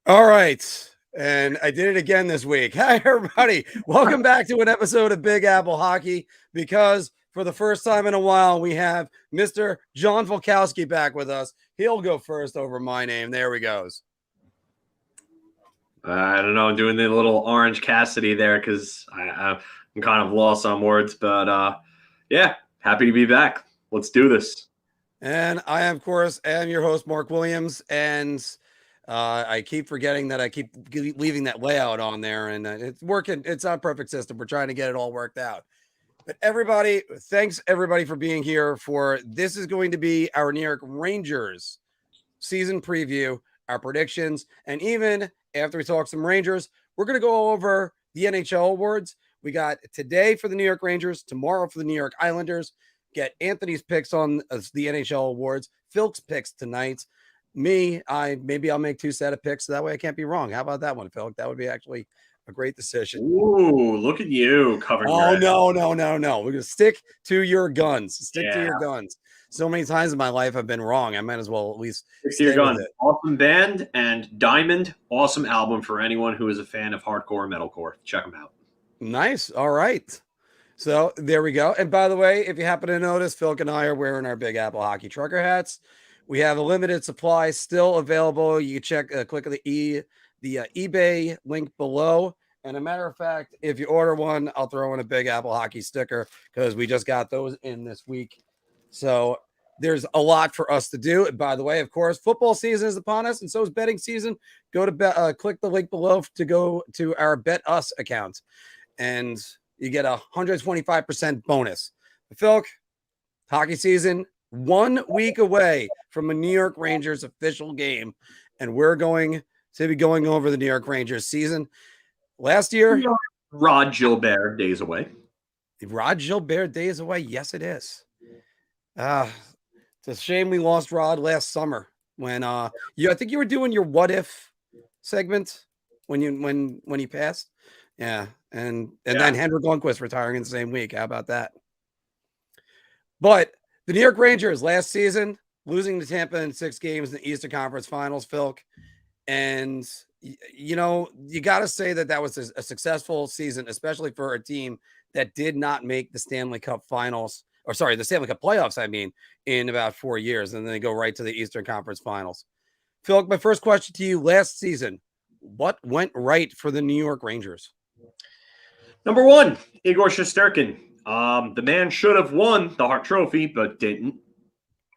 All right. And I did it again this week. Hi, everybody. Welcome back to an episode of Big Apple Hockey, because for the first time in a while, we have Mr. John Volkowski back with us. He'll go first over my name. There we goes. I don't know. I'm doing the little Orange Cassidy there because I'm kind of lost on words. But yeah, happy to be back. Let's do this. And I, of course, am your host, Mark Williams. And I keep forgetting that I keep leaving that layout on there, and it's working. It's not a perfect system. We're trying to get it all worked out. But everybody, thanks everybody for being here. For this is going to be our New York Rangers season preview, our predictions, and even after we talk some Rangers, we're going to go over the NHL awards. We got today for the New York Rangers, tomorrow for the New York Islanders. Get Anthony's picks on the NHL awards, Filk's picks tonight. Maybe I'll make two set of picks, so that way I can't be wrong. How about that one, Phil? That would be actually a great decision. Ooh, look at you covering. No. We're gonna stick to your guns. Stick to your guns. So many times in my life I've been wrong. I might as well at least stick to your guns. Awesome band and Diamond. Awesome album for anyone who is a fan of hardcore metalcore. Check them out. Nice. All right. So there we go. And by the way, if you happen to notice, Phil and I are wearing our Big Apple Hockey trucker hats. We have a limited supply still available. You can check, click the eBay link below. And a matter of fact, if you order one, I'll throw in a Big Apple Hockey sticker because we just got those in this week. So there's a lot for us to do. And by the way, of course, football season is upon us, and so is betting season. Go to click the link below to go to our Bet Us account, and you get a 125% bonus. Phil, hockey season 1 week away from a New York Rangers official game, and we're going to be going over the New York Rangers season. Last year, Rod Gilbert days away. Rod Gilbert days away. Yes, it is. It's a shame we lost Rod last summer when I think you were doing your what if segment when he passed. Yeah. And then Henrik Lundqvist retiring in the same week. How about that? But the New York Rangers last season, losing to Tampa in 6 games in the Eastern Conference Finals, Phil. And, you got to say that was a successful season, especially for a team that did not make the Stanley Cup Finals, the Stanley Cup playoffs, in about 4 years. And then they go right to the Eastern Conference Finals. Phil, my first question to you: last season, what went right for the New York Rangers? Number 1, Igor Shesterkin. The man should have won the Hart Trophy, but didn't.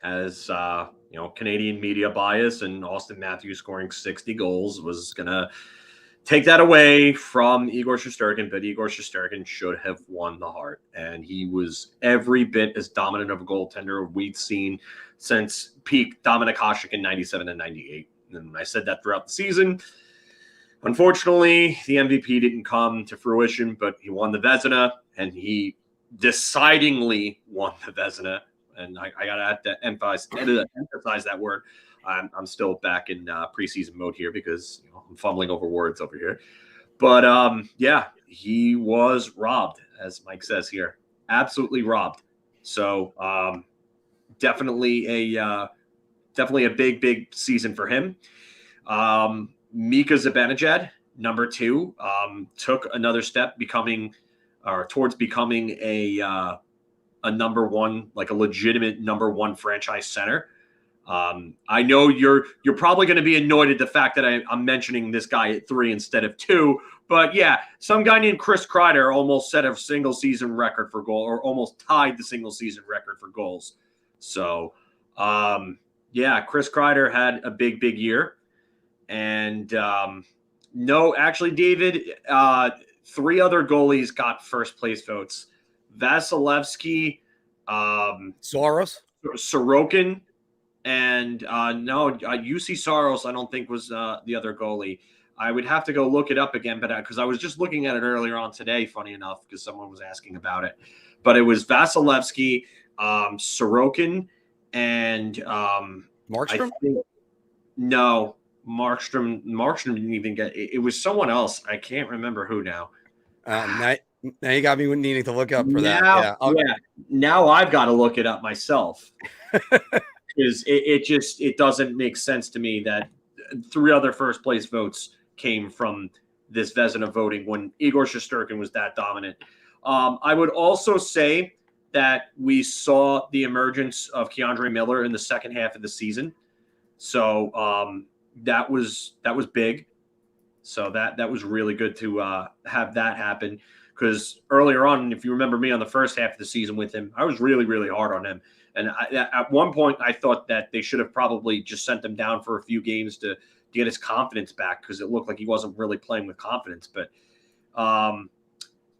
As Canadian media bias and Austin Matthews scoring 60 goals was gonna take that away from Igor Shesterkin, but Igor Shesterkin should have won the Hart, and he was every bit as dominant of a goaltender we've seen since peak Dominik Hasek in 97 and 98. And I said that throughout the season. Unfortunately, the MVP didn't come to fruition, but he won the Vezina, and he decidingly won the Vezina. And I got to emphasize that word. I'm still back in preseason mode here because I'm fumbling over words over here. But he was robbed, as Mike says here, absolutely robbed. So definitely a big season for him. Mika Zibanejad, number 2, took another step towards becoming a number 1, like a legitimate number 1 franchise center. I know you're probably going to be annoyed at the fact that I'm mentioning this guy at 3 instead of 2, but some guy named Chris Kreider almost set a single season record for goal, or almost tied the single season record for goals. So, Chris Kreider had a big year. And no, actually, David, 3 other goalies got first place votes: Vasilevsky, Sorokin, and UC Saros, I don't think was the other goalie. I would have to go look it up again, but because I was just looking at it earlier on today, funny enough, because someone was asking about it. But it was Vasilevsky, Sorokin, and Markstrom? No. Markstrom didn't even get it. It was someone else. I can't remember who now. Now you got me needing to look up for that. Now I've got to look it up myself because it doesn't make sense to me that 3 other first place votes came from this Vezina voting when Igor Shesterkin was that dominant. I would also say that we saw the emergence of Keandre Miller in the second half of the season. So that was big. So that was really good to have that happen, because earlier on, if you remember me on the first half of the season with him, I was really, really hard on him. And at one point, I thought that they should have probably just sent him down for a few games to get his confidence back, because it looked like he wasn't really playing with confidence. But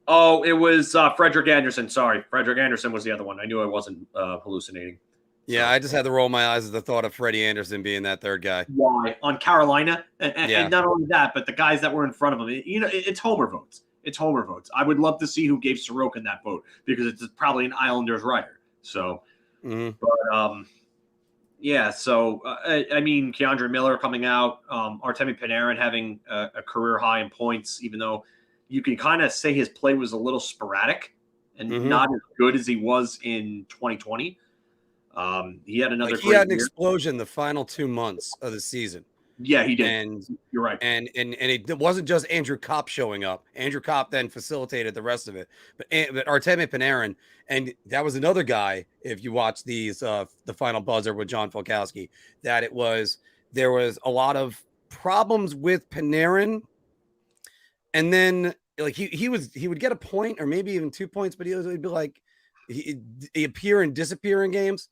it was Frederick Anderson. Sorry, Frederick Anderson was the other one. I knew I wasn't hallucinating. Yeah, I just had to roll my eyes at the thought of Freddie Anderson being that third guy. Why? On Carolina? And not only that, but the guys that were in front of him. It's Homer votes. It's Homer votes. I would love to see who gave Sorokin that vote, because it's probably an Islanders writer. So, but yeah. So, I mean, Keandre Miller coming out, Artemi Panarin having a career high in points, even though you can kind of say his play was a little sporadic and not as good as he was in 2020. He had another. He had an explosion the final 2 months of the season. Yeah, he did. And you're right. And it wasn't just Andrew Kopp showing up. Andrew Kopp then facilitated the rest of it. But Artemi Panarin, and that was another guy. If you watch these, the final buzzer with John Filkowski, that there was a lot of problems with Panarin, and then like he would get a point or maybe even 2 points, but he'd be like he appear and disappear in games.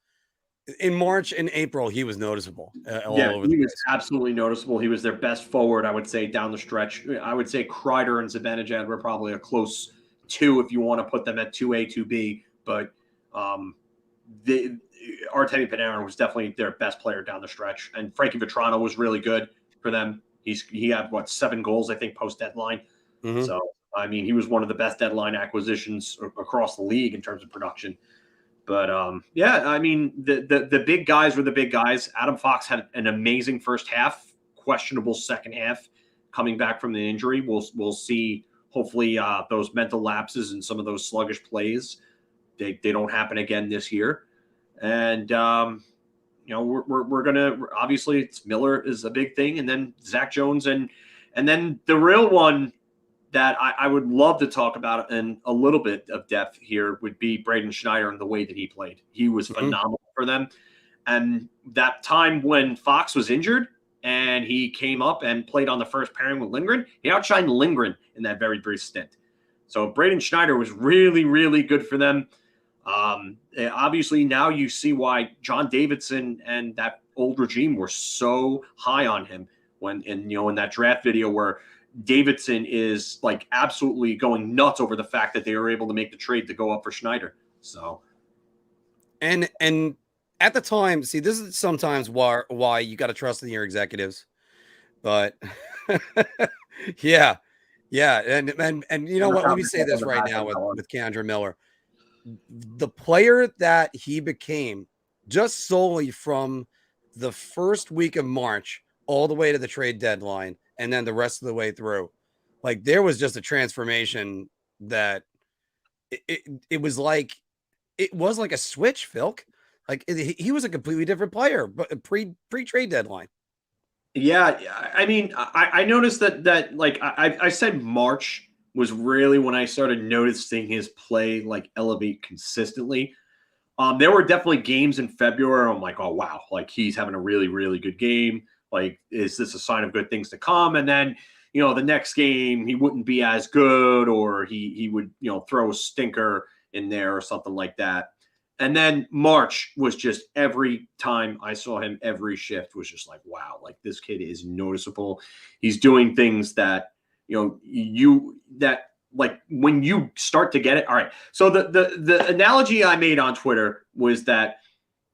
In March and April, he was noticeable. He was absolutely noticeable. He was their best forward, I would say, down the stretch. I would say Kreider and Zibanejad were probably a close 2 if you want to put them at 2A, 2B. But Artemi Panarin was definitely their best player down the stretch. And Frankie Vetrano was really good for them. He had, 7 goals, I think, post-deadline. So, I mean, he was one of the best deadline acquisitions across the league in terms of production. But, yeah, I mean, the big guys were the big guys. Adam Fox had an amazing first half, questionable second half coming back from the injury. We'll see, hopefully, those mental lapses and some of those sluggish plays, they don't happen again this year. And, we're going to – obviously, it's Miller is a big thing, and then Zach Jones. And then the real one that I would love to talk about in a little bit of depth here would be Braden Schneider and the way that he played. He was phenomenal for them. And that time when Fox was injured and he came up and played on the first pairing with Lindgren, he outshined Lindgren in that very brief stint. So Braden Schneider was really, really good for them. Obviously, now you see why John Davidson and that old regime were so high on him in that draft video where Davidson is like absolutely going nuts over the fact that they were able to make the trade to go up for Schneider. So, and at the time, see, this is sometimes why you got to trust in your executives, but yeah. And you know what? Let me say this right now with Keandre Miller, the player that he became just solely from the first week of March all the way to the trade deadline, and then the rest of the way through, like there was just a transformation that it was like a switch, Filk. Like he was a completely different player, but pre-trade deadline. Yeah, I mean, I noticed that like I said March was really when I started noticing his play like elevate consistently. There were definitely games in February I'm like, oh wow, like he's having a really, really good game. Like, is this a sign of good things to come? And then, the next game he wouldn't be as good, or he would, throw a stinker in there or something like that. And then March was just every time I saw him, every shift was just like, wow, like this kid is noticeable. He's doing things that, like when you start to get it. All right. So the analogy I made on Twitter was that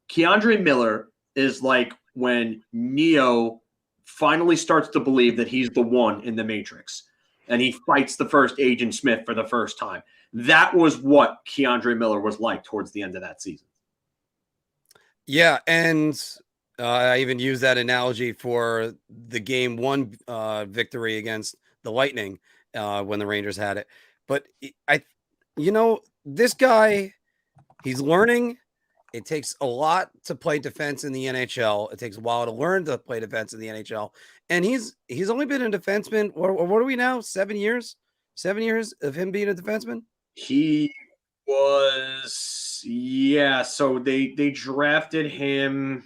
Keandre Miller is like when Neo finally starts to believe that he's the one in the Matrix and he fights the first Agent Smith for the first time. That was what Keandre Miller was like towards the end of that season. Yeah, and I even use that analogy for the game 1 victory against the Lightning when the Rangers had it. But this guy, he's learning. It takes a lot to play defense in the NHL. It takes a while to learn to play defense in the NHL. And he's only been a defenseman. What are we now? 7 years? 7 years of him being a defenseman? He was, yeah. So they drafted him.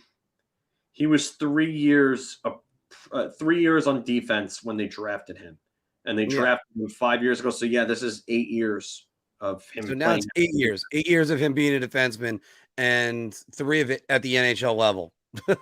He was 3 years, 3 years on defense when they drafted him, and they drafted him 5 years ago. So yeah, this is 8 years of him. So now it's 8 years. 8 years of him being a defenseman, and 3 of it at the NHL level. That's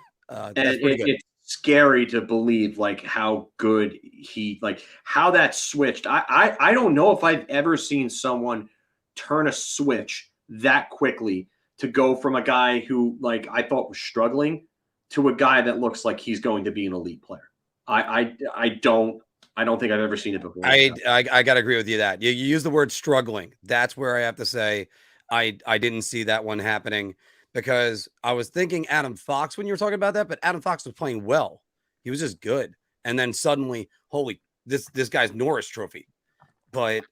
pretty good. It's scary to believe like how good he, like how that switched. I don't know if I've ever seen someone turn a switch that quickly to go from a guy who like I thought was struggling to a guy that looks like he's going to be an elite player. I don't think I've ever seen it before. I gotta agree with you that you use the word struggling. That's where I have to say I didn't see that one happening, because I was thinking Adam Fox when you were talking about that, but Adam Fox was playing well. He was just good. And then suddenly, holy, this guy's Norris Trophy. But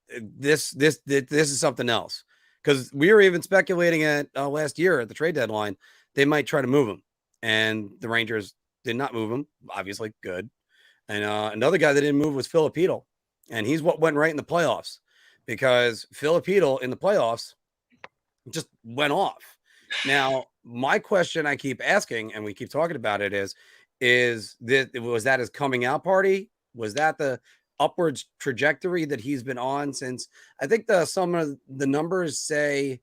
this is something else, because we were even speculating at last year at the trade deadline they might try to move him, and the Rangers did not move him. Obviously, good. And another guy that didn't move was Filipino, and he's what went right in the playoffs, because Filipino in the playoffs just went off. Now, my question I keep asking, and we keep talking about it, was that his coming out party? Was that the upwards trajectory that he's been on since? I think some of the numbers say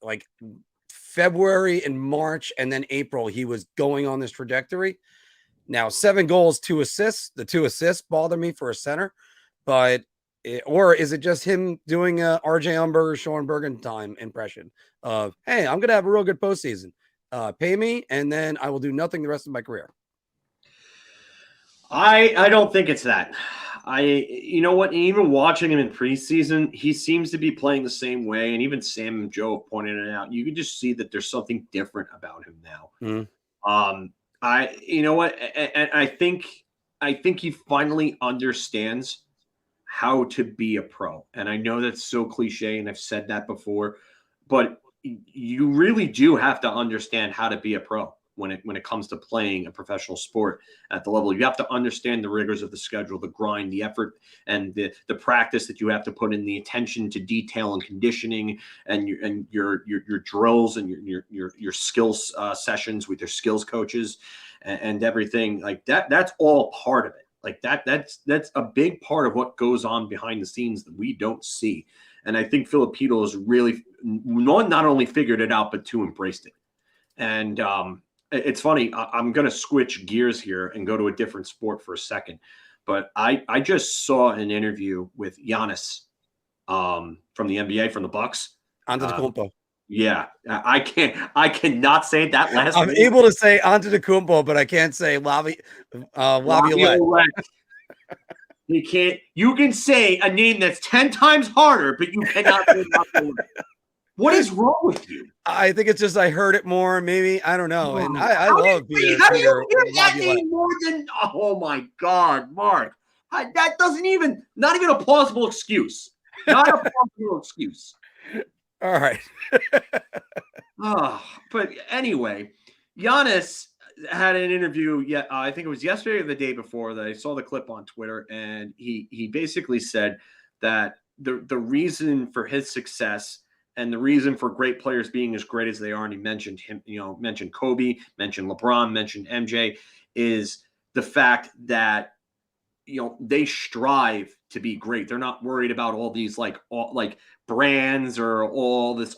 like February and March and then April, he was going on this trajectory. Now, 7 goals, 2 assists. The 2 assists bother me for a center, but or is it just him doing a RJ Umberger, Sean Bergentine impression of, hey, I'm going to have a real good postseason. Pay me, and then I will do nothing the rest of my career. I don't think it's that. You know what? Even watching him in preseason, he seems to be playing the same way. And even Sam and Joe pointed it out. You can just see that there's something different about him now. You know what? And I think he finally understands how to be a pro. And I know that's so cliche, and I've said that before, but you really do have to understand how to be a pro when it comes to playing a professional sport at the level. You have to understand the rigors of the schedule, the grind, the effort, and the practice that you have to put in, the attention to detail and conditioning, and your drills and your skills sessions with your skills coaches and everything like that. That's all part of it. Like that's a big part of what goes on behind the scenes that we don't see. And I think Filipino has really not only figured it out, but too embraced it. And it's funny. I'm going to switch gears here and go to a different sport for a second. But I just saw an interview with Giannis from the NBA, from the Bucks. Antetokounmpo. Yeah, I cannot say that last I'm name. able to say Antetokounmpo, but I can't say Laviolette. You can't. You can say a name that's 10 times harder, but you cannot say Laviolette. What is wrong with you? I think it's just I heard it more, maybe. I don't know. And I love Peter. How do you hear that name more than? Oh my God, Mark! That doesn't even. Not even a plausible excuse. Not a plausible excuse. All right. But anyway, Giannis had an interview. Yeah, I think it was yesterday or the day before that I saw the clip on Twitter, and he basically said that the reason for his success and the reason for great players being as great as they are, and he mentioned him, mentioned Kobe, mentioned LeBron, mentioned MJ, is the fact that they strive to be great. They're not worried about all these like brands or all this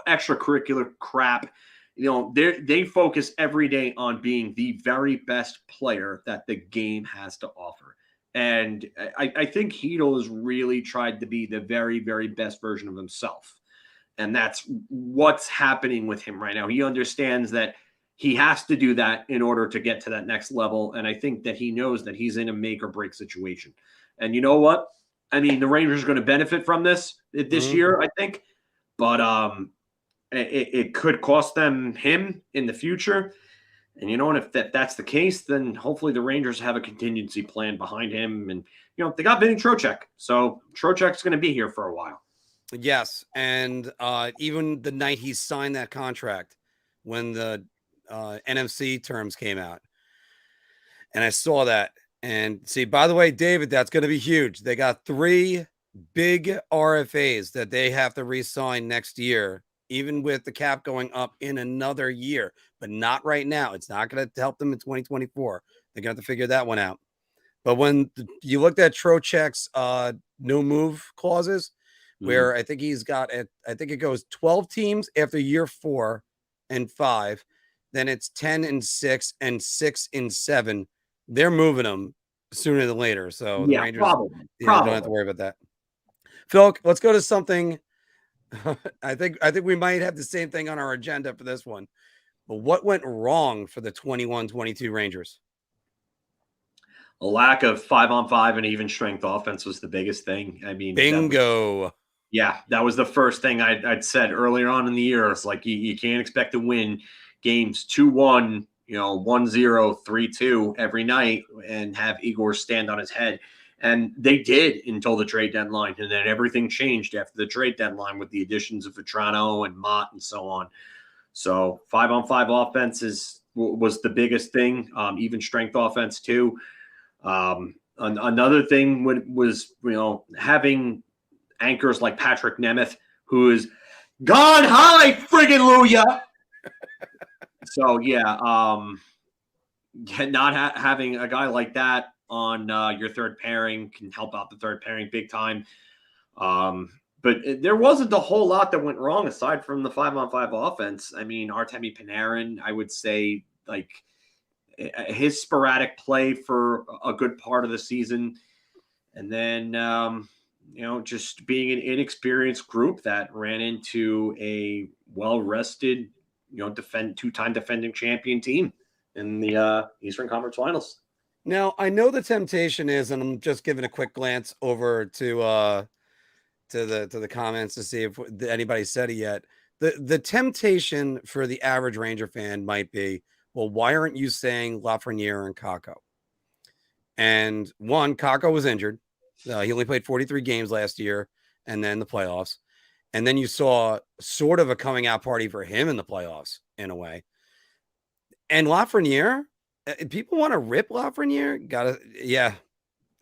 extracurricular crap. They focus every day on being the very best player that the game has to offer. And I think Heedle has really tried to be the very, very best version of himself. And that's what's happening with him right now. He understands that he has to do that in order to get to that next level. And I think that he knows that he's in a make or break situation. And you know what? I mean, the Rangers are going to benefit from this year, I think. But it could cost him in the future. And if that's the case, then hopefully the Rangers have a contingency plan behind him. And, they got Vinny Trocheck. So Trocheck's going to be here for a while. Yes. And even the night he signed that contract, when the NFC terms came out, and I saw that. And see, by the way, David, that's going to be huge. They got 3 big RFAs that they have to re-sign next year, even with the cap going up in another year, but not right now. It's not going to help them in 2024. They're going to have to figure that one out. But when you looked at Trocheck's no move clauses, where I think he's got it, I think it goes 12 teams after year 4 and 5, then it's 10 and 6 and 6 and 7. They're moving them sooner than later. So the Rangers probably. Don't have to worry about that. Phil, let's go to something. I think we might have the same thing on our agenda for this one. But what went wrong for the 21-22 Rangers? A lack of 5-on-5 and even strength offense was the biggest thing. I mean, bingo. That was the first thing I'd said earlier on in the year. It's like you can't expect to win games 2-1, 1-0, 3-2 every night and have Igor stand on his head. And they did until the trade deadline. And then everything changed after the trade deadline with the additions of Vetrano and Mott and so on. So 5-on-5 offense was the biggest thing. Even strength offense too. Another thing was having anchors like Patrick Nemeth, who is gone high friggin' Luya. So not having a guy like that on your third pairing can help out the third pairing big time. But there wasn't a whole lot that went wrong aside from the 5-on-5 offense. I mean, Artemi Panarin, I would say, like, his sporadic play for a good part of the season. And then, just being an inexperienced group that ran into a well-rested, two-time defending champion team in the Eastern Conference Finals. Now, I know the temptation is, and I'm just giving a quick glance over to the comments to see if anybody said it yet. The temptation for the average Ranger fan might be, well, why aren't you saying Lafreniere and Kakko? And one, Kakko was injured. He only played 43 games last year and then the playoffs. And then you saw sort of a coming out party for him in the playoffs in a way. And Lafreniere, people want to rip Lafreniere. Yeah,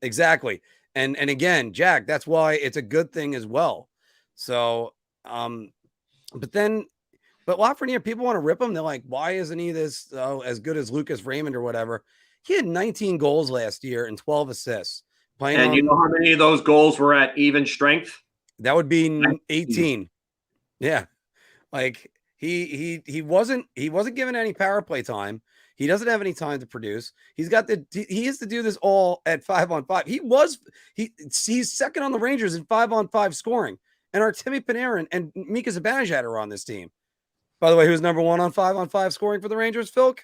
exactly. And again, Jack, that's why it's a good thing as well. So, but Lafreniere, people want to rip him. They're like, why isn't he this as good as Lucas Raymond or whatever? He had 19 goals last year and 12 assists. And you know how many of those goals were at even strength? That would be 18. Yeah. Like he wasn't given any power play time. He doesn't have any time to produce. He has to do this all at 5-on-5. He's second on the Rangers in 5-on-5 scoring. And Artemi Panarin and Mika Zibanejad are on this team. By the way, who's number 1 on 5-on-5 scoring for the Rangers, Filk?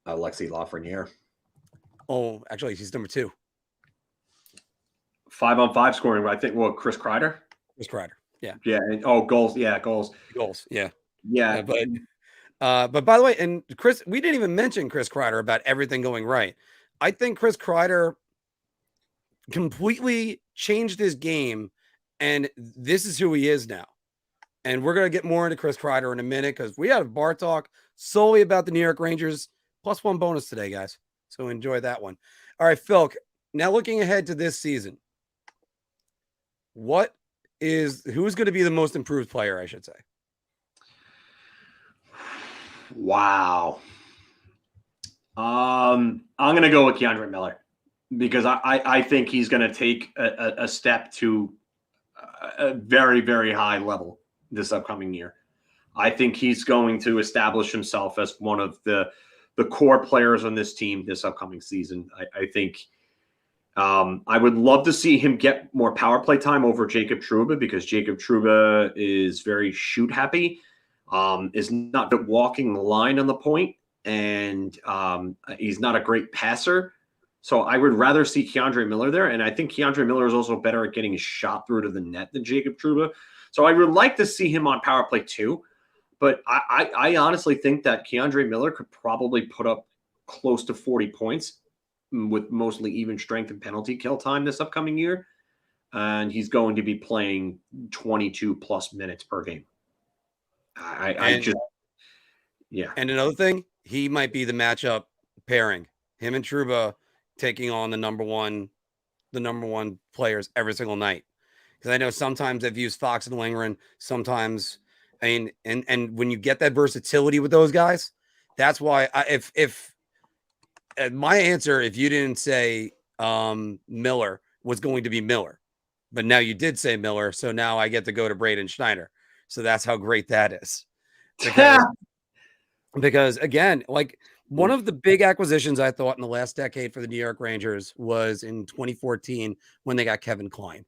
Alexi Lafreniere. Oh, actually, he's number 2. 5-on-5 scoring, I think. Well, Chris Kreider. Yeah. Yeah. And, goals. Yeah, goals. Yeah. Yeah. But by the way, and Chris, we didn't even mention Chris Kreider about everything going right. I think Chris Kreider completely changed his game, and this is who he is now. And we're going to get more into Chris Kreider in a minute because we have bar talk solely about the New York Rangers +1 bonus today, guys. So enjoy that one. All right, Phil, now looking ahead to this season, who's going to be the most improved player, I should say? Wow. I'm going to go with Keandre Miller because I think he's going to take a step to a very, very high level this upcoming year. I think he's going to establish himself as one of the core players on this team this upcoming season. I think I would love to see him get more power play time over Jacob Trouba because Jacob Trouba is very shoot happy, is not good walking the line on the point, and he's not a great passer. So I would rather see Keandre Miller there, and I think Keandre Miller is also better at getting his shot through to the net than Jacob Trouba. So I would like to see him on power play too. But I honestly think that Keandre Miller could probably put up close to 40 points with mostly even strength and penalty kill time this upcoming year. And he's going to be playing 22 plus minutes per game. Yeah. And another thing, he might be the matchup pairing. Him and Trouba taking on the number one players every single night. Because I know sometimes I've used Fox and Lingren. Sometimes, I mean, and when you get that versatility with those guys, that's why if my answer, if you didn't say Miller, was going to be Miller, but now you did say Miller, so now I get to go to Braden Schneider. So that's how great that is. Because again, like one of the big acquisitions I thought in the last decade for the New York Rangers was in 2014 when they got Kevin Klein.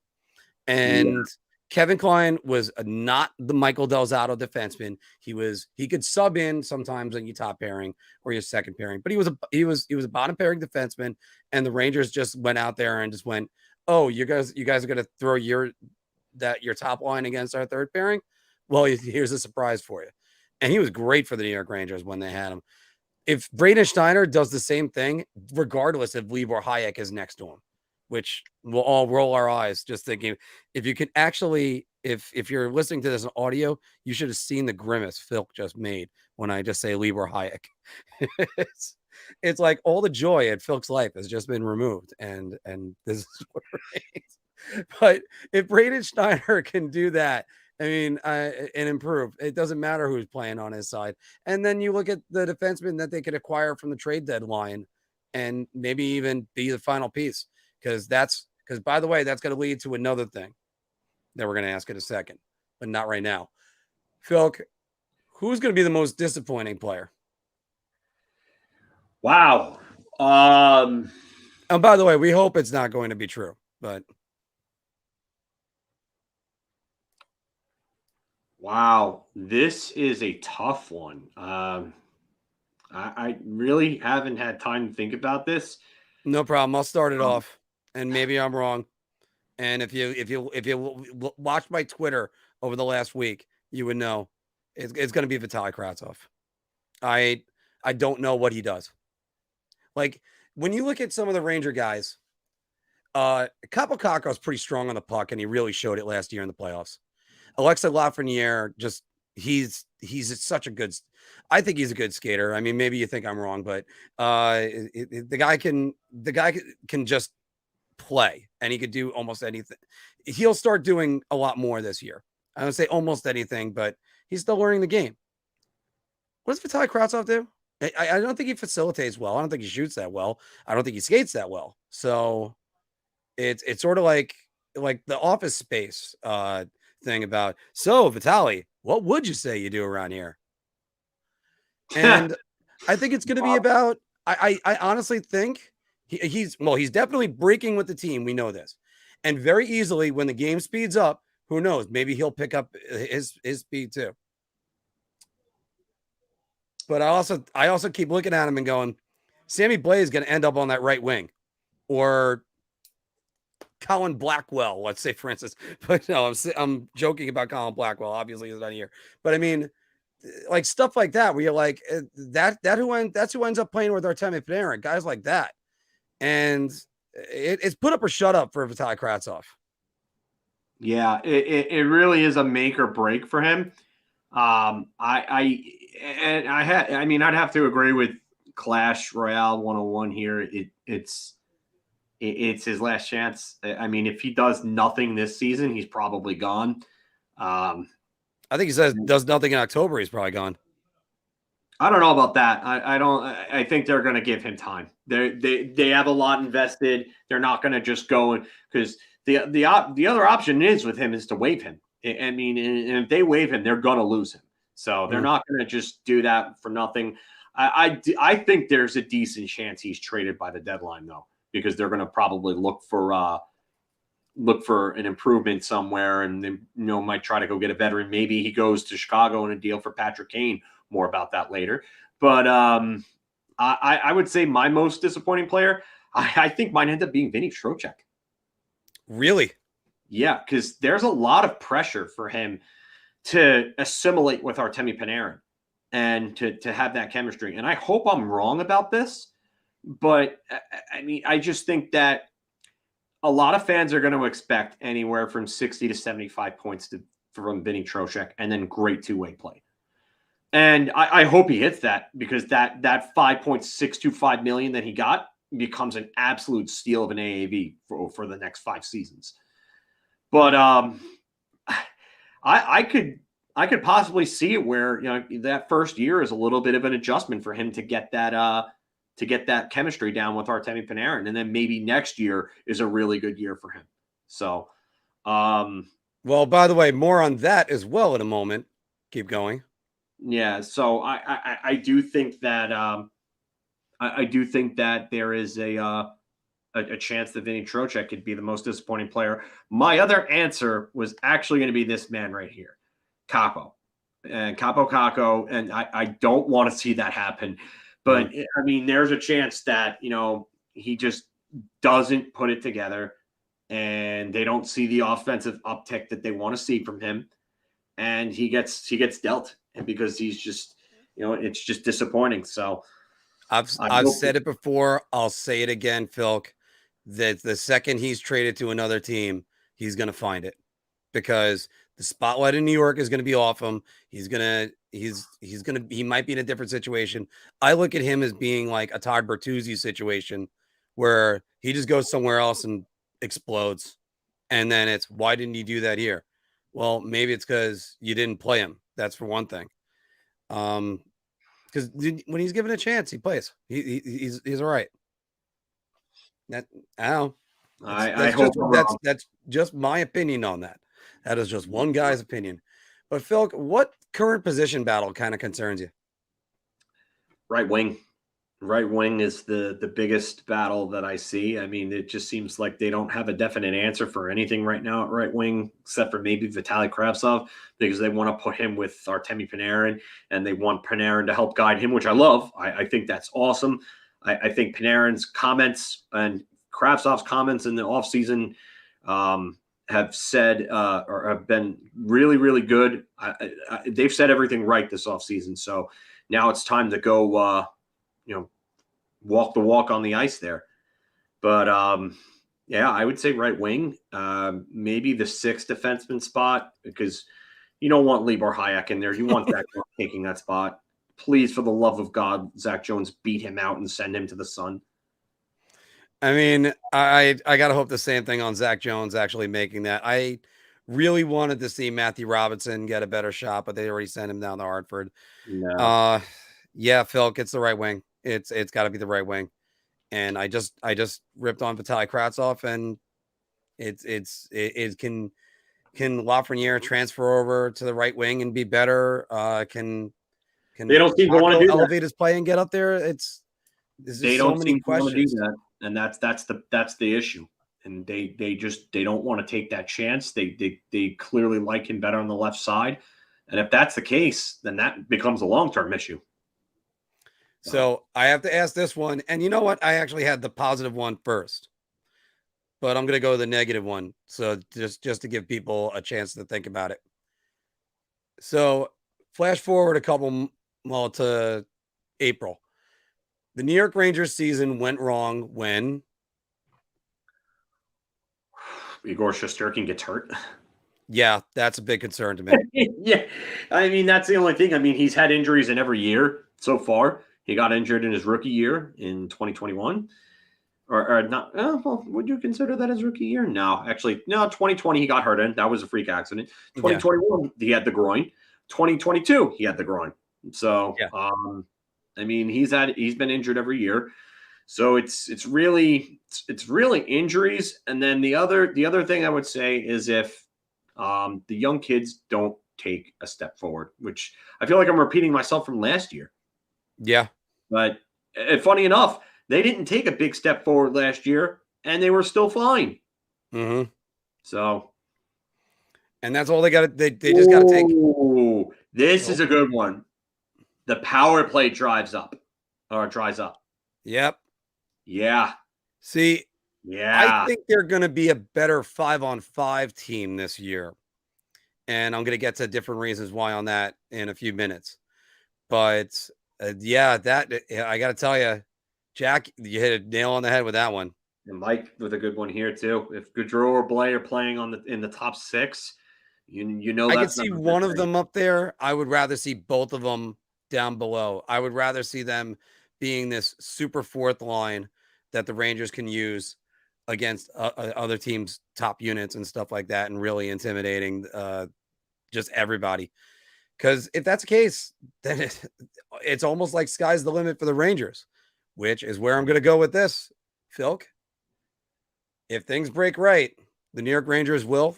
And Kevin Klein was not the Michael Del Zotto defenseman. He could sub in sometimes on your top pairing or your second pairing, but he was a bottom pairing defenseman. And the Rangers just went out there and just went, "Oh, you guys are going to throw your top line against our third pairing? Well, here's a surprise for you." And he was great for the New York Rangers when they had him. If Braden Schneider does the same thing, regardless if Libor Hayek is next to him, which we'll all roll our eyes just thinking, if you can actually, if you're listening to this in audio, you should have seen the grimace Filk just made when I just say Libor Hayek. it's like all the joy at Filk's life has just been removed, and this is what it is. But if Braden Schneider can do that, I mean, and improve. It doesn't matter who's playing on his side. And then you look at the defenseman that they could acquire from the trade deadline and maybe even be the final piece. Because by the way, that's going to lead to another thing that we're going to ask in a second, but not right now. Filk, who's going to be the most disappointing player? Wow. And by the way, we hope it's not going to be true, but. Wow, this is a tough one. I really haven't had time to think about this. No problem. I'll start it off, and maybe I'm wrong. And if you watch my Twitter over the last week, you would know it's going to be Vitaly Kravtsov. I don't know what he does. Like when you look at some of the Ranger guys, Kaapo Kakko is pretty strong on the puck, and he really showed it last year in the playoffs. Alexei Lafreniere, he's such a good. I think he's a good skater. I mean, maybe you think I'm wrong, but the guy can just play, and he could do almost anything. He'll start doing a lot more this year. I don't say almost anything, but he's still learning the game. What does Vitaly Kravtsov do? I don't think he facilitates well. I don't think he shoots that well. I don't think he skates that well. So it's sort of like the Office Space thing about, so Vitaly, what would you say you do around here? And I think it's going to be about, I honestly think he's definitely breaking with the team. We know this. And very easily when the game speeds up, who knows, maybe he'll pick up his speed too. But I also keep looking at him and going, Sammy Blais is going to end up on that right wing, or Colin Blackwell, let's say, for instance. But no, I'm joking about Colin Blackwell. Obviously, he's not here. But I mean, like stuff like that, where you're like, that's who ends up playing with Artemi Panarin, guys like that. And it's put up or shut up for Vitaly Kravtsov. Yeah, it really is a make or break for him. I'd have to agree with Clash Royale 101 here. It's his last chance. I mean, if he does nothing this season, he's probably gone. I think he says does nothing in October, he's probably gone. I don't know about that. I think they're going to give him time. They have a lot invested. They're not going to just go because the other option with him is to waive him. I mean, and if they waive him, they're going to lose him. So they're not going to just do that for nothing. I think there's a decent chance he's traded by the deadline though, because they're going to probably look for an improvement somewhere, and they might try to go get a veteran. Maybe he goes to Chicago in a deal for Patrick Kane. More about that later. But I would say my most disappointing player, I think might end up being Vinny Trocheck. Really? Yeah, because there's a lot of pressure for him to assimilate with Artemi Panarin and to have that chemistry. And I hope I'm wrong about this, but I mean, I just think that a lot of fans are going to expect anywhere from 60 to 75 points from Vinny Trocheck, and then great two-way play. And I hope he hits that, because that $5.625 million that he got becomes an absolute steal of an AAV for the next 5 seasons. But I could possibly see it where, that first year is a little bit of an adjustment for him to get that chemistry down with Artemi Panarin, and then maybe next year is a really good year for him. So, well, by the way, more on that as well in a moment. Keep going. Yeah, so I do think that I do think that there is a chance that Vinny Trocheck could be the most disappointing player. My other answer was actually going to be this man right here, Capo, and Capo, and I don't want to see that happen, but I mean, there's a chance that he just doesn't put it together, and they don't see the offensive uptick that they want to see from him, and he gets dealt, and because he's just it's just disappointing. So I've said it before, I'll say it again, Filk, that the second he's traded to another team, he's going to find it, because the spotlight in New York is going to be off him. He might be in a different situation. I look at him as being like a Todd Bertuzzi situation, where he just goes somewhere else and explodes. And then it's, why didn't you do that here? Well, maybe it's because you didn't play him. That's for one thing. Because when he's given a chance, he plays. He's all right. That I don't know. That's just my opinion on that. That is just one guy's opinion. But Phil, what current position battle kind of concerns you? Right wing. Right wing is the biggest battle that I see. I mean, it just seems like they don't have a definite answer for anything right now at right wing, except for maybe Vitaly Kravtsov, because they want to put him with Artemi Panarin, and they want Panarin to help guide him, which I love. I think that's awesome. I think Panarin's comments and Kravtsov's comments in the offseason have said or have been really, really good. They've said everything right this offseason. So now it's time to go walk the walk on the ice there. But yeah, I would say right wing, maybe the 6th defenseman spot, because you don't want Libor Hayek in there. You want Zach Jones taking that spot. Please, for the love of God, Zach Jones, beat him out and send him to the sun. I mean, I got to hope the same thing on Zach Jones actually making that. I really wanted to see Matthew Robinson get a better shot, but they already sent him down to Hartford. No. Yeah, Phil, it's the right wing. It's got to be the right wing. And I just ripped on Vitaly Kravtsov, and it can Lafreniere transfer over to the right wing and be better? Can they don't seem to want to elevate his play and get up there? They don't so many questions. Do that, and that's the issue. And they don't want to take that chance. They clearly like him better on the left side, and if that's the case, then that becomes a long-term issue. So I have to ask this one, and you know what? I actually had the positive one first, but I'm going to go to the negative one. So just to give people a chance to think about it. So flash forward to April. The New York Rangers season went wrong when Igor Shesterkin gets hurt. Yeah, that's a big concern to me. Yeah, I mean, that's the only thing. I mean, he's had injuries in every year so far. He got injured in his rookie year in 2021. Or not, well, would you consider that his rookie year? No, actually, no, 2020 he got hurt in. That was a freak accident. 2021, he had the groin. 2022, he had the groin. So, yeah. I mean, he's been injured every year. So it's really injuries. And then the other thing I would say is if the young kids don't take a step forward, which I feel like I'm repeating myself from last year. Yeah. But funny enough, they didn't take a big step forward last year, and they were still fine. Mm-hmm. So, and that's all they got. They just got to take. This is a good one. The power play dries up. Yep. Yeah. See. Yeah. I think they're going to be a better 5-on-5 team this year, and I'm going to get to different reasons why on that in a few minutes. But yeah, I got to tell you, Jack, you hit a nail on the head with that one. And Mike with a good one here too. If Gaudreau or Blais are playing in the top 6, you know I could see one of them up there. I would rather see both of them down below. I would rather see them being this super fourth line that the Rangers can use against other teams' top units and stuff like that, and really intimidating just everybody. Because if that's the case, then it's almost like sky's the limit for the Rangers, which is where I'm going to go with this, Filk. If things break right, the New York Rangers will.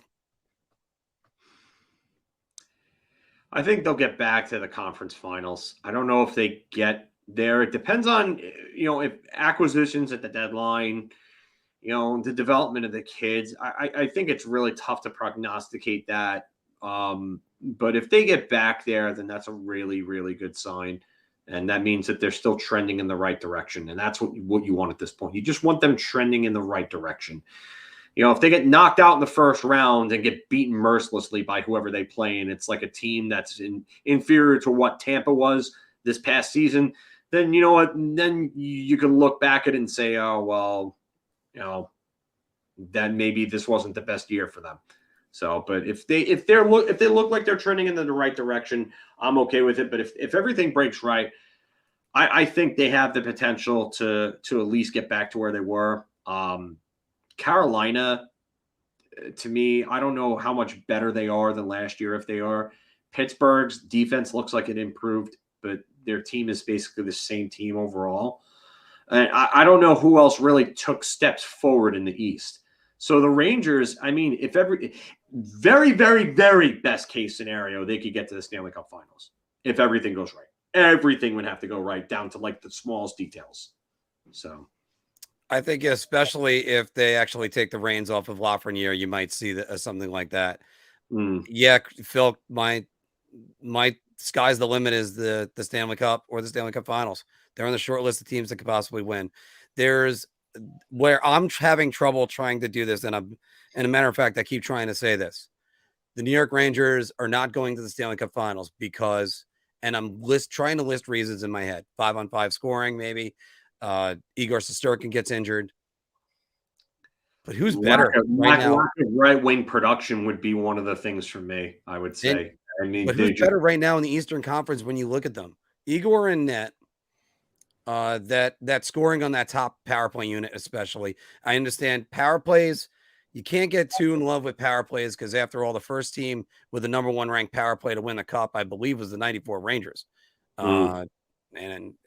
I think they'll get back to the conference finals. I don't know if they get there. It depends on, if acquisitions at the deadline, the development of the kids. I think it's really tough to prognosticate that. But if they get back there, then that's a really, really good sign. And that means that they're still trending in the right direction. And that's what you want at this point. You just want them trending in the right direction. If they get knocked out in the first round and get beaten mercilessly by whoever they play, and it's like a team that's inferior to what Tampa was this past season, then you know what? Then you can look back at it and say, oh, well, then maybe this wasn't the best year for them. So, but if they look like they're trending in the right direction, I'm okay with it. But if everything breaks right, I think they have the potential to at least get back to where they were. Carolina, to me, I don't know how much better they are than last year. If they are, Pittsburgh's defense looks like it improved, but their team is basically the same team overall. And I don't know who else really took steps forward in the East. So the Rangers, I mean, if very, very, very best case scenario, they could get to the Stanley Cup Finals if everything goes right. Everything would have to go right down to like the smallest details. So I think especially if they actually take the reins off of Lafreniere, you might see something like that. Yeah, Phil, my sky's the limit is the Stanley Cup or the Stanley Cup Finals. They're on the short list of teams that could possibly win. There's where I'm having trouble trying to do this, and a matter of fact, I keep trying to say this. The New York Rangers are not going to the Stanley Cup Finals because, and I'm trying to list reasons in my head. 5-on-5 scoring, maybe. Igor Shesterkin gets injured. But who's better right now? Right wing production would be one of the things for me, I would say. But who's better right now in the Eastern Conference when you look at them? Igor and net. That scoring on that top power play unit, especially. I understand power plays. You can't get too in love with power plays because, after all, the first team with the number 1 ranked power play to win the cup, I believe, was the '94 Rangers. And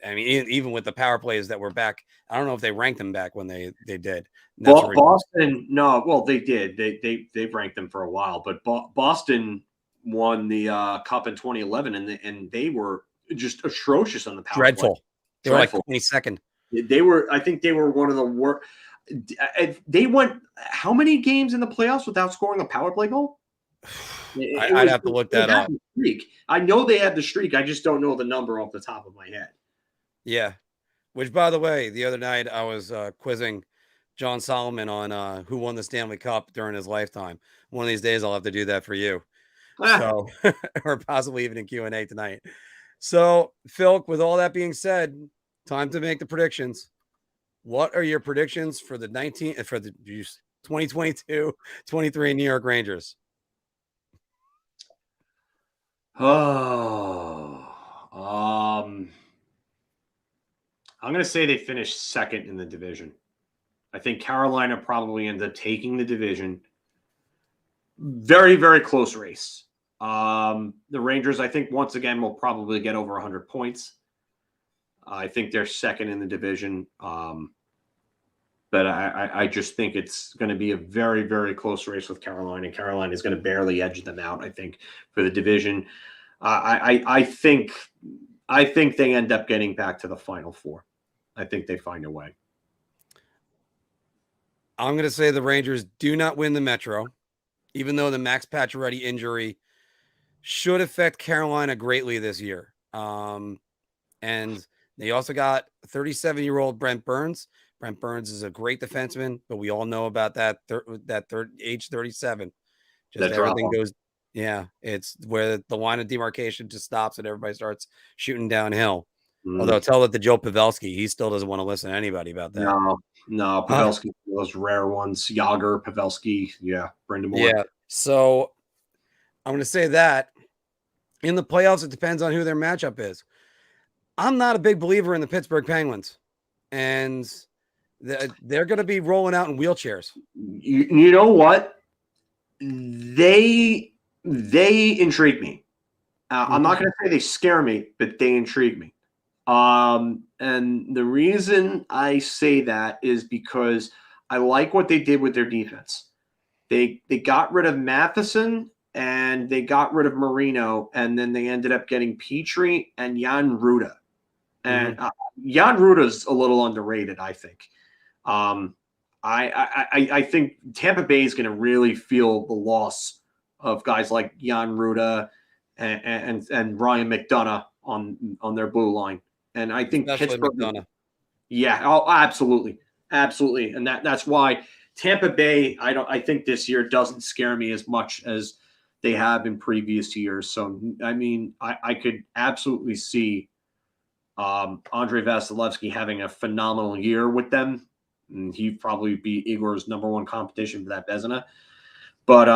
I mean, even with the power plays that were back, I don't know if they ranked them back when they did. Well, Boston, no, well, they did. They've ranked them for a while, but Boston won the cup in 2011, and they were just atrocious on the power dreadful. play. They were like 22nd. I think they were one of the worst. They went how many games in the playoffs without scoring a power play goal? I'd have to look that up. I know they had the streak. I just don't know the number off the top of my head. Yeah. Which, by the way, the other night I was quizzing John Solomon on who won the Stanley Cup during his lifetime. One of these days I'll have to do that for you. So, or possibly even in Q&A tonight. So, Phil, with all that being said, time to make the predictions. What are your predictions for the 2022-23 New York Rangers? I'm going to say they finished second in the division. I think Carolina probably ends up taking the division. Very, very close race. The Rangers, I think, once again, will probably get over 100 points. I think they're second in the division. But I just think it's going to be a very, very close race with Carolina. Carolina is going to barely edge them out, I think, for the division. I think they end up getting back to the Final Four. I think they find a way. I'm going to say the Rangers do not win the Metro, even though the Max Pacioretty injury should affect Carolina greatly this year. And they also got 37-year-old Brent Burns. Brent Burns is a great defenseman, but we all know about that age 37. Just everything goes. Yeah, it's where the line of demarcation just stops and everybody starts shooting downhill. Although tell that to Joe Pavelski, he still doesn't want to listen to anybody about that. No, Pavelski, those rare ones, Yager, Pavelski, Brendan Moore. Yeah, so I'm going to say that in the playoffs, it depends on who their matchup is. I'm not a big believer in the Pittsburgh Penguins, and they're going to be rolling out in wheelchairs. You know what? They intrigue me. I'm not going to say they scare me, but they intrigue me. And the reason I say that is because I like what they did with their defense. They got rid of Matheson and they got rid of Marino, and then they ended up getting Petrie and Jan Ruda. And Jan Ruda's a little underrated, I think. I think Tampa Bay is going to really feel the loss of guys like Jan Ruda and Ryan McDonough on their blue line. And I think Especially Pittsburgh. McDonough. Yeah, oh, absolutely. And that's why Tampa Bay, I think this year doesn't scare me as much as they have in previous years. So I mean, I could absolutely see Andrei Vasilevsky having a phenomenal year with them. And he'd probably be Igor's number one competition for that Vezina. But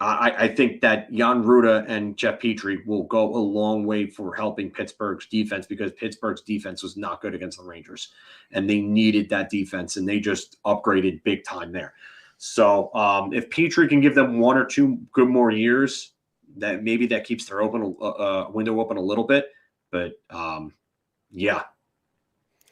I think that Jan Ruda and Jeff Petrie will go a long way for helping Pittsburgh's defense, because Pittsburgh's defense was not good against the Rangers, and they needed that defense, and they just upgraded big time there. So if Petrie can give them 1 or 2 good more years, that maybe that keeps their window open a little bit. But yeah.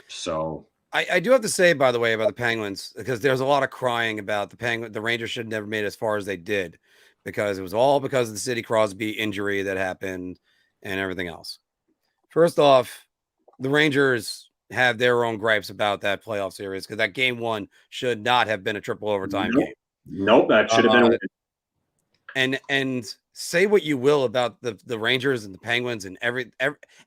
So I do have to say, by the way, about the Penguins, because there's a lot of crying about the Rangers should have never made it as far as they did, because it was all because of the Sidney Crosby injury that happened and everything else. First off, the Rangers have their own gripes about that playoff series, because that game 1 should not have been a triple overtime game. Nope, that should have been a win. And say what you will about the Rangers and the Penguins and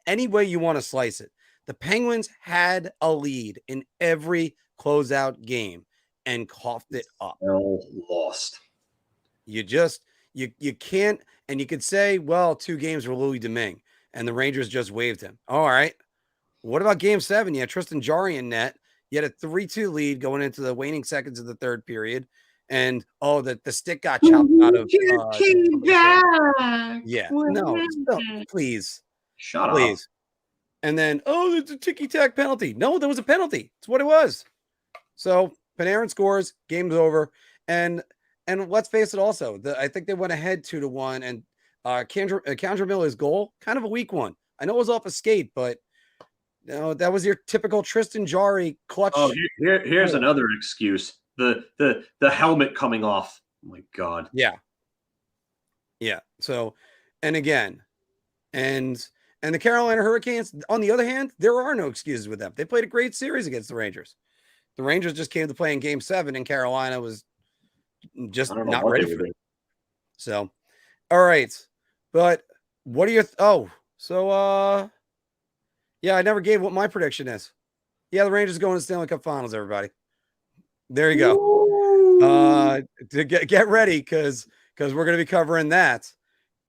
any way you want to slice it. The Penguins had a lead in every closeout game and coughed it up. Lost. You can't, and you could say, well, 2 games were Louis Domingue and the Rangers just waived him. All right. What about game 7? You had Tristan Jarry in net. You had a 3-2 lead going into the waning seconds of the third period. And the stick got chopped out of yeah. No, please. Shut up. And then, it's a ticky-tack penalty. No, there was a penalty. It's what it was. So Panarin scores, game's over. And let's face it also, I think they went ahead 2-1. And Kendra Miller's goal, kind of a weak one. I know it was off a skate, but that was your typical Tristan Jarry clutch. Oh, here's another excuse. The helmet coming off. Oh my God. Yeah. Yeah. So, and again, and the Carolina Hurricanes, on the other hand, there are no excuses with them. They played a great series against the Rangers. The Rangers just came to play in game 7, and Carolina was just not ready for it. So, all right. But what are your yeah, I never gave what my prediction is. Yeah, the Rangers going to Stanley Cup Finals, everybody. There you go. To get ready, because we're going to be covering that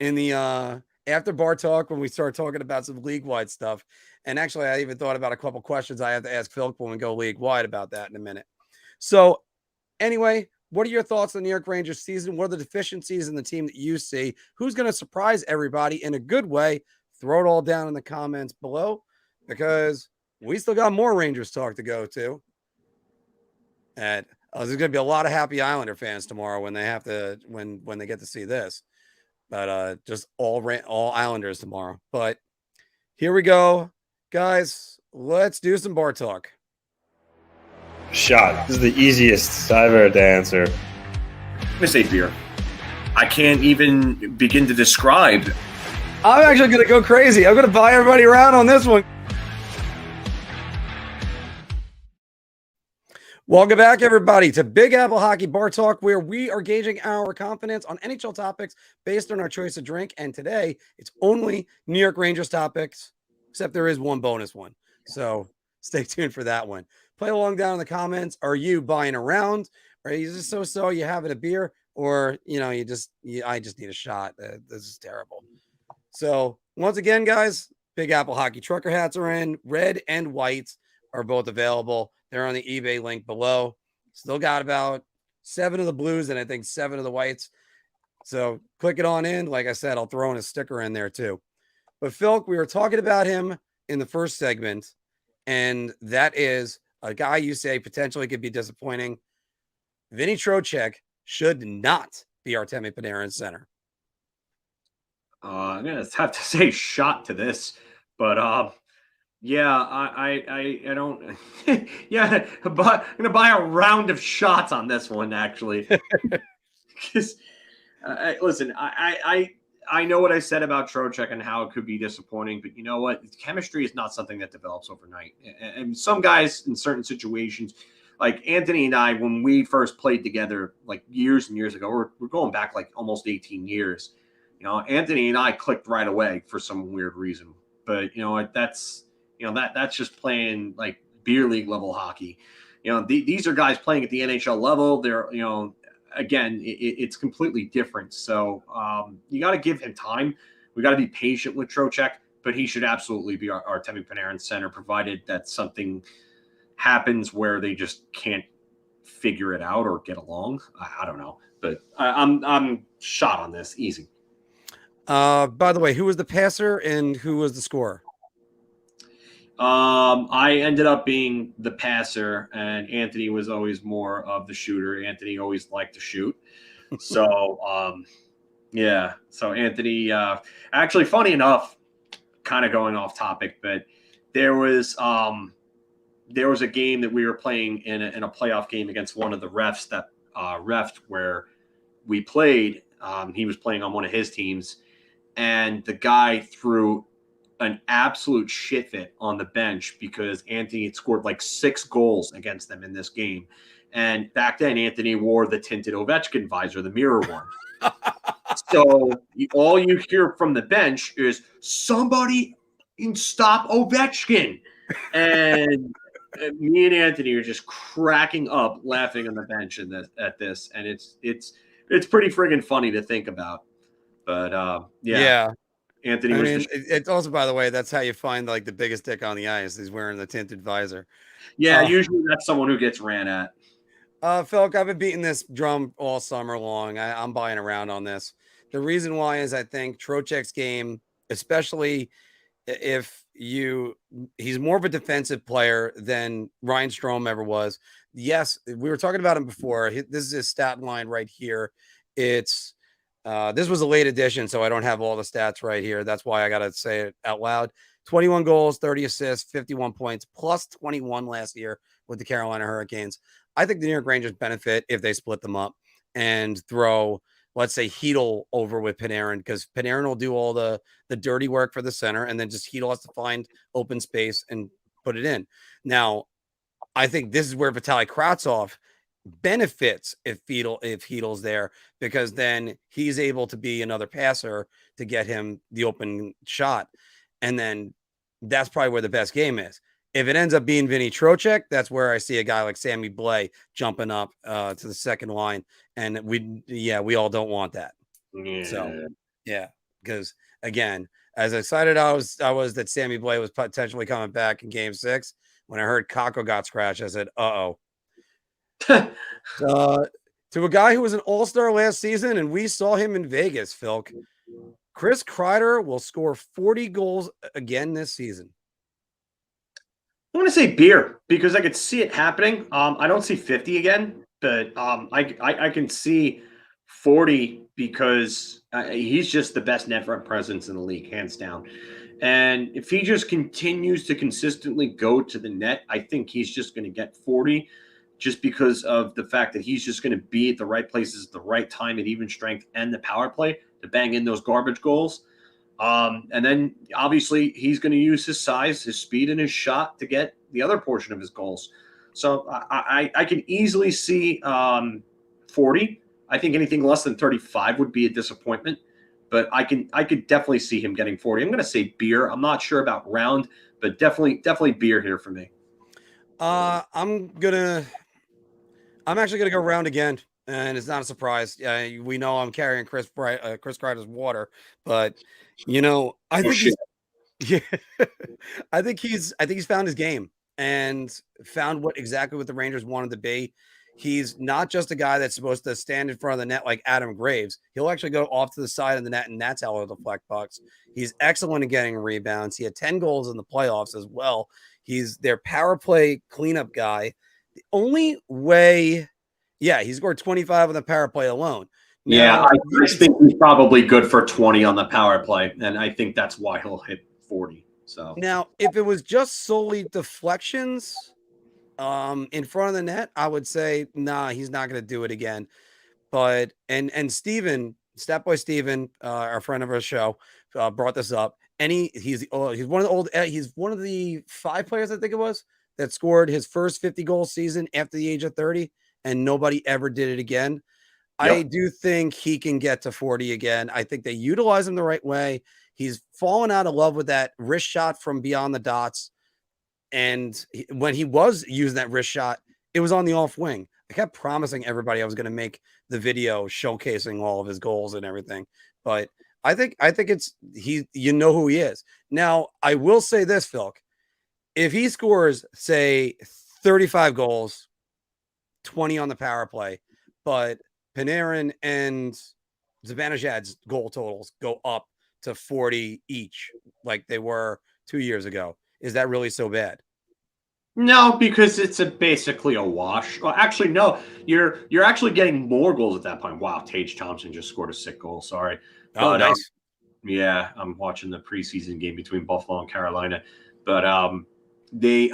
in the after bar talk when we start talking about some league-wide stuff. And actually, I even thought about a couple questions I have to ask Filk when we go league-wide about that in a minute. So anyway, what are your thoughts on the New York Rangers season? What are the deficiencies in the team that you see? Who's going to surprise everybody in a good way? Throw it all down in the comments below, because we still got more Rangers talk to go to. And there's going to be a lot of happy Islander fans tomorrow when they have to when they get to see this. But just all Islanders tomorrow. But here we go, guys. Let's do some bar talk. Shot. This is the easiest I've ever to answer. I'm gonna say beer. I can't even begin to describe. I'm actually going to go crazy. I'm going to buy everybody around on this one. Welcome back, everybody, to Big Apple Hockey Bar Talk, where we are gauging our confidence on NHL topics based on our choice of drink. And today, it's only New York Rangers topics, except there is one bonus one. So stay tuned for that one. Play along down in the comments. Are you buying around? Are you just so you having a beer? Or, I just need a shot. This is terrible. So once again, guys, Big Apple Hockey Trucker hats are in. Red and white are both available. They're on the eBay link below. Still got about 7 of the blues and I think 7 of the whites. So click it on in. Like I said, I'll throw in a sticker in there too. But Filk, we were talking about him in the first segment, and that is a guy you say potentially could be disappointing. Vinny Trocheck should not be Artemi Panarin's center. I'm gonna have to say shot to this, but yeah, I don't. Yeah, but I'm gonna buy a round of shots on this one actually. Because listen, I know what I said about Trocheck and how it could be disappointing, but you know what? Chemistry is not something that develops overnight. And some guys in certain situations, like Anthony and I, when we first played together, like years and years ago, we're going back like almost 18 years. You know, Anthony and I clicked right away for some weird reason. But you know, that's just playing like beer league level hockey. You know, these are guys playing at the NHL level. They're, you know, again, it's completely different. So you got to give him time. We got to be patient with Trocheck, but he should absolutely be our Artemi Panarin center, provided that something happens where they just can't figure it out or get along. I don't know, but I'm shot on this easy. By the way, who was the passer and who was the scorer? I ended up being the passer, and Anthony was always more of the shooter. Anthony always liked to shoot. So, yeah. So Anthony, actually, funny enough, kind of going off topic, but there was a game that we were playing in a playoff game against one of the refs that refed where we played. He was playing on one of his teams, and the guy threw an absolute shit fit on the bench because Anthony had scored like 6 goals against them in this game. And back then, Anthony wore the tinted Ovechkin visor, the mirror one. So all you hear from the bench is somebody stop Ovechkin. And me and Anthony are just cracking up, laughing on the bench at this. And it's pretty friggin' funny to think about. But yeah. Anthony I was mean, it's also, by the way, that's how you find like the biggest dick on the ice. He's wearing the tinted visor. Yeah, usually that's someone who gets ran at. Phil, I've been beating this drum all summer long. I'm buying around on this. The reason why is I think Trocheck's game, especially if he's more of a defensive player than Ryan Strome ever was. Yes, we were talking about him before. This is his stat line right here. It's this was a late edition, so I don't have all the stats right here. That's why I got to say it out loud. 21 goals, 30 assists, 51 points, plus 21 last year with the Carolina Hurricanes. I think the New York Rangers benefit if they split them up and throw, let's say, Hedl over with Panarin, because Panarin will do all the dirty work for the center, and then just Hedl has to find open space and put it in. Now, I think this is where Vitaly Kravtsov benefits if Hedl's there, because then he's able to be another passer to get him the open shot. And then that's probably where the best game is. If it ends up being Vinny Trocheck, that's where I see a guy like Sammy Blais jumping up to the second line. And we all don't want that. Yeah. So, yeah, because again, as excited I was that Sammy Blais was potentially coming back in Game 6, when I heard Kakko got scratched, I said, uh-oh. To a guy who was an all-star last season, and we saw him in Vegas, Filk. Chris Kreider will score 40 goals again this season. I want to say beer because I could see it happening. I don't see 50 again, but I can see 40 because he's just the best net front presence in the league, hands down. And if he just continues to consistently go to the net, I think he's just going to get 40, just because of the fact that he's just going to be at the right places at the right time at even strength and the power play to bang in those garbage goals. And then obviously he's going to use his size, his speed, and his shot to get the other portion of his goals. So I can easily see 40. I think anything less than 35 would be a disappointment, but I could definitely see him getting 40. I'm going to say beer. I'm not sure about round, but definitely beer here for me. I'm actually gonna go round again, and it's not a surprise. We know I'm carrying Chris Kreider's water, but I think he's found his game and found exactly what the Rangers wanted to be. He's not just a guy that's supposed to stand in front of the net like Adam Graves. He'll actually go off to the side of the net, and that's how he'll deflect pucks. He's excellent at getting rebounds. He had 10 goals in the playoffs as well. He's their power play cleanup guy. The only way, he scored 25 on the power play alone. Now, I think he's probably good for 20 on the power play, and I think that's why he'll hit 40. So now, if it was just solely deflections in front of the net, I would say, nah, he's not going to do it again. But and Steven, Statboy Steven, our friend of our show, brought this up. And he's one of the 5 players, I think it was, that scored his first 50-goal season after the age of 30, and nobody ever did it again. Yep. I do think he can get to 40 again. I think they utilize him the right way. He's fallen out of love with that wrist shot from beyond the dots. And when he was using that wrist shot, it was on the off wing. I kept promising everybody I was going to make the video showcasing all of his goals and everything. But I think it's you know who he is. Now, I will say this, Filk. If he scores, say, 35 goals, 20 on the power play, but Panarin and Zibanejad's goal totals go up to 40 each, like they were 2 years ago, is that really so bad? No, because it's basically a wash. Well, actually, no. You're actually getting more goals at that point. Wow, Tage Thompson just scored a sick goal. Sorry. Oh, nice. Yeah, I'm watching the preseason game between Buffalo and Carolina, but they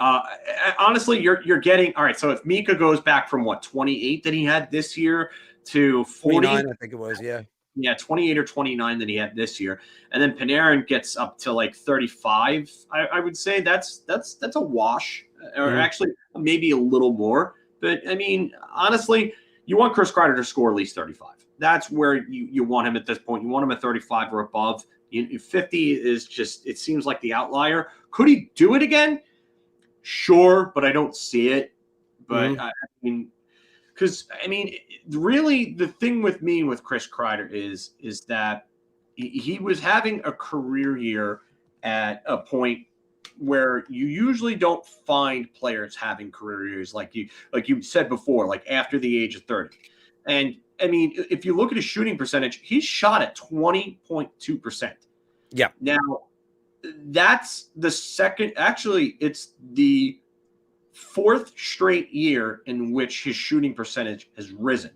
honestly, you're getting all right. So if Mika goes back from 28 that he had this year to 40, 29, I think it was, yeah, 28 or 29 that he had this year, and then Panarin gets up to like 35. I would say that's a wash, or actually maybe a little more. But I mean, honestly, you want Chris Kreider to score at least 35. That's where you want him at this point. You want him at 35 or above. 50 is just, it seems like the outlier. Could he do it again? Sure, but I don't see it. But I mean, because I mean, really, the thing with me with Chris Kreider is that he was having a career year at a point where you usually don't find players having career years like you said before, like after the age of 30. And I mean, if you look at his shooting percentage, he's shot at 20.2%. Yeah. Now, that's the second. Actually, it's the 4th straight year in which his shooting percentage has risen.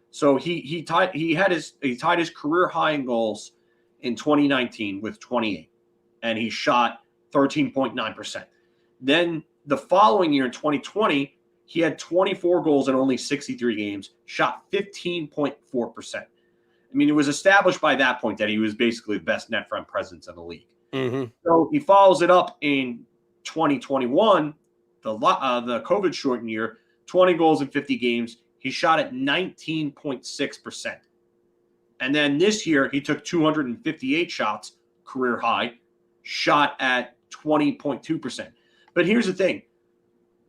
So he tied his career high in goals in 2019 with 28, and he shot 13.9%. Then the following year in 2020, he had 24 goals in only 63 games, shot 15.4%. I mean, it was established by that point that he was basically the best net front presence in the league. So he follows it up in 2021, the COVID shortened year, 20 goals in 50 games. He shot at 19.6%. And then this year, he took 258 shots, career high, shot at 20.2%. But here's the thing.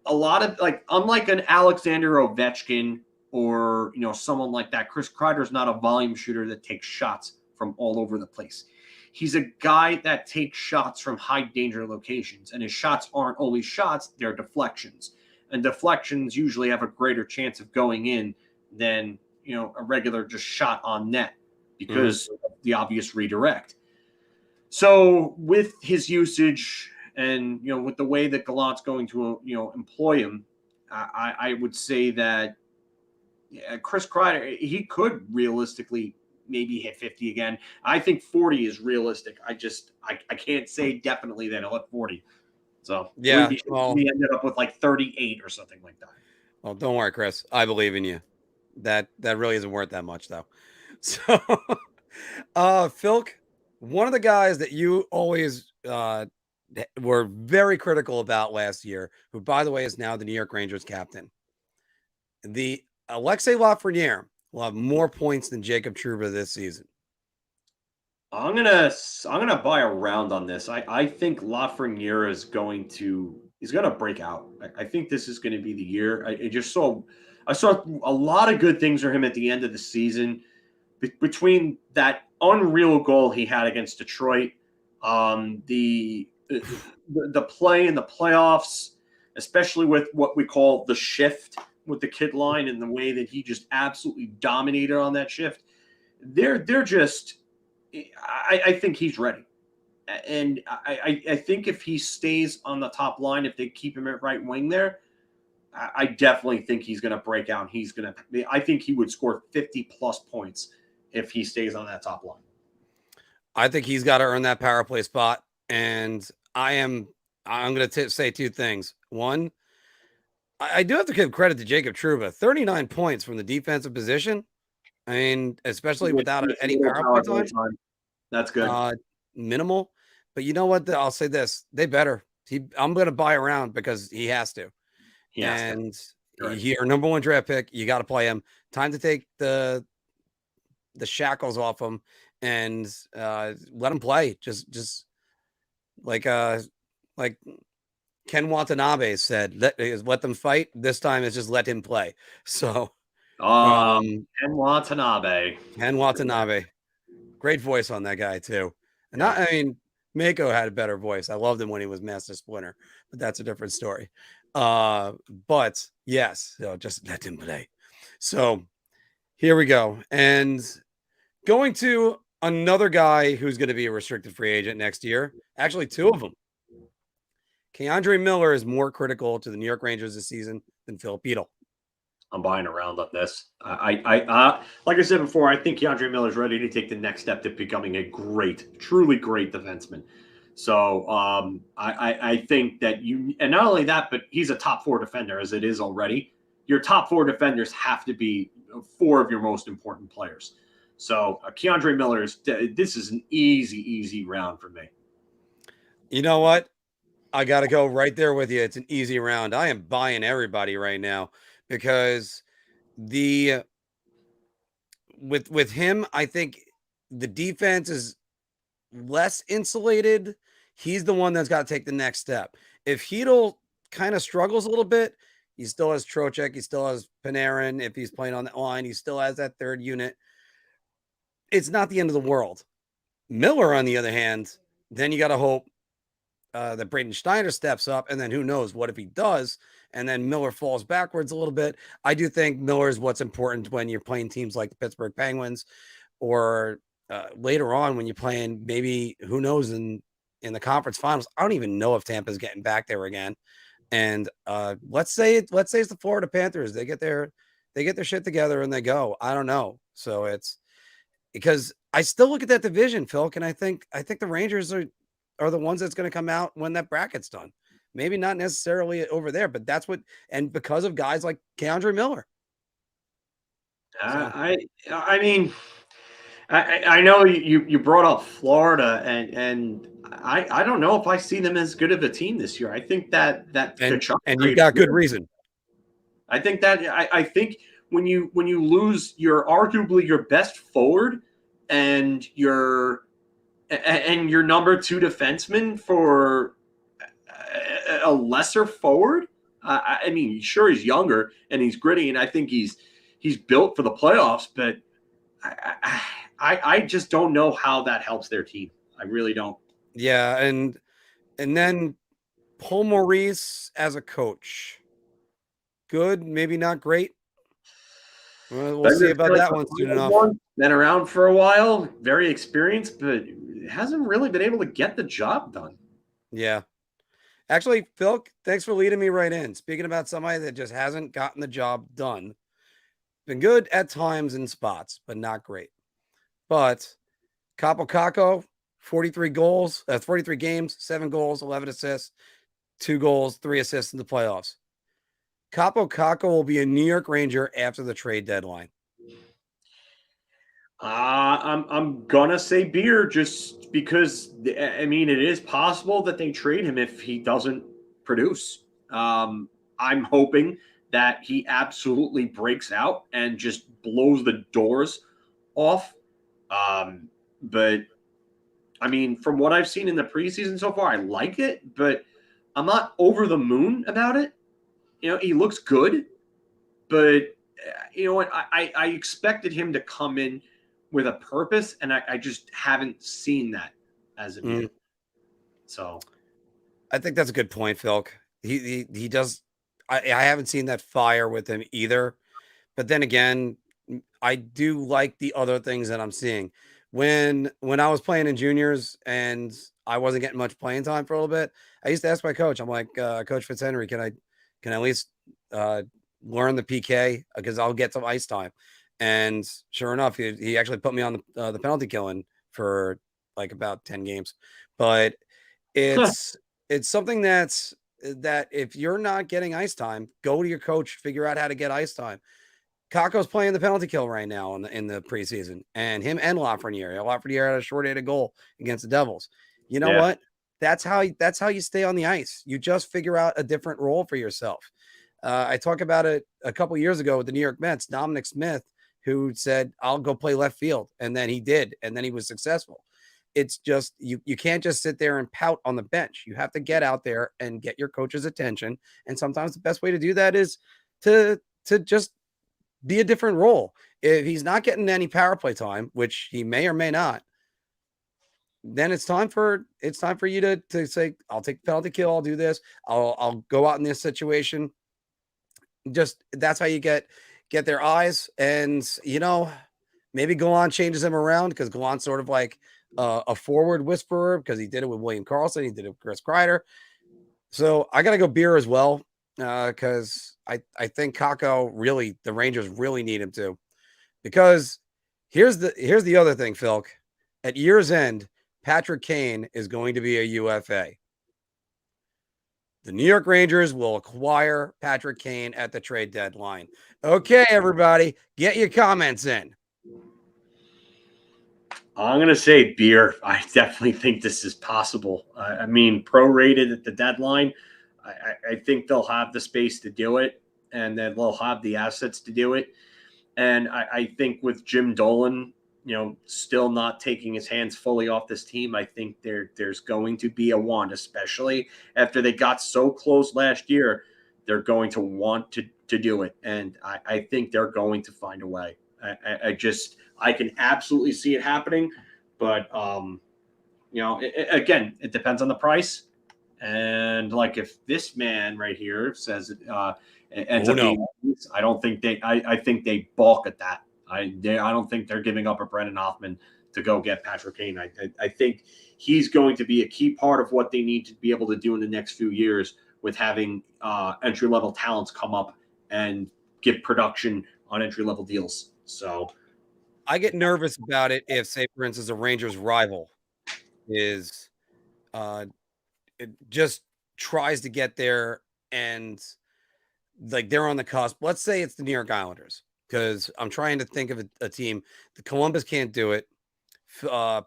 A lot of, unlike an Alexander Ovechkin or, someone like that, Chris Kreider is not a volume shooter that takes shots from all over the place. He's a guy that takes shots from high danger locations, and his shots aren't always shots, they're deflections. And deflections usually have a greater chance of going in than, a regular just shot on net because of the obvious redirect. So with his usage and, with the way that Gallant's going to, employ him, I would say that Chris Kreider, he could realistically maybe hit 50 again. I think 40 is realistic. I can't say definitely that he'll hit 40. So yeah, he ended up with 38 or something like that. Well, don't worry, Chris. I believe in you. That really isn't worth that much, though. So, Filk, one of the guys that you always were very critical about last year, who, by the way, is now the New York Rangers captain, the Alexei Lafreniere will have more points than Jacob Trouba this season. I'm gonna buy a round on this. I think Lafreniere is going to break out. I think this is going to be the year. I saw a lot of good things for him at the end of the season. Between that unreal goal he had against Detroit, the play in the playoffs, especially with what we call the shift, with the kid line and the way that he just absolutely dominated on that shift. They're just, I think he's ready. And I think if he stays on the top line, if they keep him at right wing there, I definitely think he's going to break out. I think he would score 50 plus points if he stays on that top line. I think he's got to earn that power play spot. And I'm going to say two things. One, I do have to give credit to Jacob Trouba. 39 points from the defensive position. I mean, especially without any power play time. That's good. Minimal. But you know what? I'll say this. They better. I'm going to buy around because he has to. You're number one draft pick. You got to play him. Time to take the shackles off him and let him play. Just like Ken Watanabe said, let them fight. This time it's just let him play. So Ken Watanabe. Great voice on that guy too. And Mako had a better voice. I loved him when he was Master Splinter, but that's a different story. But yes, just let him play. So here we go. And going to another guy who's going to be a restricted free agent next year. Actually, two of them. Keandre Miller is more critical to the New York Rangers this season than Phil Beadle. I'm buying around on this. I like I said before, I think Keandre Miller is ready to take the next step to becoming a truly great defenseman. So I think that and not only that, but he's a top 4 defender as it is already. Your top 4 defenders have to be 4 of your most important players. So Keandre Miller this is an easy round for me. You know what? I got to go right there with you. It's an easy round. I am buying everybody right now because with him, I think the defense is less insulated. He's the one that's got to take the next step. If Hedl kind of struggles a little bit, he still has Trocheck. He still has Panarin. If he's playing on that line, he still has that third unit. It's not the end of the world. Miller, on the other hand, then you got to hope that Braden Schneider steps up, and then who knows what if he does, and then Miller falls backwards a little bit. I do think Miller is what's important when you're playing teams like the Pittsburgh Penguins, or later on when you're playing maybe who knows in the conference finals. I don't even know if Tampa's getting back there again. And let's say it's the Florida Panthers. They get their shit together and they go. I don't know. So it's because I still look at that division, Phil, and I think the Rangers are the ones that's going to come out when that bracket's done. Maybe not necessarily over there, but that's what, and because of guys like Keandre Miller. I mean, I know you brought up Florida, and I don't know if I see them as good of a team this year. I think that and you got good reason. I think that I think when you lose arguably your best forward and your number 2 defenseman for a lesser forward. I mean, sure, he's younger and he's gritty, and I think he's built for the playoffs. But I just don't know how that helps their team. I really don't. Yeah, and then Paul Maurice as a coach, good, maybe not great. We'll see about that one soon enough. Been around for a while, very experienced, but hasn't really been able to get the job done. Yeah. Actually, Phil, thanks for leading me right in. Speaking about somebody that just hasn't gotten the job done. Been good at times in spots, but not great. But Kaapo Kakko, 43 goals, 43 games, 7 goals, 11 assists, 2 goals, 3 assists in the playoffs. Kaapo Kakko will be a New York Ranger after the trade deadline. I'm gonna say Beer just because I mean it is possible that they trade him if he doesn't produce. I'm hoping that he absolutely breaks out and just blows the doors off. But I mean, from what I've seen in the preseason so far, I like it, but I'm not over the moon about it. You know, he looks good, but you know what? I expected him to come in with a purpose, and I just haven't seen that as of yet. So I think that's a good point, Phil. He does. I haven't seen that fire with him either. But then again, I do like the other things that I'm seeing. When I was playing in juniors and I wasn't getting much playing time for a little bit, I used to ask my coach. I'm like, Coach Fitzhenry, can I at least learn the PK because I'll get some ice time? And sure enough, he actually put me on the penalty killing for like about 10 games. But it's something that if you're not getting ice time, go to your coach, figure out how to get ice time. Kako's playing the penalty kill right now in the preseason, and him and Lafreniere. Lafreniere had a short-handed goal against the Devils. You know what? That's how you stay on the ice. You just figure out a different role for yourself. I talked about it a couple years ago with the New York Mets, Dominic Smith, who said, "I'll go play left field," and then he did, and then he was successful. It's just you can't just sit there and pout on the bench. You have to get out there and get your coach's attention. And sometimes the best way to do that is to just be a different role. If he's not getting any power play time, which he may or may not, then it's time for you to say, I'll take the penalty kill, I'll do this, I'll go out in this situation. Just that's how you get their eyes. And maybe Gallant changes him around because Gallant's sort of like a forward whisperer because he did it with William Karlsson, he did it with Chris Kreider. So I gotta go beer as well. Because I think Kakko really, the Rangers really need him to. Because here's the other thing, Filk. At year's end, Patrick Kane is going to be a UFA. The New York Rangers will acquire Patrick Kane at the trade deadline. Okay, everybody, get your comments in. I'm going to say beer. I definitely think this is possible. I mean, prorated at the deadline. I think they'll have the space to do it, and then they'll have the assets to do it. And I think with Jim Dolan, still not taking his hands fully off this team, I think there's going to be a want, especially after they got so close last year. They're going to want to do it, and I think they're going to find a way. I can absolutely see it happening, but again, it depends on the price. And like if this man right here says it ends up being, I don't think I think they balk at that. I don't think they're giving up a Brendan Hoffman to go get Patrick Kane. I think he's going to be a key part of what they need to be able to do in the next few years with having entry level talents come up and give production on entry level deals. So I get nervous about it if, say, for instance, a Rangers rival is it just tries to get there and like they're on the cusp. Let's say it's the New York Islanders, because I'm trying to think of a team. The Columbus can't do it.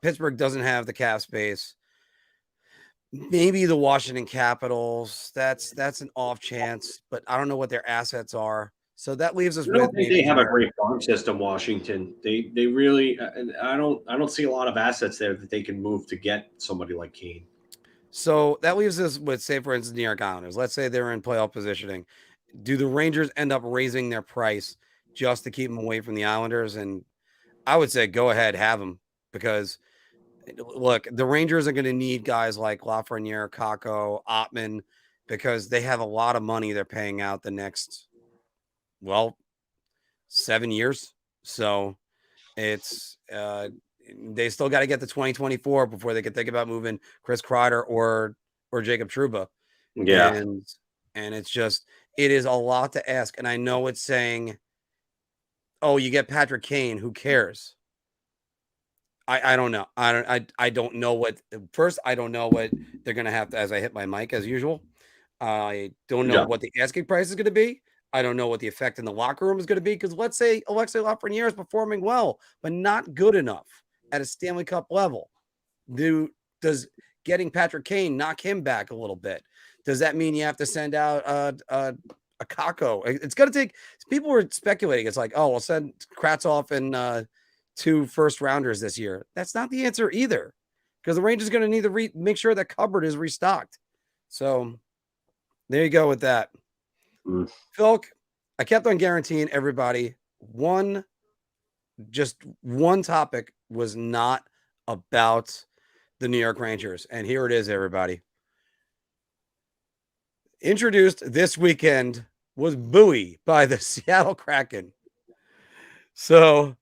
Pittsburgh doesn't have the cap space. Maybe the Washington Capitals. That's an off chance, but I don't know what their assets are. So that leaves us I don't with think they have a great farm system, Washington. They really I don't see a lot of assets there that they can move to get somebody like Kane. So that leaves us with, say, for instance, New York Islanders. Let's say they're in playoff positioning. Do the Rangers end up raising their price just to keep them away from the Islanders? And I would say go ahead, have them, because look, the Rangers are going to need guys like Lafreniere, Kakko, Ottman, because they have a lot of money they're paying out the next, 7 years. So it's they still got to get to 2024 before they can think about moving Chris Kreider or Jacob Trouba. Yeah. And it's just, it is a lot to ask. And I know it's saying, oh, you get Patrick Kane, who cares? I don't know. I don't know what I don't know what they're going to have to, as I hit my mic as usual. I don't know what the asking price is going to be. I don't know what the effect in the locker room is going to be, because let's say Alexei Lafreniere is performing well, but not good enough at a Stanley Cup level. Does getting Patrick Kane knock him back a little bit? Does that mean you have to send out a Kakko? It's going to take. People were speculating. It's like, oh, we'll send Kravtsov and 2 first rounders this year. That's not the answer either, because the Rangers are going to need to make sure that cupboard is restocked. So there you go with that. Filk, I kept on guaranteeing everybody just one topic was not about the New York Rangers. And here it is, everybody. introduced this weekend was Bowie by the Seattle Kraken. So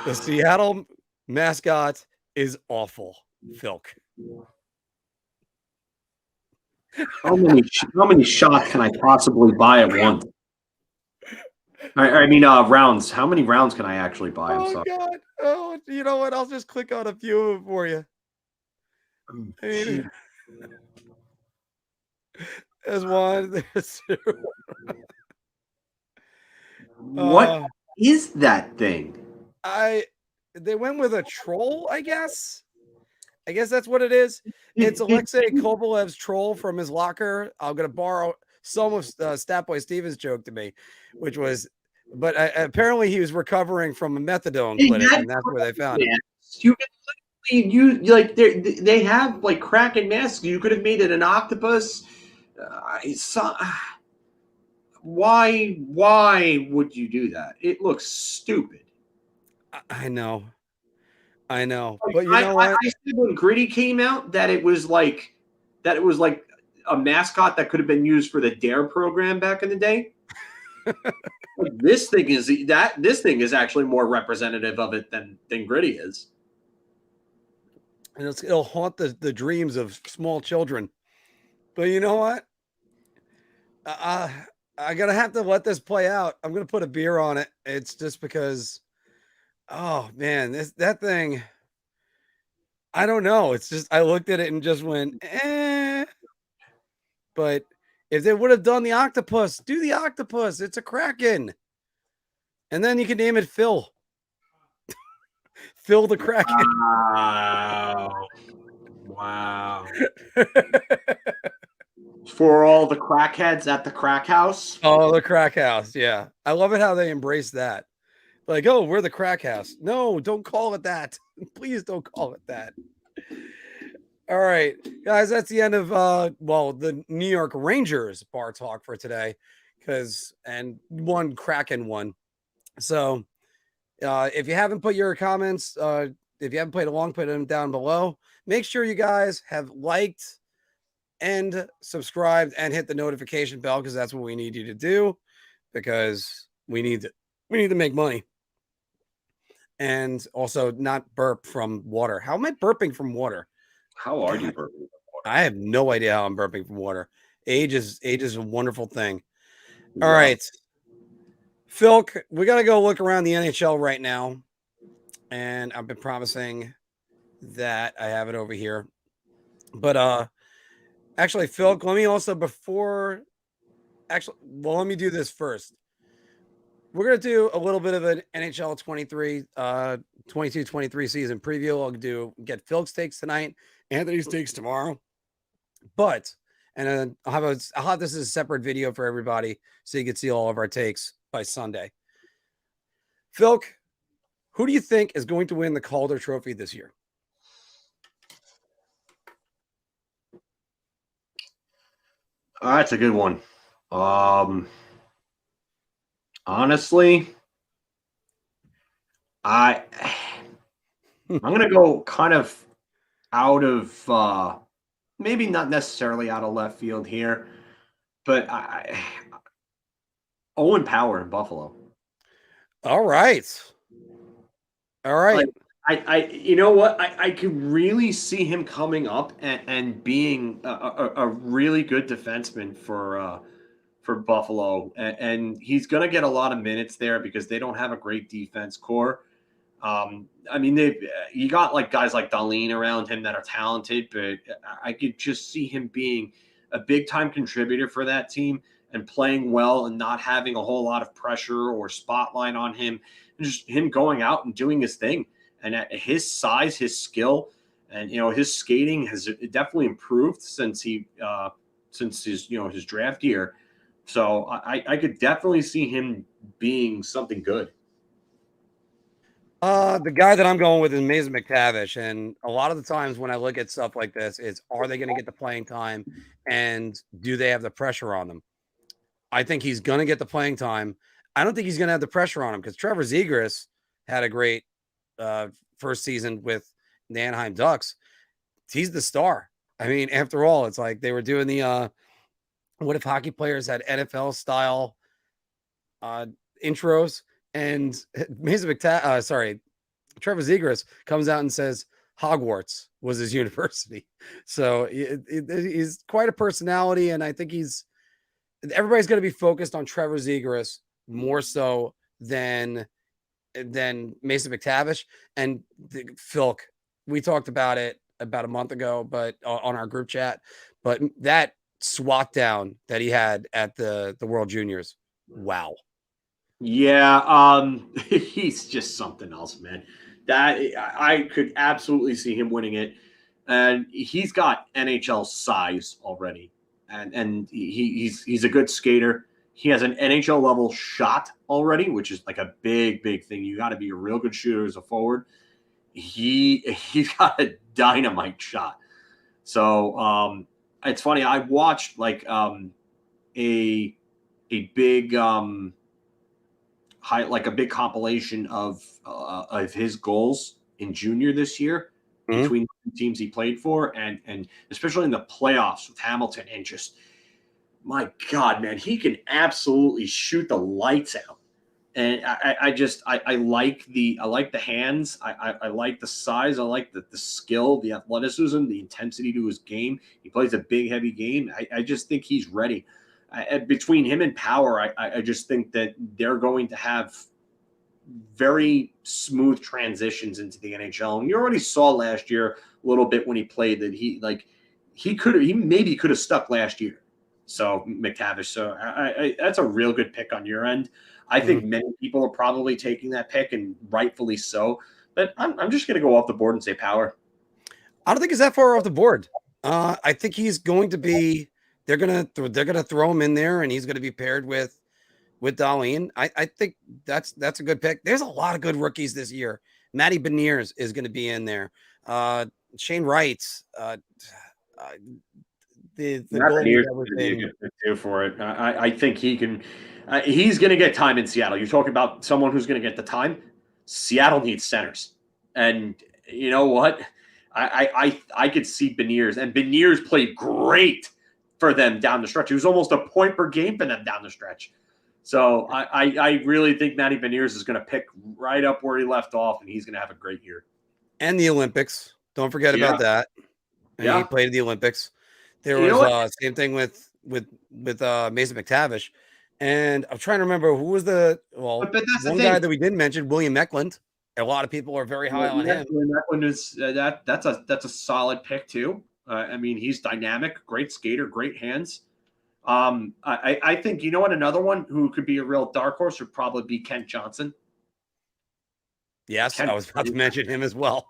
the Seattle mascot is awful, Filk. How many shots can I possibly buy at once? I mean, rounds. How many rounds can I actually buy? I'm sorry. God. Oh, you know what? I'll just click on a few of them for you. I mean, there's one. There's two. What is that thing? They went with a troll, I guess. I guess that's what it is. It's Alexei Kovalev's troll from his locker. I'm gonna borrow some of Statboy Stevens' joke to me, which was, but apparently he was recovering from a methadone clinic, and that's where they found him. You can literally use like they have like Kraken masks. You could have made it an octopus. Why would you do that? It looks stupid. I know. But you know what? I said when Gritty came out that it was like a mascot that could have been used for the Dare program back in the day. This thing is actually more representative of it than Gritty is. And it'll haunt the dreams of small children. But you know what? I gotta have to let this play out. I'm gonna put a beer on it. It's just because, oh man, that thing. I don't know. It's just I looked at it and just went, eh. But if they would have done the octopus, do the octopus. It's a Kraken, and then you can name it Phil. Phil the Kraken. Wow. For all the crackheads at the crack house. Oh, the crack house. Yeah. I love it how they embrace that. Like, oh, we're the crack house. No, don't call it that. Please don't call it that. All right, guys, that's the end of the New York Rangers bar talk for today. And one Kraken one. So if you haven't put your comments, if you haven't played along, put them down below. Make sure you guys have liked and subscribed and hit the notification bell, because that's what we need you to do, because we need to make money. And also not burp from water. How am I burping from water? How are you burping from water? I have no idea how I'm burping from water. Age is a wonderful thing. All right. Filk, we got to go look around the NHL right now. And I've been promising that I have it over here. But actually, Filk, let me also let me do this first. We're going to do a little bit of an NHL 22-23 season preview. I'll get Filk's takes tonight, Anthony's takes tomorrow. But, and then I'll have this as a separate video for everybody so you can see all of our takes by Sunday. Filk, who do you think is going to win the Calder Trophy this year? That's a good one. Honestly, I'm gonna go kind of out of maybe not necessarily out of left field here, but Owen Power in Buffalo. All right. Like, I you know what? I could really see him coming up and being a really good defenseman for Buffalo, and he's going to get a lot of minutes there because they don't have a great defense core. I mean, you got like guys like Dahlin around him that are talented, but I could just see him being a big time contributor for that team and playing well and not having a whole lot of pressure or spotlight on him, and just him going out and doing his thing. And at his size, his skill, and his skating has definitely improved since his draft year. So I could definitely see him being something good. The guy that I'm going with is Mason McTavish. And a lot of the times when I look at stuff like this, it's are they going to get the playing time and do they have the pressure on them? I think he's going to get the playing time. I don't think he's going to have the pressure on him because Trevor Zegras had a great first season with the Anaheim Ducks. He's the star. I mean, after all, it's like they were doing the What if hockey players had NFL style intros and Trevor Zegras comes out and says Hogwarts was his university. So he's quite a personality, and I think everybody's going to be focused on Trevor Zegras more so than Mason McTavish and Filk. We talked about it about a month ago, but on our group chat, but that SWAT down that he had at the World Juniors. Wow. Yeah, he's just something else, man. That I could absolutely see him winning it, and he's got NHL size already, and he's a good skater. He has an NHL level shot already, which is like a big thing. You got to be a real good shooter as a forward. He's got a dynamite shot. So it's funny. I watched like a big like a big compilation of his goals in junior this year between the teams he played for, and especially in the playoffs with Hamilton, and just my God, man, he can absolutely shoot the lights out. And I like the hands. I like the size. I like the skill, the athleticism, the intensity to his game. He plays a big, heavy game. I just think he's ready. Between him and Power, I just think that they're going to have very smooth transitions into the NHL. And you already saw last year a little bit when he played that he maybe could have stuck last year. So McTavish. So that's a real good pick on your end. I think many people are probably taking that pick, and rightfully so. But I'm just going to go off the board and say Power. I don't think he's that far off the board. I think he's going to be. They're gonna throw him in there, and he's going to be paired with Dahlin. I think that's a good pick. There's a lot of good rookies this year. Matty Beniers is going to be in there. Shane Wright. The goalie that was in for it. I think he can. He's going to get time in Seattle. You're talking about someone who's going to get the time. Seattle needs centers, and you know what? I could see Beniers, and Beniers played great for them down the stretch. It was almost a point per game for them down the stretch. So I really think Matty Beniers is going to pick right up where he left off, and he's going to have a great year. And the Olympics. Don't forget about that. And he played at the Olympics. There was same thing with Mason McTavish. And I'm trying to remember who was one guy that we didn't mention, William Eklund. A lot of people are very high on him. Eklund is that's a solid pick too. I mean, he's dynamic, great skater, great hands. I think another one who could be a real dark horse would probably be Kent Johnson. Yes, I was about to mention him as well.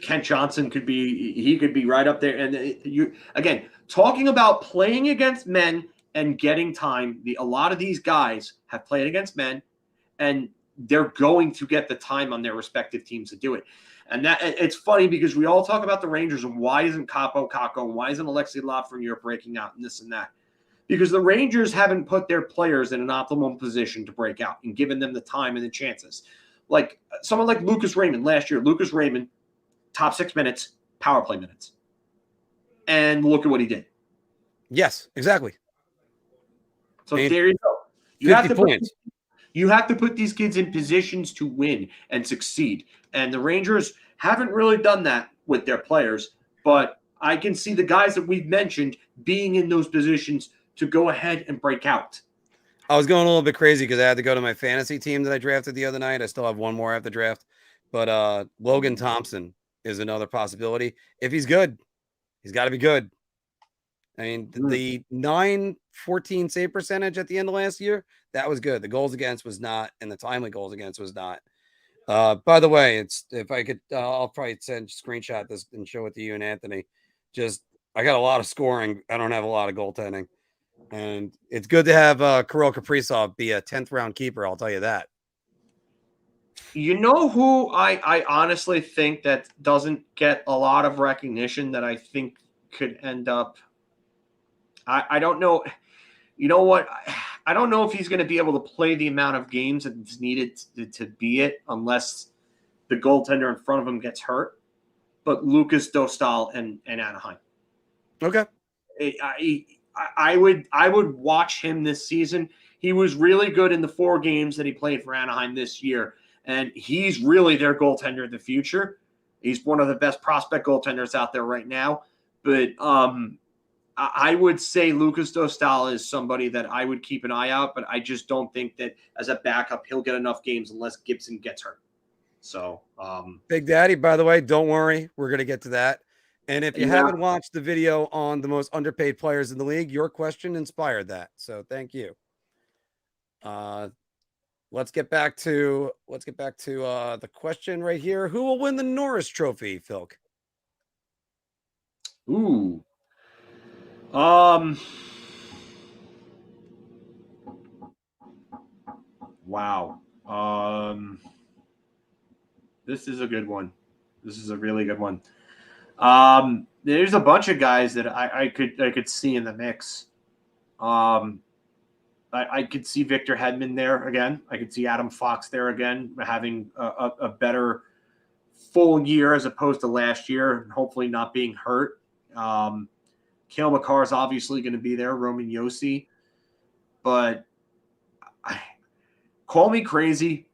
Kent Johnson could be right up there. And you again talking about playing against men and getting time. A lot of these guys have played against men, and they're going to get the time on their respective teams to do it. And that it's funny because we all talk about the Rangers and why isn't Kakko and why isn't Alexei Lafreniere breaking out and this and that? Because the Rangers haven't put their players in an optimal position to break out and given them the time and the chances. Like someone like Lucas Raymond last year. Lucas Raymond, top 6 minutes, power play minutes. And look at what he did. Yes, exactly. So there you go. You have to put these kids in positions to win and succeed. And the Rangers haven't really done that with their players, but I can see the guys that we've mentioned being in those positions to go ahead and break out. I was going a little bit crazy because I had to go to my fantasy team that I drafted the other night. I still have one more after draft, but Logan Thompson is another possibility. If he's good, he's got to be good. I mean, the 9-14 save percentage at the end of last year, that was good. The goals against was not, and the timely goals against was not. By the way, if I could, I'll probably screenshot this and show it to you and Anthony. I got a lot of scoring. I don't have a lot of goaltending. And it's good to have Kirill Kaprizov be a 10th round keeper. I'll tell you that. You know who I honestly think that doesn't get a lot of recognition that I think could end up. I don't know. You know what? I don't know if he's going to be able to play the amount of games that's needed to be it unless the goaltender in front of him gets hurt. But Lucas Dostal and Anaheim. Okay. I would watch him this season. He was really good in the 4 games that he played for Anaheim this year, and he's really their goaltender of the future. He's one of the best prospect goaltenders out there right now. But I would say Lucas Dostal is somebody that I would keep an eye out, but I just don't think that as a backup he'll get enough games unless Gibson gets hurt. So, Big Daddy, by the way, don't worry, we're going to get to that. And if you haven't watched the video on the most underpaid players in the league, your question inspired that. So thank you. Let's get back to the question right here. Who will win the Norris Trophy, Filk? Ooh. Wow. This is a good one. This is a really good one. There's a bunch of guys that I could see in the mix. I could see Victor Hedman there again. I could see Adam Fox there again, having a better full year as opposed to last year, and hopefully not being hurt. Cale Makar is obviously going to be there, Roman Josi. But call me crazy,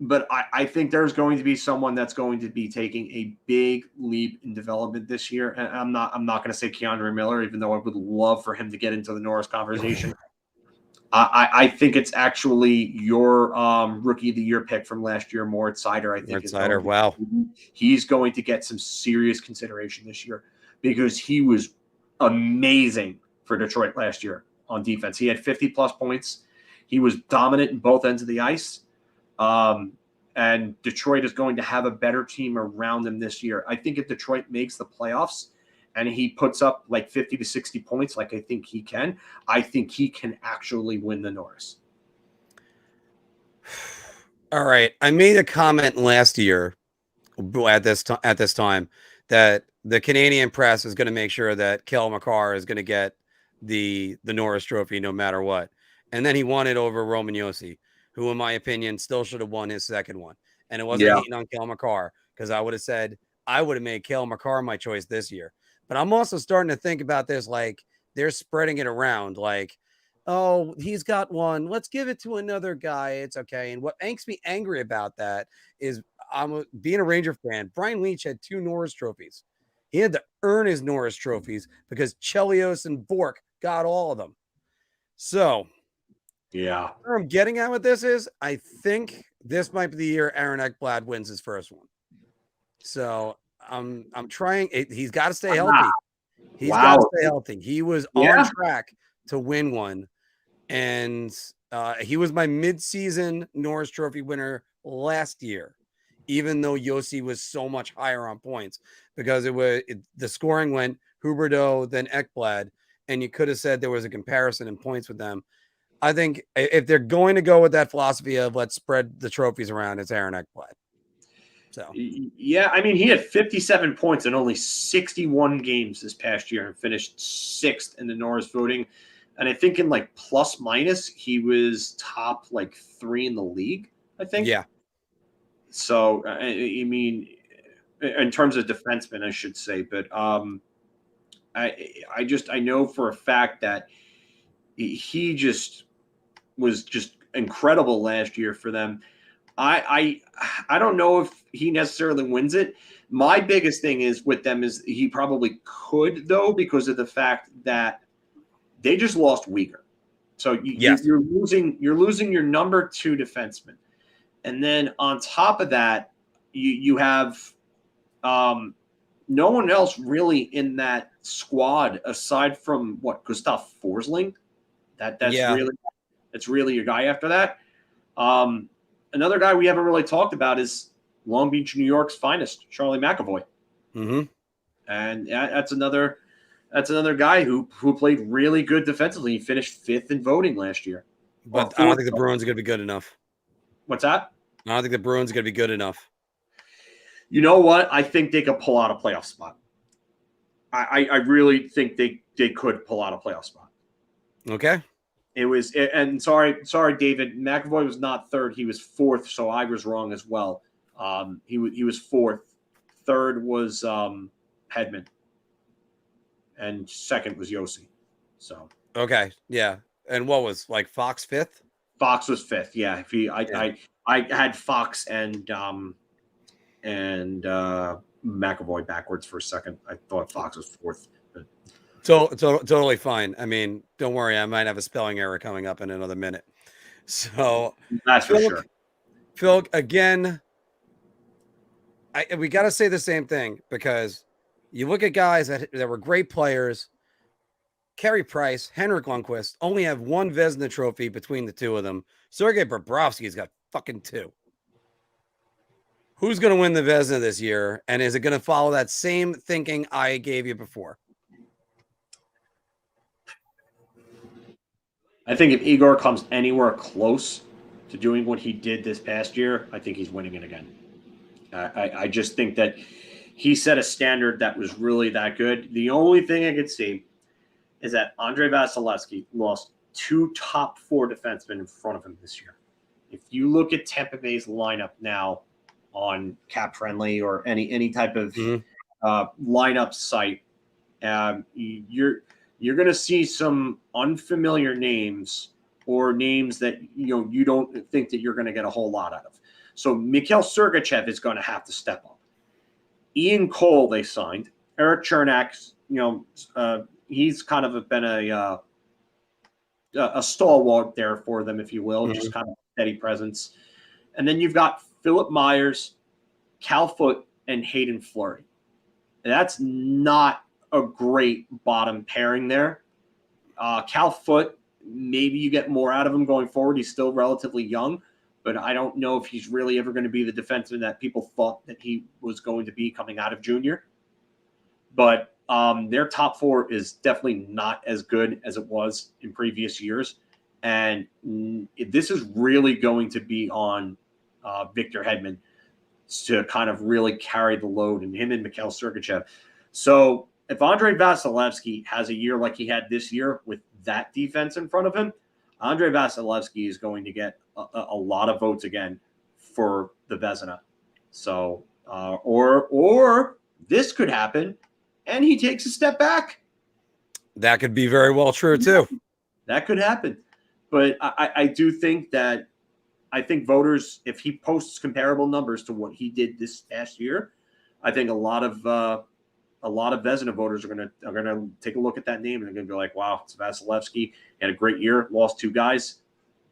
but I think there's going to be someone that's going to be taking a big leap in development this year. And I'm not going to say Keandre Miller, even though I would love for him to get into the Norris conversation. I think it's actually your rookie of the year pick from last year, Moritz Seider. I think Seider, wow. He's going to get some serious consideration this year because he was amazing for Detroit last year on defense. He had 50-plus points. He was dominant in both ends of the ice. And Detroit is going to have a better team around him this year. I think if Detroit makes the playoffs and he puts up like 50 to 60 points like I think he can actually win the Norris. All right. I made a comment last year at this time that the Canadian press is going to make sure that Cale Makar is going to get the Norris Trophy no matter what. And then he won it over Roman Josi, who, in my opinion, still should have won his second one. And it wasn't hating on Cale Makar, because I would have made Cale Makar my choice this year. But I'm also starting to think about this like they're spreading it around. Like, oh, he's got one. Let's give it to another guy. It's okay. And what makes me angry about that is being a Ranger fan. Brian Leetch had 2 Norris trophies. He had to earn his Norris trophies because Chelios and Bork got all of them. So, yeah, where I'm getting at with this is I think this might be the year Aaron Ekblad wins his first one. So I'm trying. He's got to stay healthy. He's got to stay healthy. He was on track to win one, and he was my mid-season Norris Trophy winner last year, even though Josi was so much higher on points because the scoring went Huberdeau then Ekblad, and you could have said there was a comparison in points with them. I think if they're going to go with that philosophy of let's spread the trophies around, it's Aaron Ekblad. So yeah, I mean, he had 57 points in only 61 games this past year and finished 6th in the Norris voting. And I think in like plus minus, he was top like 3 in the league, I think. Yeah. So, I mean, in terms of defensemen, I should say, but I know for a fact that he just was just incredible last year for them. I don't know if he necessarily wins it. My biggest thing is with them is he probably could, though, because of the fact that they just lost Weegar. So you're losing your number 2 defenseman. And then on top of that, you have no one else really in that squad aside from Gustav Forsling. That's really your guy after that. Another guy we haven't really talked about is Long Beach, New York's finest, Charlie McAvoy. Mm-hmm. And that's another guy who played really good defensively. He finished 5th in voting last year. But I don't think the Bruins are going to be good enough. What's that? I don't think the Bruins are going to be good enough. You know what? I think they could pull out a playoff spot. I really think they could pull out a playoff spot. Okay. Sorry, David. McAvoy was not 3rd; he was 4th. So I was wrong as well. He was 4th. 3rd was Hedman, and 2nd was Josi. So Okay, yeah. And what was like Fox fifth? Fox was fifth. Yeah, if he, Yeah. I had Fox and McAvoy backwards for a second. I thought Fox was fourth. But Totally fine. I mean, don't worry. I might have a spelling error coming up in another minute. So, that's for sure. Phil, again, we got to say the same thing because you look at guys that were great players. Carey Price, Henrik Lundqvist only have one Vezina trophy between the two of them. Sergei Bobrovsky's got fucking two. Who's going to win the Vezina this year? And is it going to follow that same thinking I gave you before? I think if Igor comes anywhere close to doing what he did this past year, I think he's winning it again. I just think that he set a standard that was really that good. The only thing I could see is that Andrei Vasilevsky lost 2 top 4 defensemen in front of him this year. If you look at Tampa Bay's lineup now on Cap Friendly or any type of lineup site, you're going to see some unfamiliar names or names that you don't think that you're going to get a whole lot out of. So Mikhail Sergachev is going to have to step up. Ian Cole they signed. Eric Chernak, he's kind of been a stalwart there for them, if you will, just kind of steady presence. And then you've got Philip Myers, Cal Foote, and Hayden Fleury. And that's not a great bottom pairing there. Cal Foote, maybe you get more out of him going forward. He's still relatively young, but I don't know if he's really ever going to be the defenseman that people thought that he was going to be coming out of junior. But their top 4 is definitely not as good as it was in previous years. And this is really going to be on Victor Hedman to kind of really carry the load, and him and Mikhail Sergachev. So if Andrei Vasilevsky has a year like he had this year with that defense in front of him, Andrei Vasilevsky is going to get a lot of votes again for the Vezina. So, or this could happen, and he takes a step back. That could be very well true too. That could happen, but I do think that voters, if he posts comparable numbers to what he did this past year, I think a lot of Vezina voters are gonna take a look at that name and they're gonna be like, wow, it's Vasilevsky. He had a great year, lost 2 guys,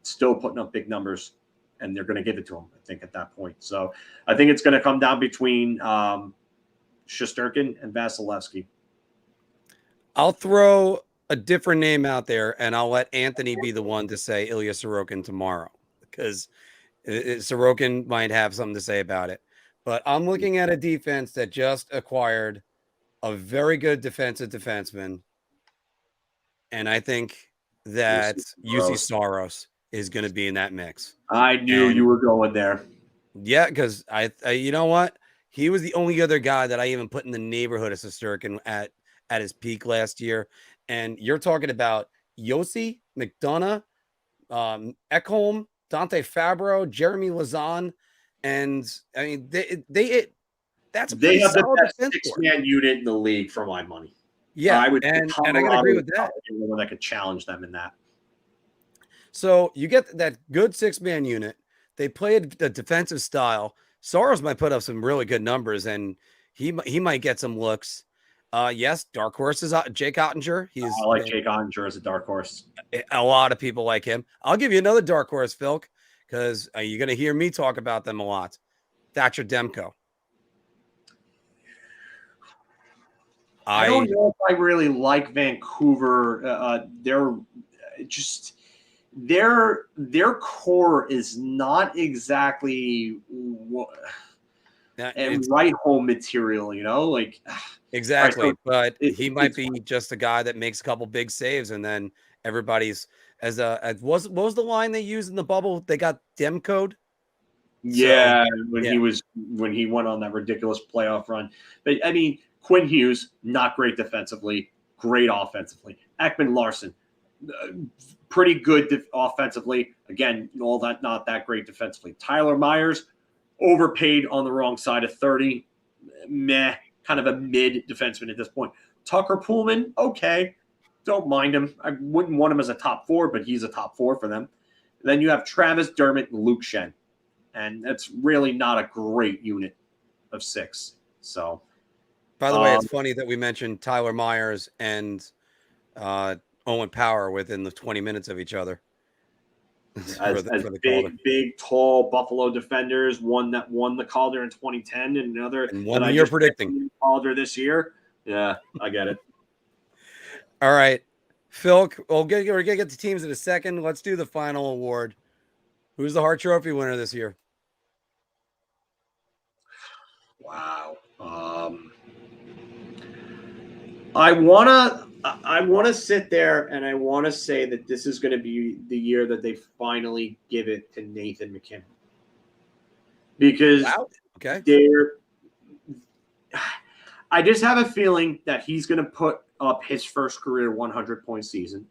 still putting up big numbers, and they're gonna give it to him, I think, at that point. So I think it's gonna come down between Shesterkin and Vasilevsky. I'll throw a different name out there, and I'll let Anthony be the one to say Ilya Sorokin tomorrow, because Sorokin might have something to say about it. But I'm looking at a defense that just acquired a very good defensive defenseman, and I think that UC Saros is going to be in that mix. I knew you were going there. Yeah, because I you know what? He was the only other guy that I even put in the neighborhood of Shesterkin at his peak last year. And you're talking about Yossi, McDonough, Ekholm, Dante Fabro, Jeremy Lazan, and I mean they have the best 6-man unit in the league for my money. Yeah, I would, and I can agree with that. Anyone that could challenge them in that. So you get that good 6-man unit. They played the defensive style. Saros might put up some really good numbers, and he might get some looks. Yes, dark horse is Jake Ottinger. I like Jake Ottinger as a dark horse. A lot of people like him. I'll give you another dark horse, Filk, because you're going to hear me talk about them a lot. Thatcher Demko. I don't know if I really like Vancouver. They're just their core is not exactly right home material, like exactly. Right, so but he might be just a guy that makes a couple big saves, and then everybody's what was the line they used in the bubble? They got Demcode. Yeah, when he went on that ridiculous playoff run. But I mean, Quinn Hughes, not great defensively, great offensively. Ekman Larson, pretty good offensively. Again, all that not that great defensively. Tyler Myers, overpaid on the wrong side of 30. Meh, kind of a mid defenseman at this point. Tucker Pullman, okay. Don't mind him. I wouldn't want him as a top 4, but he's a top 4 for them. Then you have Travis Dermott and Luke Shen. And that's really not a great unit of 6. So, by the way, it's funny that we mentioned Tyler Myers and Owen Power within the 20 minutes of each other. As big, tall Buffalo defenders, one that won the Calder in 2010 and another and one that you're predicting Calder this year. Yeah, I get it. All right, Filk, we're going to get the teams in a second. Let's do the final award. Who's the Hart Trophy winner this year? Wow. I wanna sit there and I want to say that this is going to be the year that they finally give it to Nathan MacKinnon. Because I just have a feeling that he's going to put up his first career 100-point season,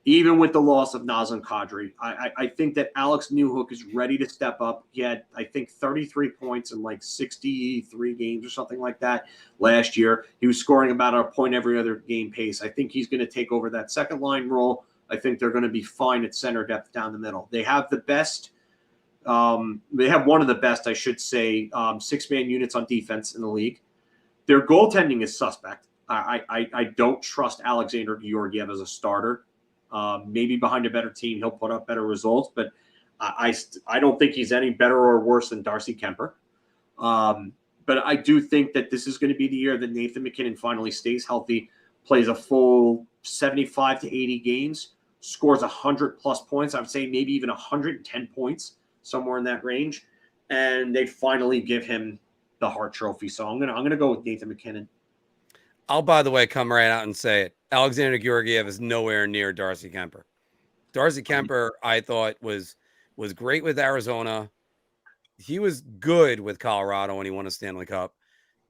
even with the loss of Nazem Kadri. I think that Alex Newhook is ready to step up. He had, I think, 33 points in like 63 games or something like that last year. He was scoring about a point every other game pace. I think he's going to take over that second line role. I think they're going to be fine at center depth down the middle. They have the best they have one of the best, I should say, 6-man units on defense in the league. Their goaltending is suspect. I don't trust Alexander Georgiev as a starter. Maybe behind a better team, he'll put up better results, but I don't think he's any better or worse than Darcy Kemper. But I do think that this is going to be the year that Nathan MacKinnon finally stays healthy, plays a full 75 to 80 games, scores 100-plus points. I would say maybe even 110 points, somewhere in that range, and they finally give him the Hart Trophy. So I'm gonna go with Nathan MacKinnon. I'll, by the way, come right out and say it. Alexander Georgiev is nowhere near Darcy Kemper. Darcy Kemper, I thought, was great with Arizona. He was good with Colorado when he won a Stanley Cup,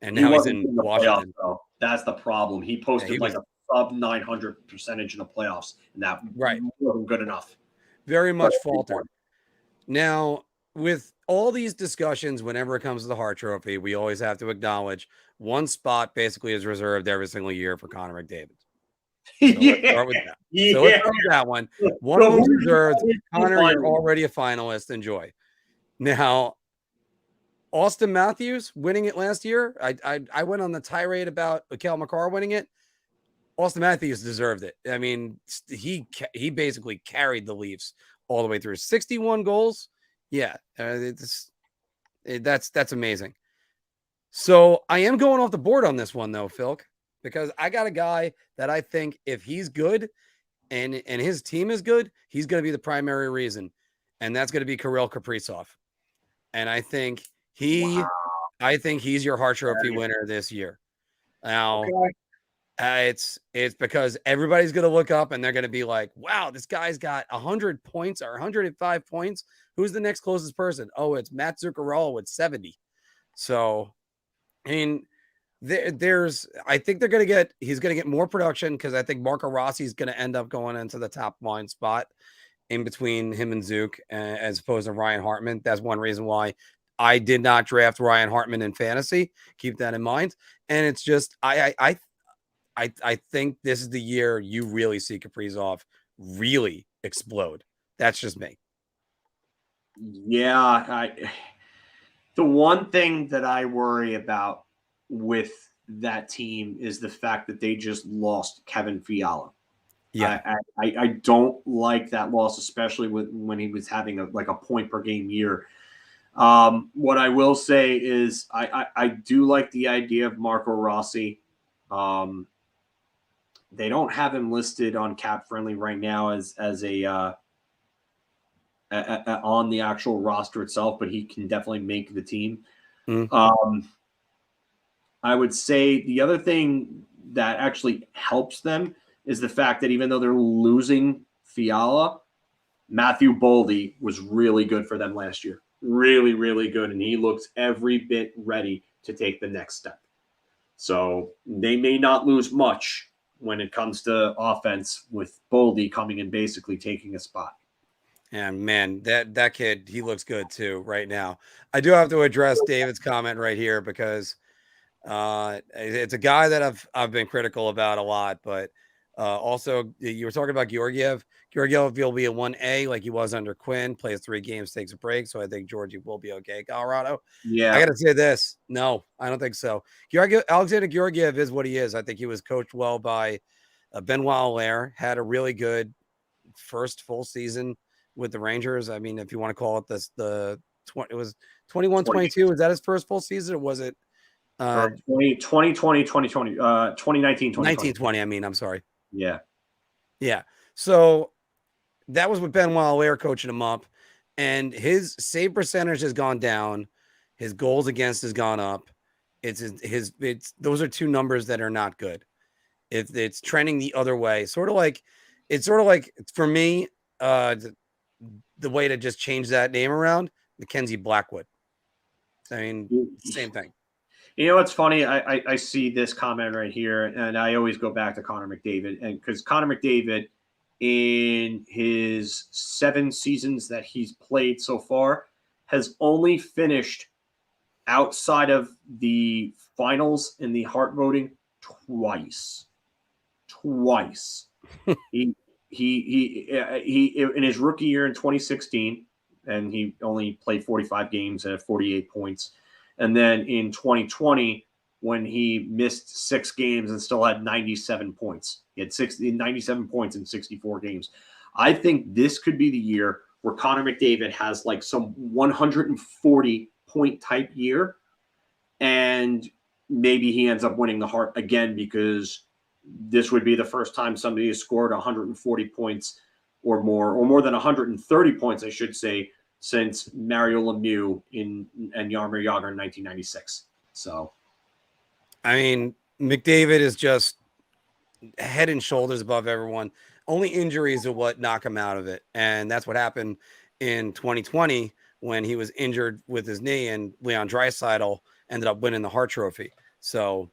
and now he's in Washington. Playoffs, that's the problem. He posted a sub 900 percentage in the playoffs, and that wasn't good enough. Very much faltered. Now, with all these discussions, whenever it comes to the Hart Trophy, we always have to acknowledge one spot basically is reserved every single year for Connor McDavid. So let's start with that. So let's start with that one. One of them reserved. Connor, you're already a finalist. Enjoy. Now, Austin Matthews winning it last year. I went on the tirade about Cale Makar winning it. Austin Matthews deserved it. I mean, he basically carried the Leafs all the way through. 61 goals. Yeah, that's amazing. So I am going off the board on this one, though, Filk, because I got a guy that I think if he's good and his team is good, he's going to be the primary reason, and that's going to be Kirill Kaprizov. And I think he's your Hart Trophy winner this year. Now, it's because everybody's going to look up and they're going to be like, wow, this guy's got 100 points or 105 points. Who's the next closest person? Oh, it's Matt Zuccarello with 70. So, I mean, I think he's going to get more production because I think Marco Rossi is going to end up going into the top line spot in between him and Zook as opposed to Ryan Hartman. That's one reason why I did not draft Ryan Hartman in fantasy. Keep that in mind. And it's just, I think this is the year you really see Kaprizov really explode. That's just me. Yeah. The one thing that I worry about with that team is the fact that they just lost Kevin Fiala. Yeah. I don't like that loss, especially when he was having a point per game year. What I will say is I do like the idea of Marco Rossi. They don't have him listed on Cap Friendly right now as a on the actual roster itself, but he can definitely make the team. I would say the other thing that actually helps them is the fact that even though they're losing Fiala, Matthew Boldy was really good for them last year. Really, really good. And he looks every bit ready to take the next step. So they may not lose much when it comes to offense with Boldy coming and basically taking a spot. And man, that kid, he looks good too right now. I do have to address David's comment right here because it's a guy that I've been critical about a lot, but Also, you were talking about Georgiev. Georgiev will be a 1A like he was under Quinn, plays 3 games, takes a break. So I think Georgie will be okay. Colorado. Yeah. I got to say this. No, I don't think so. Alexander Georgiev is what he is. I think he was coached well by Benoit Allaire, had a really good first full season with the Rangers. I mean, if you want to call it this, it was 21-22. Is that his first full season? Or was it 2020, 2019, 19-20? I mean, I'm sorry. Yeah. Yeah. So that was with Benoit Allaire coaching him up, and his save percentage has gone down. His goals against has gone up. It's those are 2 numbers that are not good. It's trending the other way. Sort of like for me, the way to just change that name around, Mackenzie Blackwood. I mean, same thing. You know, it's funny. I see this comment right here, and I always go back to Connor McDavid, and because Connor McDavid, in his 7 seasons that he's played so far, has only finished outside of the finals in the Hart voting twice. he in his rookie year in 2016, and he only played 45 games and had 48 points. And then in 2020, when he missed 6 games and still had 97 points. He had 97 points in 64 games. I think this could be the year where Connor McDavid has like some 140 point type year, and maybe he ends up winning the Hart again, because this would be the first time somebody has scored 140 points or more than 130 points, I should say, since Mario Lemieux and Jaromir Jagr in 1996. So, I mean, McDavid is just head and shoulders above everyone. Only injuries are what knock him out of it, and that's what happened in 2020 when he was injured with his knee, and Leon Draisaitl ended up winning the Hart Trophy. So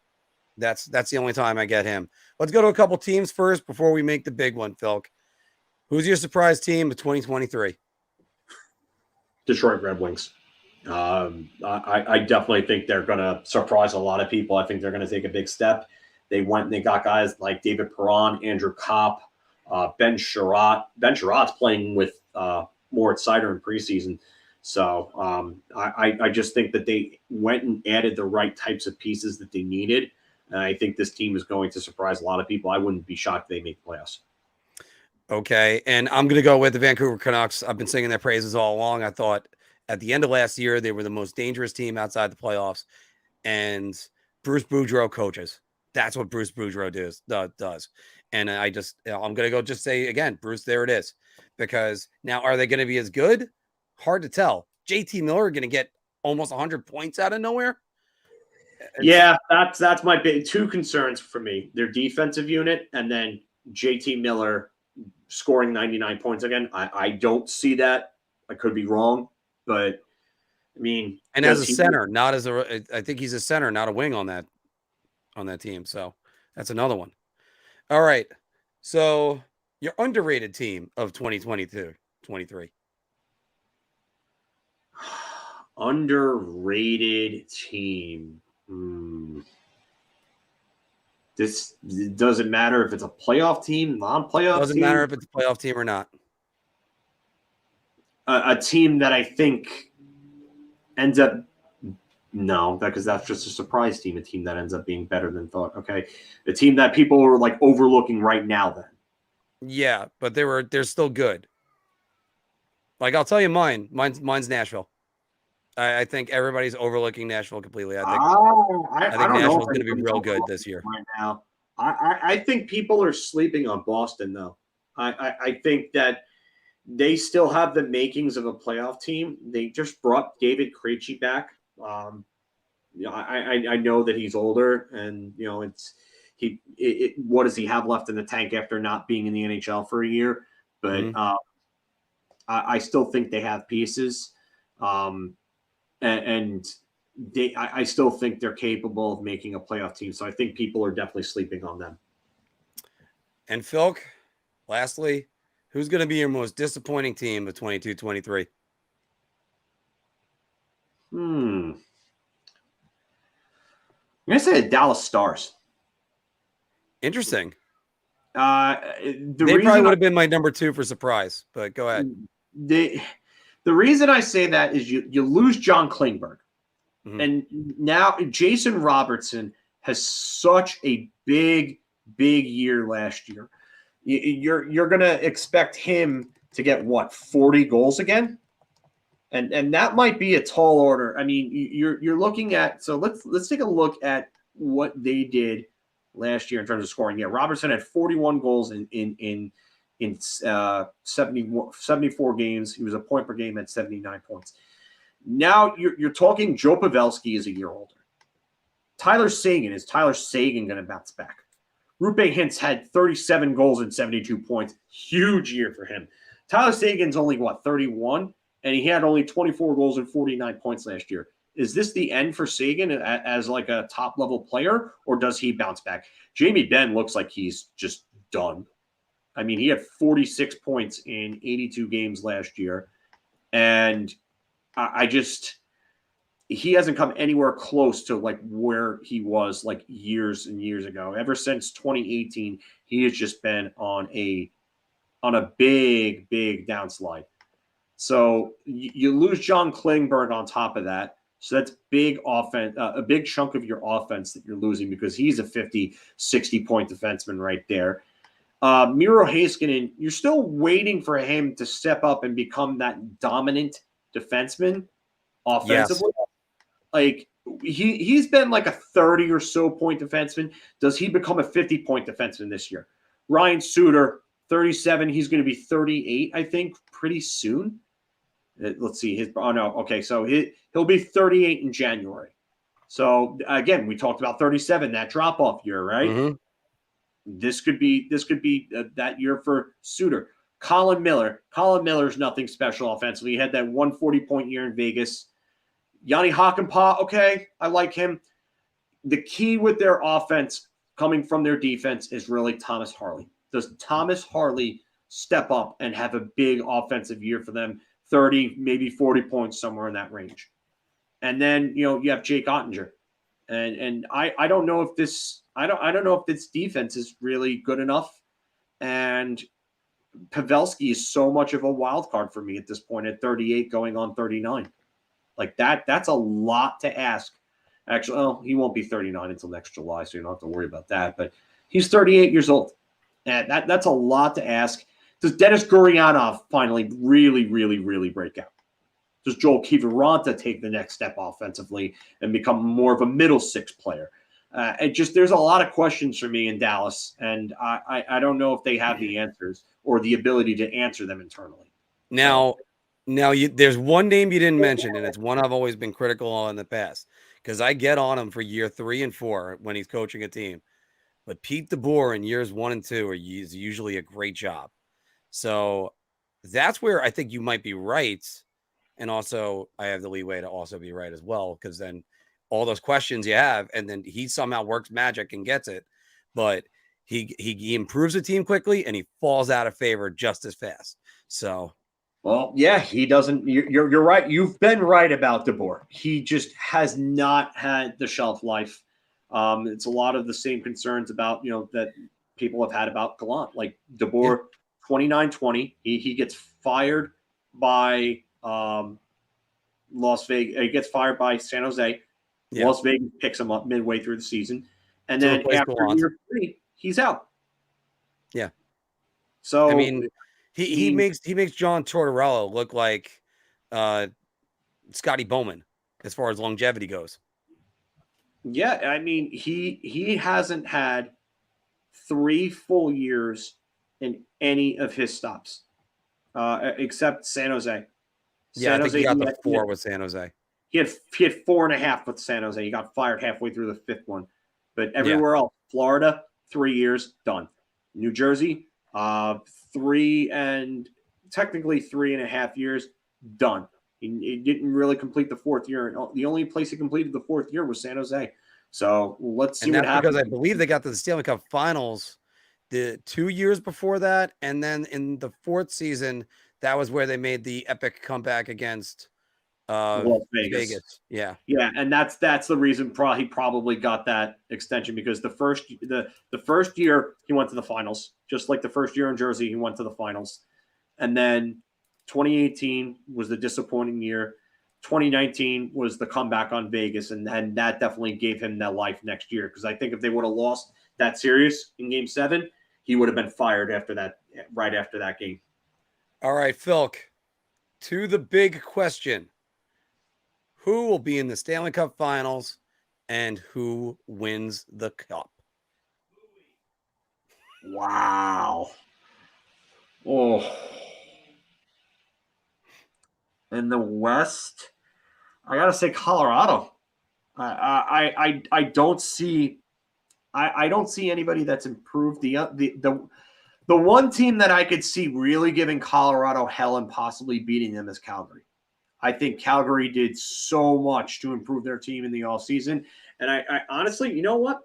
that's the only time I get him. Let's go to a couple teams first before we make the big one, Filk. Who's your surprise team of 2023? Detroit Red Wings. I definitely think they're going to surprise a lot of people. I think they're going to take a big step. They went and they got guys like David Perron, Andrew Kopp, Ben Sherratt. Ben Sherratt's playing with Moritz Seider in preseason. So I just think that they went and added the right types of pieces that they needed. And I think this team is going to surprise a lot of people. I wouldn't be shocked if they make playoffs. Okay, and I'm going to go with the Vancouver Canucks. I've been singing their praises all along. I thought at the end of last year, they were the most dangerous team outside the playoffs. And Bruce Boudreau coaches. That's what Bruce Boudreau does. And I'm going to go just say again, Bruce, there it is. Because now, are they going to be as good? Hard to tell. JT Miller going to get almost 100 points out of nowhere? Yeah, that's my big 2 concerns for me. Their defensive unit, and then JT Miller scoring 99 points again. I don't see that. I could be wrong, but I mean, and as a center, I think he's a center, not a wing on that team. So that's another one. All right. So your underrated team of 2022-23. Underrated team. This doesn't matter if it's a playoff team, non-playoff doesn't team. matter if it's a playoff team or not. A team that I think ends up because that's just a surprise team. A team that ends up being better than thought. Okay, the team that people are like overlooking right now. Then, yeah, but they're still good. Like I'll tell you, mine's Nashville. I think everybody's overlooking Nashville completely. I think Nashville's going to be real good this year. Right now, I think people are sleeping on Boston, though. I think that they still have the makings of a playoff team. They just brought David Krejci back. I know that he's older, and what does he have left in the tank after not being in the NHL for a year? But I still think they have pieces. And I still think they're capable of making a playoff team. So I think people are definitely sleeping on them. And Filk, lastly, who's going to be your most disappointing team of 22-23? I'm going to say the Dallas Stars. Interesting. They probably would have been my number 2 for surprise, but go ahead. The reason I say that is you lose John Klingberg. Mhm. And now Jason Robertson has such a big year last year. You're going to expect him to get 40 goals again? And that might be a tall order. I mean, you're looking at, so let's take a look at what they did last year in terms of scoring. Yeah, Robertson had 41 goals in 74 games. He was a point per game at 79 points. Now you're talking Joe Pavelski is a year older. Tyler Seguin going to bounce back? Rupe Hintz had 37 goals and 72 points. Huge year for him. Tyler Seguin's only 31, and he had only 24 goals and 49 points last year. Is this the end for Seguin as like a top level player, or does he bounce back? Jamie Benn looks like he's just done. I mean, he had 46 points in 82 games last year, and he hasn't come anywhere close to like where he was like years and years ago. Ever since 2018, he has just been on a big downslide. So you lose John Klingberg on top of that. So that's big offense, a big chunk of your offense that you're losing because he's a 50, 60 point defenseman right there. Miro Heiskanen, you're still waiting for him to step up and become that dominant defenseman offensively. Yes. Like he's been like a 30 or so point defenseman. Does he become a 50 point defenseman this year? Ryan Suter, 37. He's going to be 38, I think, pretty soon. Let's see. So he'll be 38 in January. So again, we talked about 37, that drop off year, right? Mm-hmm. This could be that year for Suter. Colin Miller's nothing special offensively. He had that 140 point year in Vegas. Yanni Hakanpää, okay, I like him. The key with their offense coming from their defense is really Thomas Harley. Does Thomas Harley step up and have a big offensive year for them? 30, maybe 40 points, somewhere in that range. And then, you have Jake Ottinger. And I don't know if this defense is really good enough. And Pavelski is so much of a wild card for me at this point at 38 going on 39. Like that's a lot to ask. Actually, he won't be 39 until next July, so you don't have to worry about that. But he's 38 years old. And that's a lot to ask. Does Denis Gurianov finally really, really, really break out? Does Joel Kiviranta take the next step offensively and become more of a middle six player? There's a lot of questions for me in Dallas, and I don't know if they have the answers or the ability to answer them internally. Now, there's one name you didn't mention, and it's one I've always been critical on in the past because I get on him for year 3 and 4 when he's coaching a team. But Pete DeBoer in years 1 and 2 is usually a great job. So that's where I think you might be right. And also I have the leeway to also be right as well, because then all those questions you have, and then he somehow works magic and gets it. But he improves the team quickly and he falls out of favor just as fast. So, well, yeah, he doesn't. You're right. You've been right about DeBoer. He just has not had the shelf life. It's a lot of the same concerns about, that people have had about Gallant. Like DeBoer, 29-20, he gets fired by Las Vegas. He gets fired by San Jose. Yeah. Las Vegas picks him up midway through the season, and then after year 3, he's out. Yeah. So I mean, he makes John Tortorella look like Scotty Bowman as far as longevity goes. Yeah, I mean, he hasn't had 3 full years in any of his stops, except San Jose. Yeah, I think he got the 4 with San Jose. He had 4.5 with San Jose. He got fired halfway through the 5th one. But everywhere else, Florida, 3 years, done. New Jersey, 3 and technically 3.5 years, done. He didn't really complete the 4th year. The only place he completed the 4th year was San Jose. So let's see what happens. Because I believe they got to the Stanley Cup Finals the 2 years before that, and then in the 4th season, that was where they made the epic comeback against Vegas. Yeah. Yeah, and that's the reason he probably got that extension, because the first year he went to the finals, just like the first year in Jersey, he went to the finals. And then 2018 was the disappointing year. 2019 was the comeback on Vegas, and that definitely gave him that life next year, because I think if they would have lost that series in Game 7, he would have been fired right after that game. All right, Filk, to the big question. Who will be in the Stanley Cup Finals and who wins the Cup? Wow. Oh. In the West, I got to say Colorado. I don't see anybody that's improved. The one team that I could see really giving Colorado hell and possibly beating them is Calgary. I think Calgary did so much to improve their team in the offseason. And I honestly, you know what?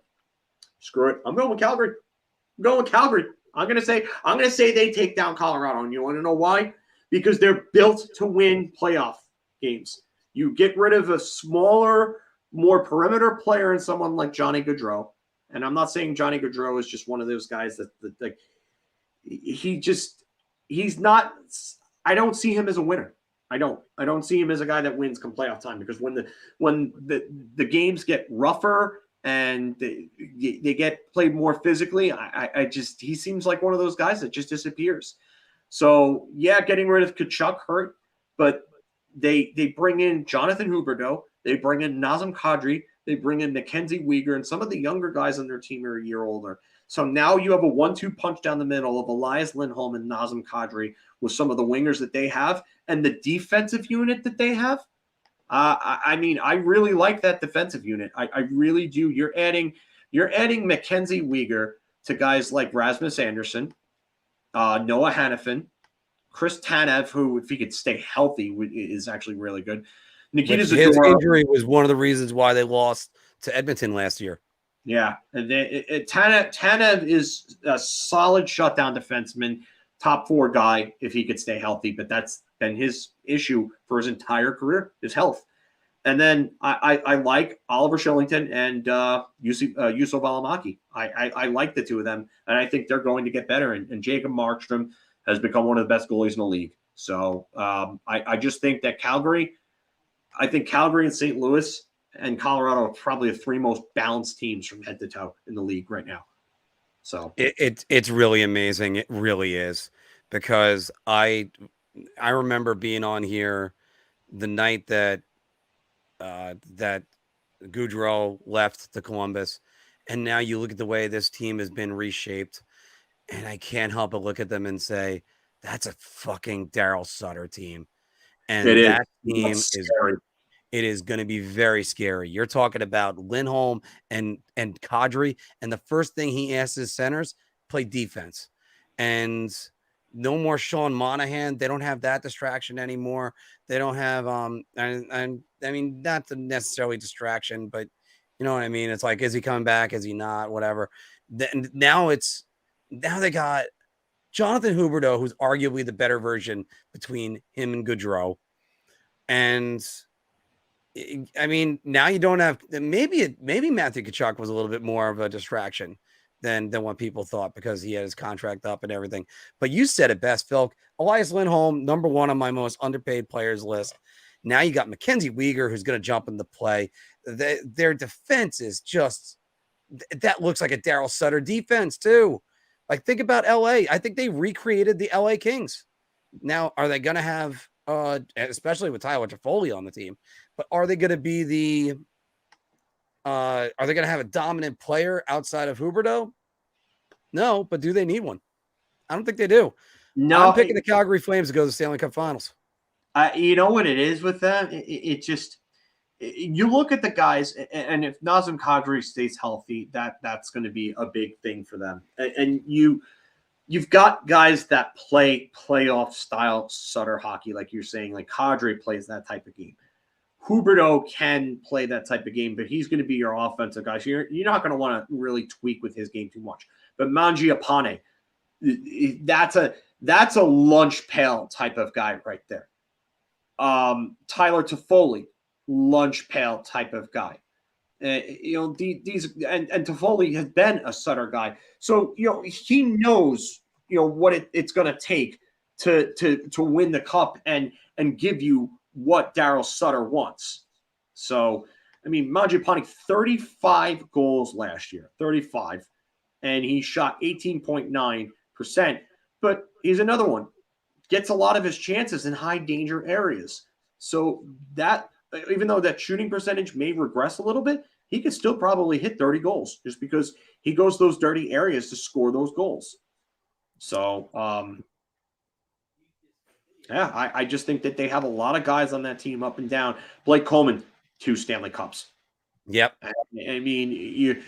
Screw it. I'm going with Calgary. I'm going to say they take down Colorado. And you want to know why? Because they're built to win playoff games. You get rid of a smaller, more perimeter player in someone like Johnny Gaudreau. And I'm not saying Johnny Gaudreau is just one of those guys that like he's not. I don't see him as a winner. I don't see him as a guy that wins come playoff time, because when the games get rougher and they get played more physically, he seems like one of those guys that just disappears. So yeah, getting rid of Tkachuk hurt, but they bring in Jonathan Huberdeau, they bring in Nazem Kadri, they bring in Mackenzie Weegar, and some of the younger guys on their team are a year older. So now you have a 1-2 punch down the middle of Elias Lindholm and Nazem Kadri with some of the wingers that they have and the defensive unit that they have. I mean, I really like that defensive unit. I really do. You're adding Mackenzie Weegar to guys like Rasmus Anderson, Noah Hannafin, Chris Tanev, who, if he could stay healthy, is actually really good. Nikita Zadorov. His injury was one of the reasons why they lost to Edmonton last year. Yeah, and Tanev is a solid shutdown defenseman, top 4 guy if he could stay healthy. But that's been his issue for his entire career, his health. And then I like Oliver Shillington and Juuso Valimaki. I like the two of them, and I think they're going to get better. And Jacob Markstrom has become one of the best goalies in the league. So I just think that Calgary and St. Louis and Colorado are probably the 3 most balanced teams from head to toe in the league right now. So it's really amazing. It really is, because I remember being on here the night that Gaudreau left to Columbus, and now you look at the way this team has been reshaped, and I can't help but look at them and say, that's a fucking Daryl Sutter team. And that team is it is going to be very scary. You're talking about Lindholm and Kadri, and the first thing he asks his centers, play defense. And no more Sean Monahan. They don't have that distraction anymore. They don't have and I mean, not necessarily distraction, but you know what I mean? It's like, is he coming back? Is he not? Whatever. Now they got Jonathan Huberdeau, who's arguably the better version between him and Gaudreau. And I mean, now you don't have maybe Matthew Tkachuk was a little bit more of a distraction than what people thought, because he had his contract up and everything. But you said it best, Phil. Elias Lindholm, number 1 on my most underpaid players list. Now you got Mackenzie Weegar, who's going to jump into play. Their defense is just, that looks like a Daryl Sutter defense too. Like, think about LA. I think they recreated the LA Kings. Now, are they going to have, especially with Tyler Toffoli on the team, but are they going to be are they going to have a dominant player outside of Huberdeau? No, but do they need one? I don't think they do. No, I'm picking the Calgary Flames to go to the Stanley Cup Finals. You know what it is with them? It just, you look at the guys, and if Nazem Kadri stays healthy, that's going to be a big thing for them. And you've got guys that play playoff style Sutter hockey, like you're saying, like Kadri plays that type of game. Huberdeau can play that type of game, but he's going to be your offensive guy. So you're not going to want to really tweak with his game too much. But Mangiapane, that's a lunch pail type of guy right there. Tyler Toffoli, lunch pail type of guy. These and Toffoli has been a Sutter guy, so he knows what it's going to take to win the cup and give you what Daryl Sutter wants. So I mean, Mangiapane 35 goals last year, 35, and he shot 18.9%. But he's another one, gets a lot of his chances in high danger areas. So that, even though that shooting percentage may regress a little bit, he could still probably hit 30 goals just because he goes those dirty areas to score those goals. So, I just think that they have a lot of guys on that team up and down. Blake Coleman, 2 Stanley Cups. Yep. I mean,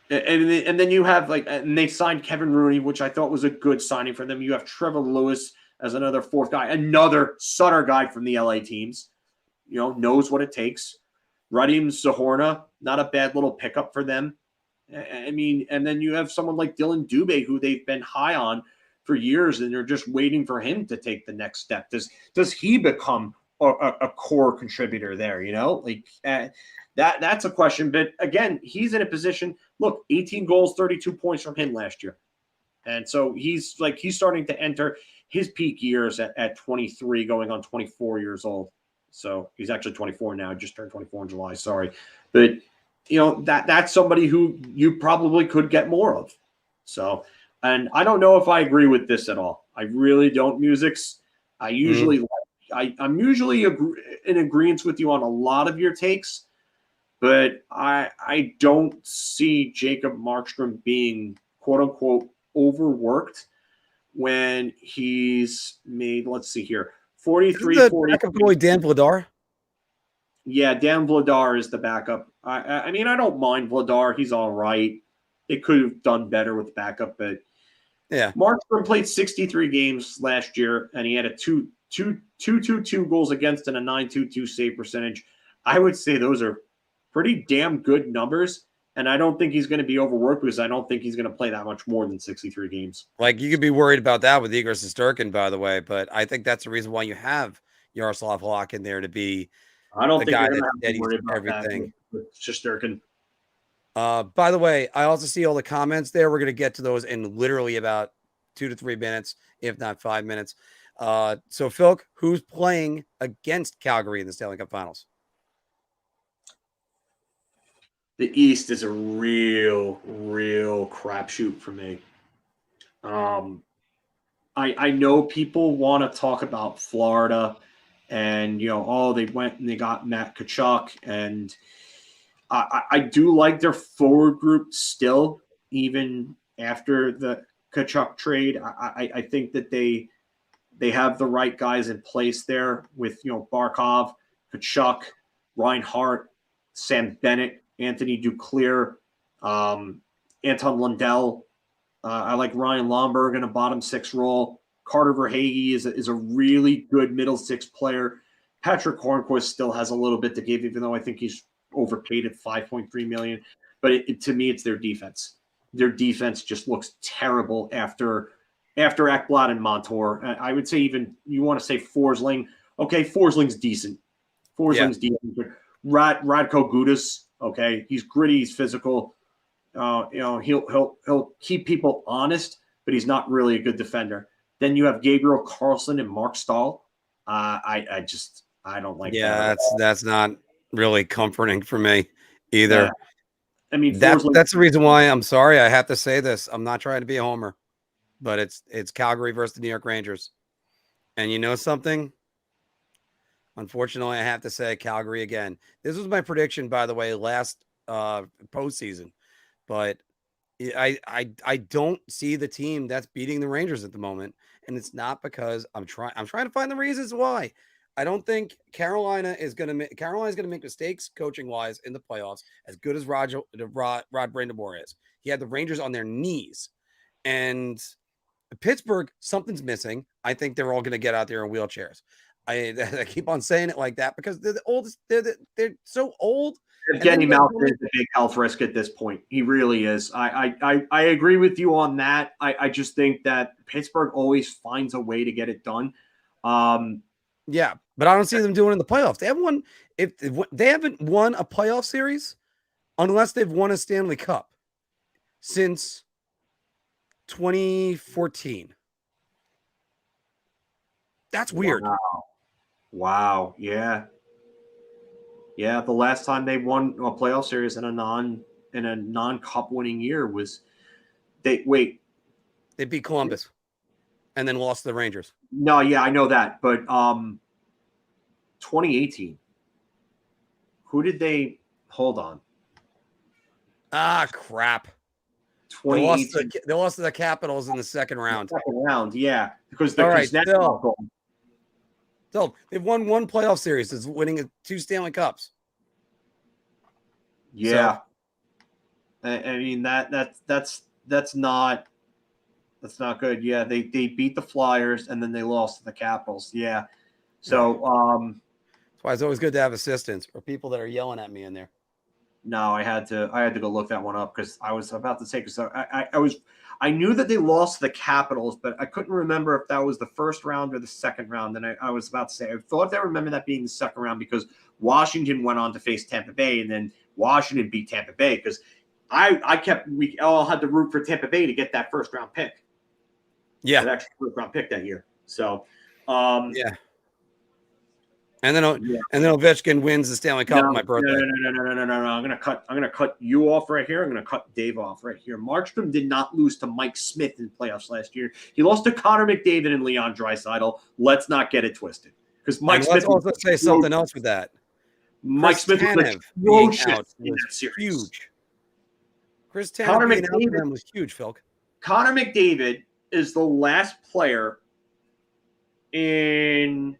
and then you have and they signed Kevin Rooney, which I thought was a good signing for them. You have Trevor Lewis as another 4th guy, another Sutter guy from the LA teams, knows what it takes. Radim Zohorna, not a bad little pickup for them. I mean, and then you have someone like Dylan Dubé, who they've been high on for years, and they're just waiting for him to take the next step. Does he become a core contributor there? That's a question. But again, he's in a position. Look, 18 goals, 32 points from him last year, and so he's starting to enter his peak years at 23, going on 24 years old. So he's actually 24 now. Just turned 24 in July. Sorry, but that's somebody who you probably could get more of. So, and I don't know if I agree with this at all. I really don't. Musics. I usually I'm usually in agreement with you on a lot of your takes, but I don't see Jacob Markstrom being quote unquote overworked when he's made. Let's see here. 43, 40. Backup goalie Dan Vladar. Yeah, Dan Vladar is the backup. I mean, I don't mind Vladar. He's all right. They could have done better with the backup, but yeah. Markstrom played 63 games last year, and he had a 2.22 goals against and a 9.22 save percentage. I would say those are pretty damn good numbers, and I don't think he's going to be overworked because I don't think he's going to play that much more than 63 games. You could be worried about that with Igor Shesterkin, by the way, but I think that's the reason why you have Yaroslav Halak in there to be I don't the think guy you're that's going to worry about everything. That with Shesterkin. By the way, I also see all the comments there. We're going to get to those in literally about 2 to 3 minutes, if not 5 minutes. So, Filk, who's playing against Calgary in the Stanley Cup Finals? The East is a real crapshoot for me. I know people want to talk about Florida and, they went and they got Matt Tkachuk, and I do like their forward group still, even after the Tkachuk trade. I think that they have the right guys in place there with, Barkov, Tkachuk, Reinhart, Sam Bennett, Anthony Duclair, Anton Lundell. I like Ryan Lomberg in a bottom 6 role. Carter Verhaeghe is a really good middle 6 player. Patrick Hornquist still has a little bit to give, even though I think he's overpaid at $5.3 million. But to me, it's their defense. Their defense just looks terrible after Ekblad and Montour. I would say even you want to say Forsling. Okay, Forsling's decent. Decent. But Radko Gudas, okay, he's gritty, he's physical. He'll keep people honest, but he's not really a good defender. Then you have Gabriel Carlson and Mark Stahl. I don't like that. Yeah, that's not really comforting for me either. Yeah. I mean, that's the reason why I'm sorry I have to say this. I'm not trying to be a homer, but it's Calgary versus the New York Rangers. And you know something? Unfortunately, I have to say Calgary again. This was my prediction, by the way, last postseason. But I don't see the team that's beating the Rangers at the moment, and it's not because I'm trying to find the reasons why. I don't think Carolina's going to make mistakes coaching wise in the playoffs as good as Rod Brind'Amour is. He had the Rangers on their knees, and Pittsburgh, something's missing. I think they're all going to get out there in wheelchairs. I keep on saying it like that because they're the oldest. They're so old. Evgeny Malkin is a big health risk at this point. He really is. I agree with you on that. I just think that Pittsburgh always finds a way to get it done. Yeah, but I don't see them doing it in the playoffs. They haven't won. If they haven't won a playoff series unless they've won a Stanley Cup since 2014. That's weird. Wow. Yeah. Yeah. The last time they won a playoff series in a non-cup winning year was they beat Columbus and then lost to the Rangers. No, yeah, I know that, but 2018. Who did they hold on? Ah, crap. They lost to the Capitals in the second round. Yeah, because the So they've won one playoff series. It's winning 2 Stanley Cups. Yeah, so, I mean that's not good. Yeah, they beat the Flyers and then they lost to the Capitals. Yeah, so that's why it's always good to have assistants or people that are yelling at me in there. No, I had to go look that one up because I was about to say because I knew that they lost to the Capitals, but I couldn't remember if that was the first round or the second round. And I was about to say I thought I remember that being the second round because Washington went on to face Tampa Bay and then Washington beat Tampa Bay because we all had to root for Tampa Bay to get that first round pick. Yeah, that extra first round pick that year. So yeah. And then Ovechkin wins the Stanley Cup on my birthday. No. I'm gonna cut you off right here. I'm gonna cut Dave off right here. Markstrom did not lose to Mike Smith in playoffs last year. He lost to Connor McDavid and Leon Draisaitl. Let's not get it twisted. Because Mike Smith. Let's also say something else with that. Mike Smith was atrocious in that series. Huge. Chris Tanev being out for them was huge, Filk. Connor McDavid is the last player in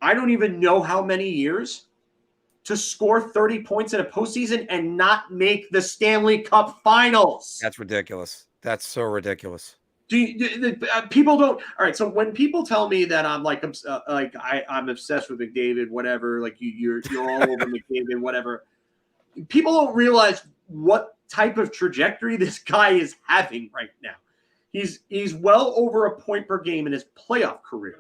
I don't even know how many years to score 30 points in a postseason and not make the Stanley Cup Finals. That's ridiculous. That's so ridiculous. People don't. All right. So when people tell me that I'm I'm obsessed with McDavid, whatever, like you're all over McDavid, whatever. People don't realize what type of trajectory this guy is having right now. He's well over a point per game in his playoff career.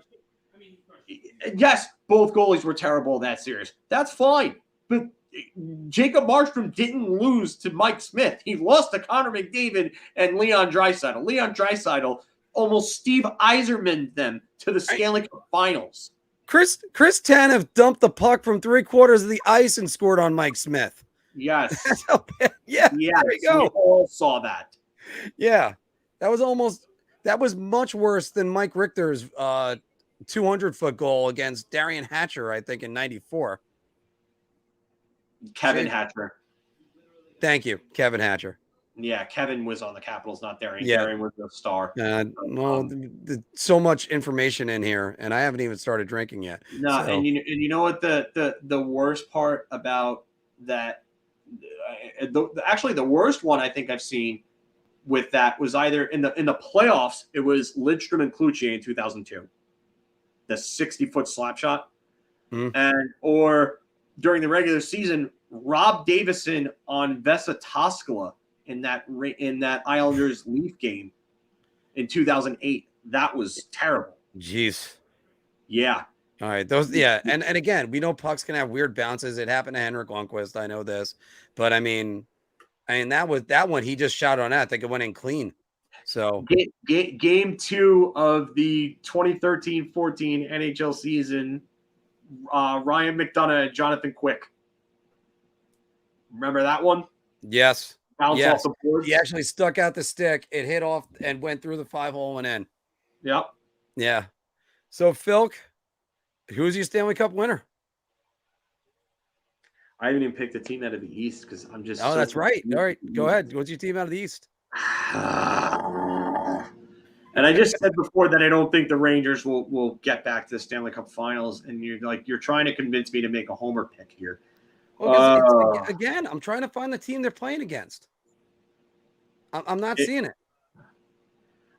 Yes, both goalies were terrible in that series. That's fine. But Jacob Markstrom didn't lose to Mike Smith. He lost to Connor McDavid and Leon Draisaitl. Leon Draisaitl almost Steve Yzerman them to the Stanley Cup Finals. Chris Tanev dumped the puck from 3/4 of the ice and scored on Mike Smith. Yes. Yeah, there we go. We all saw that. Yeah. That was much worse than Mike Richter's 200-foot goal against Darian Hatcher, I think, in 94. Kevin Hatcher. Thank you, Kevin Hatcher. Yeah, Kevin was on the Capitals, not Darian. Yeah. Darian was the star. So much information in here, and I haven't even started drinking yet. No, so. and you know what the worst part about that? Actually, the worst one I think I've seen with that was either in the playoffs. It was Lidstrom and Cloutier in 2002. The 60-foot slap shot, or during the regular season, Rob Davison on Vesa Toskala in that Islanders Leaf game in 2008. That was terrible. Jeez. Yeah. All right. Those. Yeah. And again, we know pucks can have weird bounces. It happened to Henrik Lundqvist. I know this, but I mean that one he just shot on that. I think it went in clean. So game 2 of the 2013-14 NHL season, Ryan McDonough and Jonathan Quick. Remember that one? Yes. Bounced off the boards. He actually stuck out the stick. It hit off and went through the 5-hole and in. Yep. Yeah. So Filk, who's your Stanley Cup winner? I haven't even picked a team out of the East because I'm just. Oh, that's right. All right, go ahead. What's your team out of the East? And I just said before that I don't think the Rangers will get back to the Stanley Cup Finals, and you're trying to convince me to make a homer pick here. Well, again, I'm trying to find the team they're playing against. I'm not seeing it.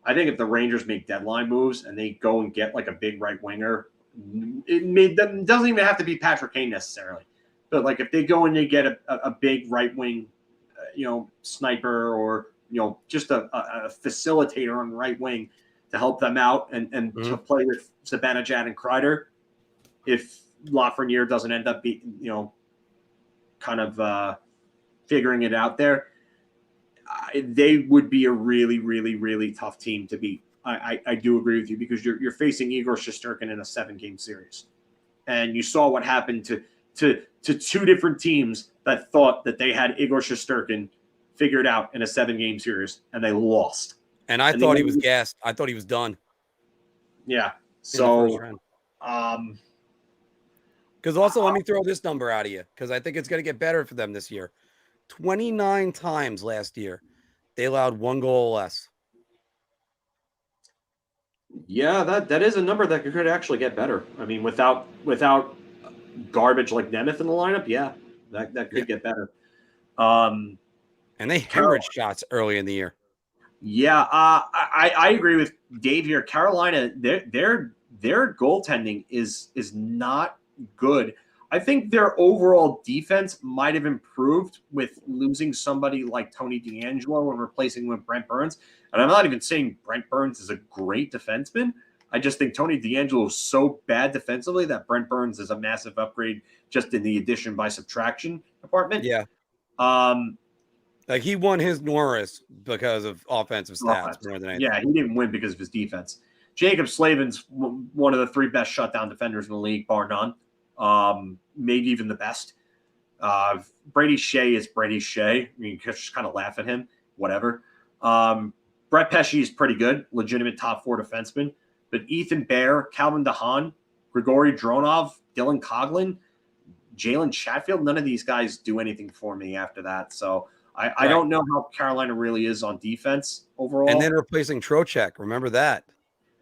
I think if the Rangers make deadline moves and they go and get like a big right winger, it doesn't even have to be Patrick Kane necessarily, but like if they go and they get a big right wing, sniper or just a facilitator on the right wing, to help them out and to play with Zibanejad and Kreider if Lafreniere doesn't end up kind of figuring it out there. They would be a really, really, really tough team to beat. I do agree with you because you're facing Igor Shesterkin in a 7-game series. And you saw what happened to two different teams that thought that they had Igor Shesterkin figured out in a 7-game series, and they lost. And I thought he was gassed. I thought he was done. Yeah. So, because also let me throw this number out of you because I think it's going to get better for them this year. 29 times last year, they allowed 1 goal less. Yeah, that is a number that could actually get better. I mean, without garbage like Nemeth in the lineup, yeah, that could get better. And they hemorrhaged shots early in the year. Yeah, I agree with Dave here. Carolina, their goaltending is not good. I think their overall defense might have improved with losing somebody like Tony DeAngelo and replacing him with Brent Burns. And I'm not even saying Brent Burns is a great defenseman. I just think Tony DeAngelo is so bad defensively that Brent Burns is a massive upgrade just in the addition by subtraction department. Yeah. Like he won his Norris because of offensive stats more than anything. Yeah, he didn't win because of his defense. Jacob Slavin's one of the 3 best shutdown defenders in the league, bar none. Maybe even the best. Brady Shea is Brady Shea. I mean, you can just kind of laugh at him, whatever. Brett Pesce is pretty good, legitimate top 4 defenseman. But Ethan Bear, Calvin DeHaan, Grigory Dronov, Dylan Coughlin, Jalen Chatfield, none of these guys do anything for me after that. So I don't know how Carolina really is on defense overall. And then replacing Trocheck, remember that.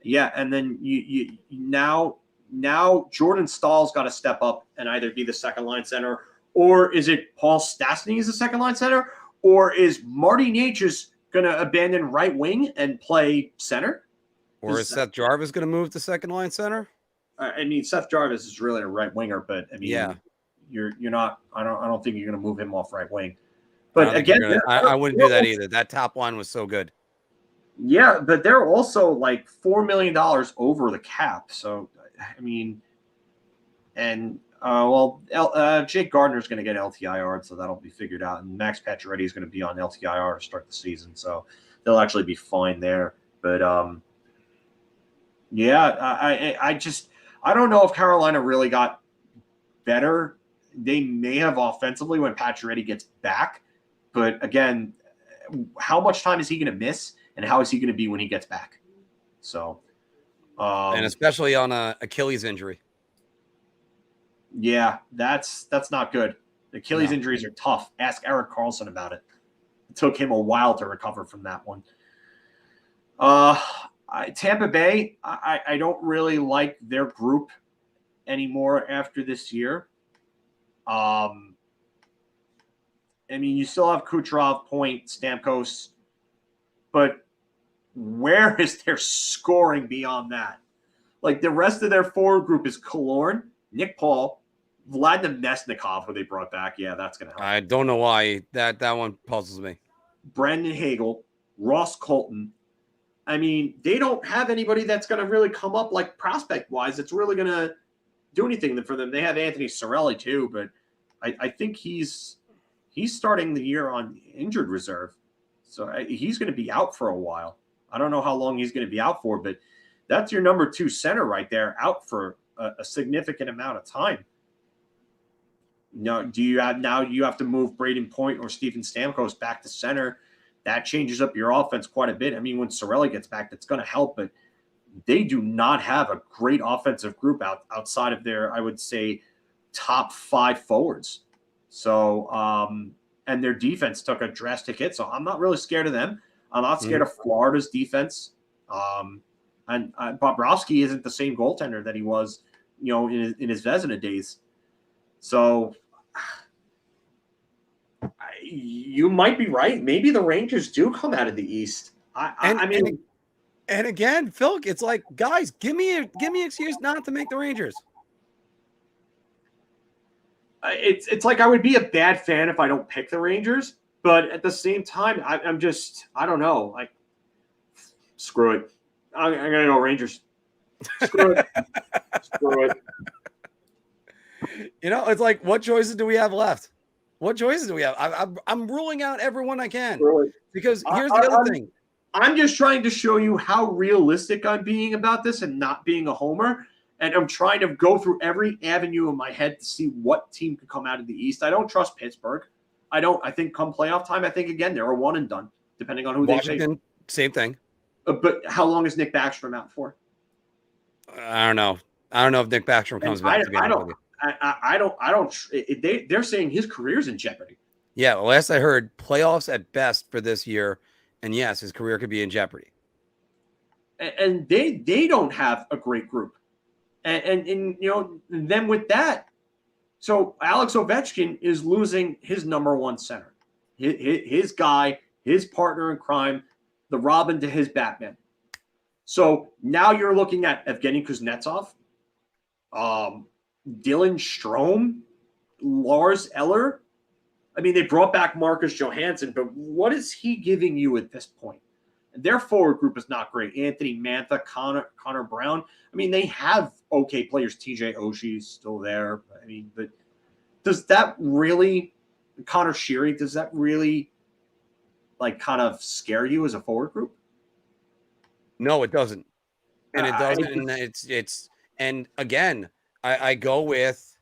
Yeah, and then you now Jordan Stahl's got to step up and either be the second line center, or is it Paul Stastny as the second line center, or is Marty Natchez going to abandon right wing and play center? Or is Seth Jarvis going to move to second line center? I mean, Seth Jarvis is really a right winger, but I mean, you're not. I don't think you're going to move him off right wing. But again, I wouldn't do that either. That top line was so good. Yeah, but they're also like $4 million over the cap. So I mean, and Jake Gardner's going to get LTIR, so that'll be figured out. And Max Pacioretty is going to be on LTIR to start the season, so they'll actually be fine there. But I don't know if Carolina really got better. They may have offensively when Pacioretty gets back, but again, how much time is he going to miss, and how is he going to be when he gets back? So, and especially on a Achilles injury. Yeah, that's not good. Achilles injuries are tough. Ask Erik Karlsson about it. It took him a while to recover from that one. Tampa Bay, I don't really like their group anymore after this year. I mean, you still have Kucherov, Point, Stamkos, but where is their scoring beyond that? Like the rest of their forward group is Killorn, Nick Paul, Vladimir Mesnikov, who they brought back. Yeah, that's going to help. I don't know why. That one puzzles me. Brandon Hagel, Ross Colton. I mean, they don't have anybody that's going to really come up like prospect-wise. It's really going to do anything for them. They have Anthony Cirelli too, but I think he's starting the year on injured reserve. So he's going to be out for a while. I don't know how long he's going to be out for, but that's your number 2 center right there, out for a significant amount of time. Now, you have to move Braden Point or Steven Stamkos back to center. That changes up your offense quite a bit. I mean, when Cirelli gets back, that's going to help, but they do not have a great offensive group outside of their, I would say, top 5 forwards. So, and their defense took a drastic hit. So I'm not really scared of them. I'm not scared of Florida's defense. And Bobrovsky isn't the same goaltender that he was, in his Vezina days. So you might be right. Maybe the Rangers do come out of the East. And again, Filk, it's like, guys, give me an excuse not to make the Rangers. It's like I would be a bad fan if I don't pick the Rangers, but at the same time, I don't know. Like, screw it. I'm gonna go Rangers. Screw it. Screw it. You know, it's like, what choices do we have left? What choices do we have? I'm ruling out everyone I can because here's the other thing. I'm just trying to show you how realistic I'm being about this and not being a homer. And I'm trying to go through every avenue in my head to see what team could come out of the East. I don't trust Pittsburgh. I think come playoff time, I think, again, they're a one and done, depending on who Washington, they face. Same thing. But how long is Nick Backstrom out for? I don't know. I don't know if Nick Backstrom comes back. They're saying his career's in jeopardy. Yeah, last I heard, playoffs at best for this year. And yes, his career could be in jeopardy. And they don't have a great group. And you know, then with that, so Alex Ovechkin is losing his number one center, his guy, his partner in crime, the Robin to his Batman. So now you're looking at Evgeny Kuznetsov, Dylan Strome, Lars Eller. I mean, they brought back Marcus Johansson, but what is he giving you at this point? Their forward group is not great. Anthony Mantha, Connor Brown. I mean, they have okay players. TJ Oshie's still there. I mean, but does that really, Connor Sheary, does that really like kind of scare you as a forward group? No, it doesn't. And it doesn't. And it's and again, I go with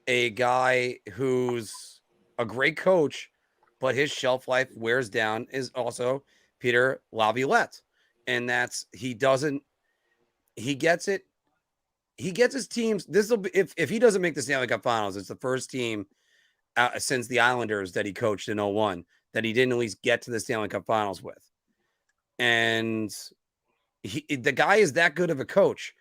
a guy who's a great coach, but his shelf life wears down is also Peter Laviolette. And that's he gets it. He gets his teams. This will be if he doesn't make the Stanley Cup Finals, it's the first team since the Islanders that he coached in 01 that he didn't at least get to the Stanley Cup Finals with. And the guy is that good of a coach.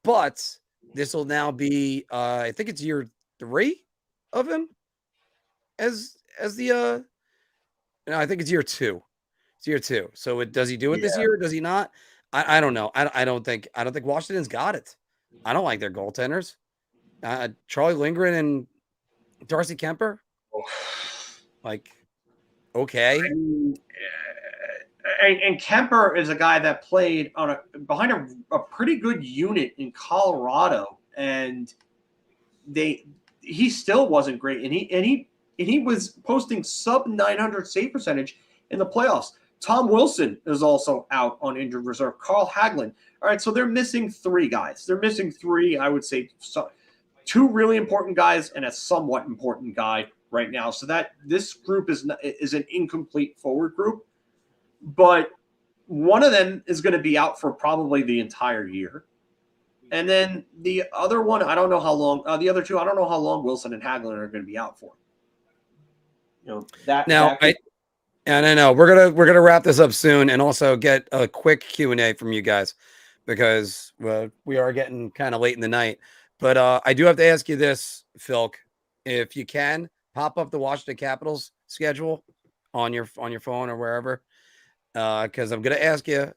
But this will now be I think it's year 3 of him as the no, I think it's year 2. It's year 2. So does he do it this year? Does he not? I don't know. I don't think Washington's got it. I don't like their goaltenders. Charlie Lindgren and Darcy Kemper. Like, okay. And Kemper is a guy that played behind a pretty good unit in Colorado, and he still wasn't great, and he was posting sub 900 save percentage in the playoffs. Tom Wilson is also out on injured reserve. Carl Hagelin. All right, so they're missing 3 guys. They're missing 3, I would say, 2 really important guys and a somewhat important guy right now. So that this group is an incomplete forward group, but one of them is going to be out for probably the entire year. And then the other one, I don't know how long. The other 2, I don't know how long Wilson and Hagelin are going to be out for. You know that now. No. We're gonna wrap this up soon, and also get a quick Q&A from you guys because we are getting kind of late in the night. But I do have to ask you this, Filk, if you can pop up the Washington Capitals schedule on your phone or wherever, because I'm gonna ask you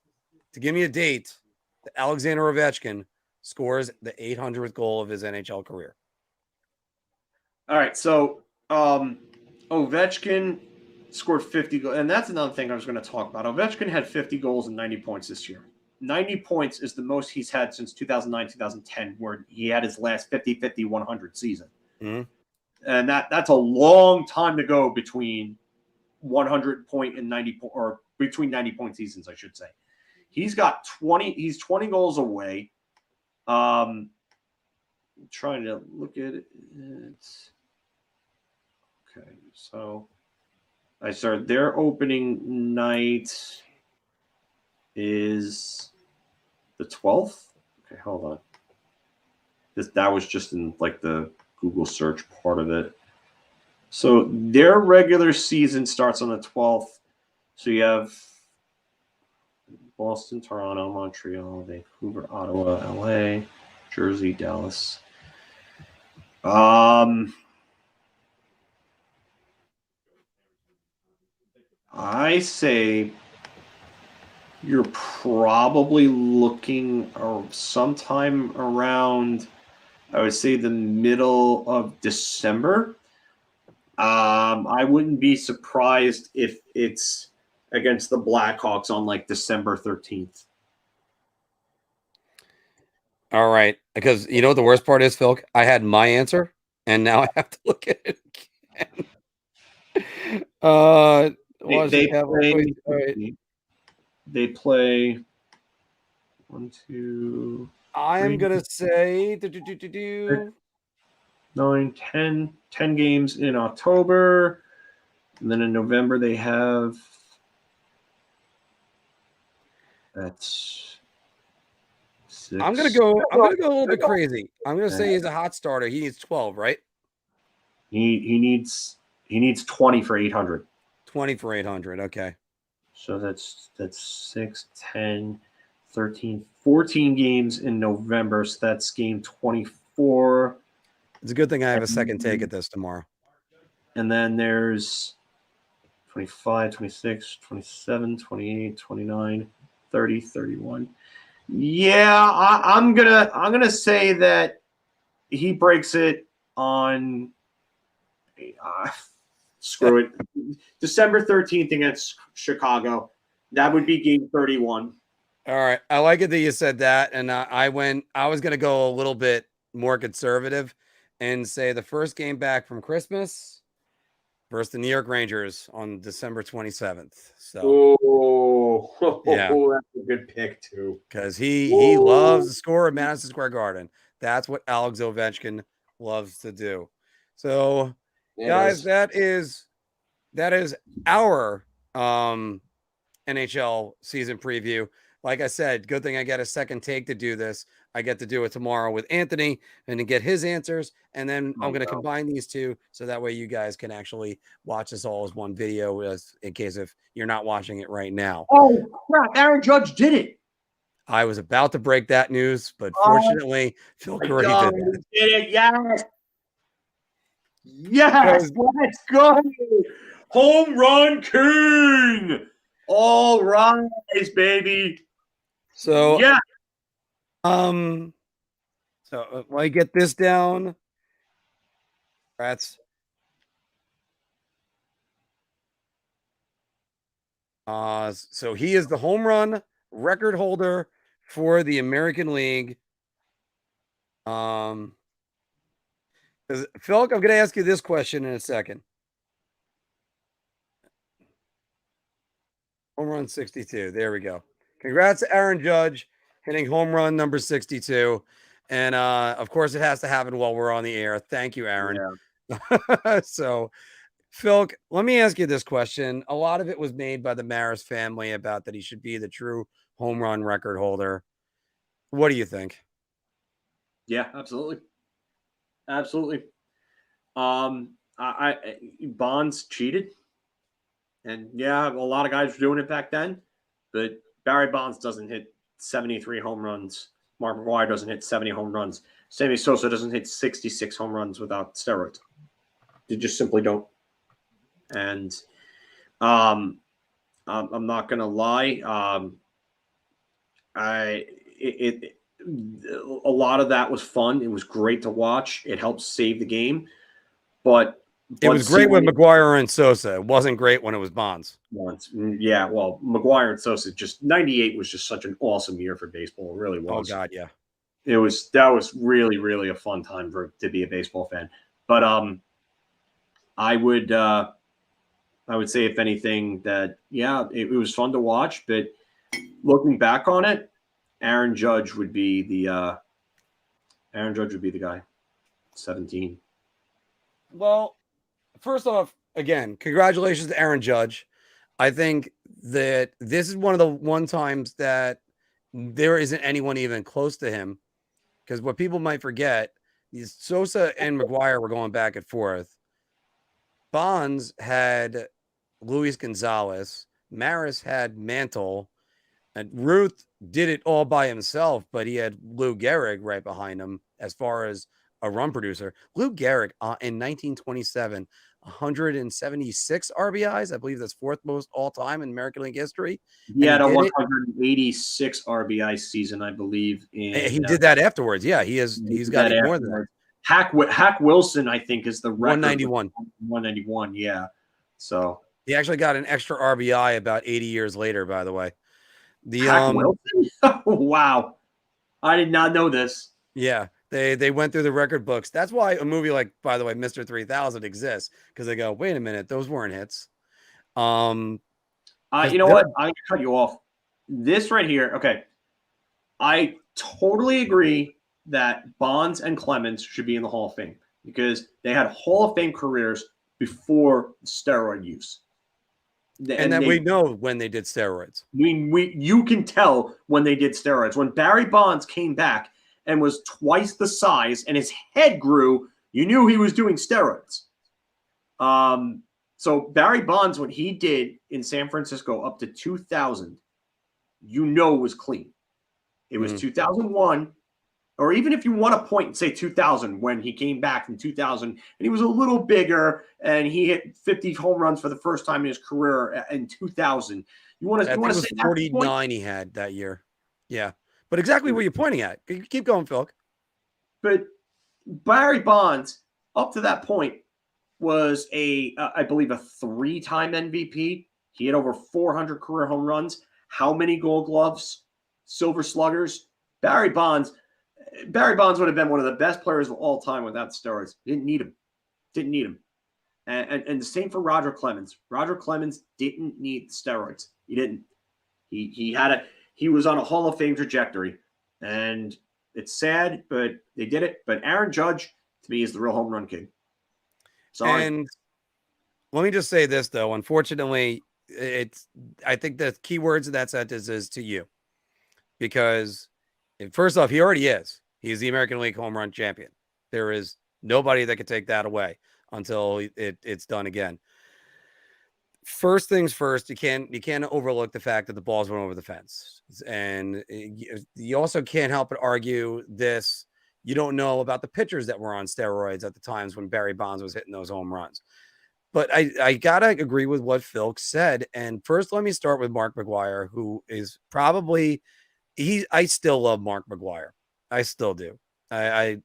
to give me a date that Alexander Ovechkin scores the 800th goal of his NHL career. All right, so Ovechkin scored 50 goals, and that's another thing I was going to talk about. Ovechkin had 50 goals and 90 points this year. 90 points is the most he's had since 2009-2010, where he had his last 50-50-100 season. Mm-hmm. And that's a long time to go between 100 point and 90 or between 90 point seasons, I should say. He's got 20. He's 20 goals away. I'm trying to look at it. Okay, so I started their opening night is the 12th. Okay, hold on. That was just in like the Google search part of it. So their regular season starts on the 12th. So you have Boston, Toronto, Montreal, Vancouver, Ottawa, LA, Jersey, Dallas. I say you're probably looking sometime around, I would say, the middle of December. I wouldn't be surprised if it's against the Blackhawks on like December 13th. All right, because you know what the worst part is, Phil? I had my answer, and now I have to look at it again. They play. All right. They play 1, 2, I'm 3, gonna say 9, 10 games in October, and then in November they have. That's 6. I'm gonna go a little bit crazy. I'm gonna say he's a hot starter. He needs 12, right? He needs 20 for 800. 20 for 800. Okay. So that's 6, 10, 13, 14 games in November. So that's game 24. It's a good thing I have a second take at this tomorrow. And then there's 25, 26, 27, 28, 29, 30, 31. Yeah, I'm gonna say that he breaks it on screw it. December 13th against Chicago. That would be game 31. All right. I like it that you said that. And I was going to go a little bit more conservative and say the first game back from Christmas versus the New York Rangers on December 27th. So, yeah, that's a good pick too. Because he loves to score at Madison Square Garden. That's what Alex Ovechkin loves to do. So, guys, that is our NHL season preview. Like I said, good thing I get a second take to do this. I get to do it tomorrow with Anthony and to get his answers. And then I'm going to combine these two so that way you guys can actually watch this all as one video in case if you're not watching it right now. Oh, crap. Aaron Judge did it. I was about to break that news, but fortunately, Phil Curry did it. Yes. Yes. Let's go. Home run king. All right, baby. So, yeah. So when I get this down, that's so he is the home run record holder for the American League. Phil, I'm going to ask you this question in a second. Home run 62. There we go. Congrats to Aaron Judge hitting home run number 62. And of course, it has to happen while we're on the air. Thank you, Aaron. Yeah. So, Phil, let me ask you this question. A lot of it was made by the Maris family about that he should be the true home run record holder. What do you think? Yeah, absolutely. Absolutely. Bonds cheated. And yeah, a lot of guys were doing it back then, but Barry Bonds doesn't hit 73 home runs. Mark McGwire doesn't hit 70 home runs. Sammy Sosa doesn't hit 66 home runs without steroids. They just simply don't. And I'm not gonna lie. A lot of that was fun. It was great to watch. It helped save the game, but it was great with McGwire and Sosa. It wasn't great when it was Bonds. Yeah, well, McGwire and Sosa, just 98 was just such an awesome year for baseball. It really was. Oh God, yeah. That was really, really a fun time to be a baseball fan. But I would say, if anything, that it was fun to watch. But looking back on it, Aaron Judge would be the guy. 17. Well, first off, again, congratulations to Aaron Judge. I think that this is one of the times that there isn't anyone even close to him. Because what people might forget is Sosa and McGwire were going back and forth. Bonds had Luis Gonzalez. Maris had Mantle. And Ruth did it all by himself, but he had Lou Gehrig right behind him as far as a run producer. Lou Gehrig in 1927, 176 RBIs. I believe that's fourth most all time in American League history. He had a 186 RBI season, I believe. He did that afterwards. Yeah, he's got more than that. Hack Wilson, I think, is the record. 191. 191, yeah. So he actually got an extra RBI about 80 years later, by the way. Hack Wilson? Wow. I did not know this. Yeah, they went through the record books. That's why a movie like, by the way, Mr. 3000 exists, because they go, wait a minute, those weren't hits. You know what? I'm gonna cut you off. This right here. Okay, I totally agree that Bonds and Clemens should be in the Hall of Fame because they had Hall of Fame careers before steroid use. And then we know when they did steroids. You can tell when they did steroids. When Barry Bonds came back and was twice the size and his head grew, you knew he was doing steroids. So Barry Bonds, what he did in San Francisco up to 2000, you know was clean. It was 2001, or even if you want to point and say 2000, when he came back in 2000, and he was a little bigger, and he hit 50 home runs for the first time in his career in 2000. You want to say 49 he had that year. Yeah, but exactly what you're pointing at. Keep going, Filk. But Barry Bonds, up to that point, was I believe, a 3-time MVP. He had over 400 career home runs. How many Gold Gloves, Silver Sluggers? Barry Bonds would have been one of the best players of all time without steroids. Didn't need him. And the same for Roger Clemens. Roger Clemens didn't need steroids. He didn't. He was on a Hall of Fame trajectory, and it's sad, but they did it. But Aaron Judge, to me, is the real home run king. Sorry. And let me just say this, though. Unfortunately, I think the key words of that sentence is to you, because first off, he already is. He's the American League home run champion. There is nobody that can take that away until it's done again. First things first, you can't overlook the fact that the balls went over the fence, and you also can't help but argue this. You don't know about the pitchers that were on steroids at the times when Barry Bonds was hitting those home runs. But I gotta agree with what Filk said. And first, let me start with Mark McGwire, who is probably I still love Mark McGwire. I still do. I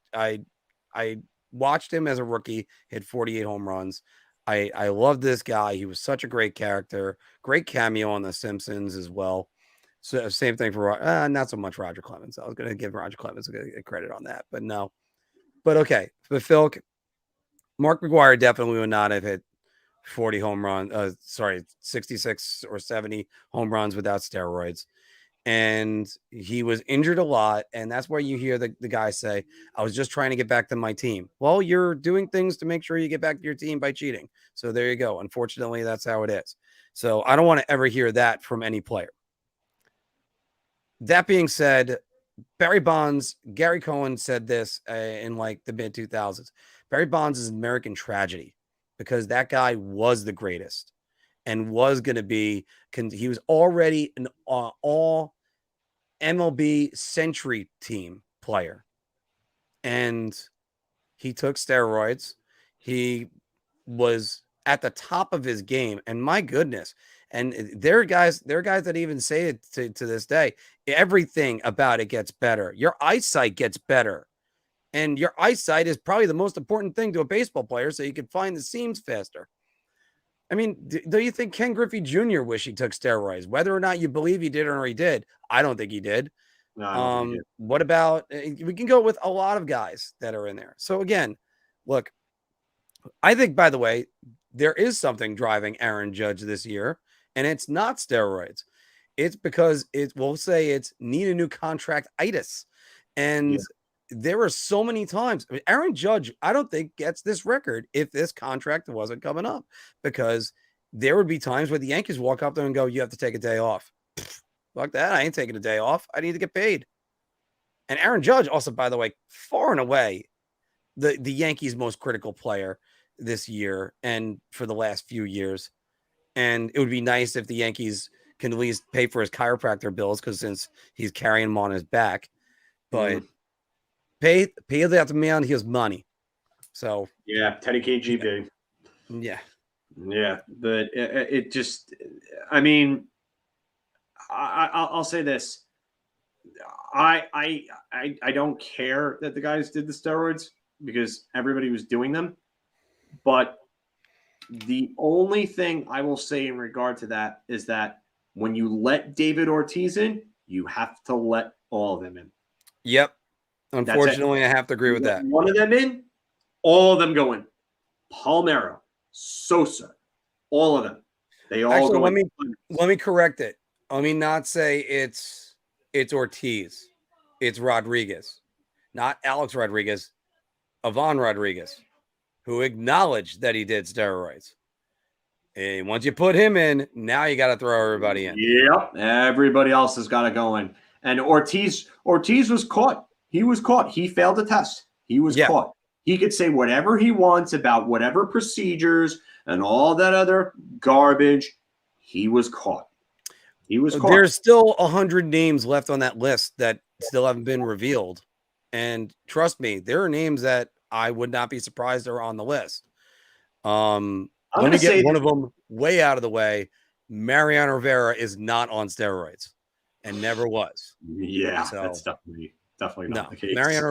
watched him as a rookie, hit 48 home runs. I love this guy. He was such a great character, great cameo on The Simpsons as well. So same thing for not so much Roger Clemens. I was going to give Roger Clemens a credit on that, but no. But okay, for Filk, Mark McGwire definitely would not have hit 40 home runs. 66 or 70 home runs without steroids. And he was injured a lot. And that's where you hear the guy say, I was just trying to get back to my team. Well, you're doing things to make sure you get back to your team by cheating. So there you go. Unfortunately, that's how it is. So I don't want to ever hear that from any player. That being said, Barry Bonds, Gary Cohen said this in like the mid 2000s. Barry Bonds is an American tragedy because that guy was the greatest and was going to be, he was already an all MLB Century Team player. And he took steroids. He was at the top of his game. And my goodness. And there are guys that even say it to this day. Everything about it gets better. Your eyesight gets better. And your eyesight is probably the most important thing to a baseball player, so you can find the seams faster. I mean, do you think Ken Griffey Jr. wish he took steroids? Whether or not you believe he did or he did, I don't think he did. No, I don't think he did. What about, we can go with a lot of guys that are in there. So again, look, I think, by the way, there is something driving Aaron Judge this year, and it's not steroids. It's because we'll say it's need a new contract-itis. And there were so many times. I mean, Aaron Judge, I don't think gets this record if this contract wasn't coming up, because there would be times where the Yankees walk up there and go, you have to take a day off. Fuck that. I ain't taking a day off. I need to get paid. And Aaron Judge also, by the way, far and away, the Yankees' most critical player this year and for the last few years. And it would be nice if the Yankees can at least pay for his chiropractor bills, because since he's carrying them on his back, but pay that man his money. So yeah, Teddy KGB. Yeah. But it just, I mean, I'll say this. I don't care that the guys did the steroids because everybody was doing them. But the only thing I will say in regard to that is that when you let David Ortiz in, you have to let all of them in. Yep. Unfortunately, I have to agree with that. One of them in, all of them go in. Palmero, Sosa, all of them. They all Actually, go let in. let me correct it. Let me not say it's Ortiz. It's Rodriguez. Not Alex Rodriguez, Ivan Rodriguez, who acknowledged that he did steroids. And once you put him in, now you got to throw everybody in. Yep. Everybody else has got to go in. And Ortiz was caught. He was caught. He failed the test. He was caught. He could say whatever he wants about whatever procedures and all that other garbage. He was caught. He was caught. There's still 100 names left on that list that still haven't been revealed. And trust me, there are names that I would not be surprised are on the list. Let me get one of them way out of the way. Mariano Rivera is not on steroids and never was. Yeah, so, that's definitely not the case. Mariano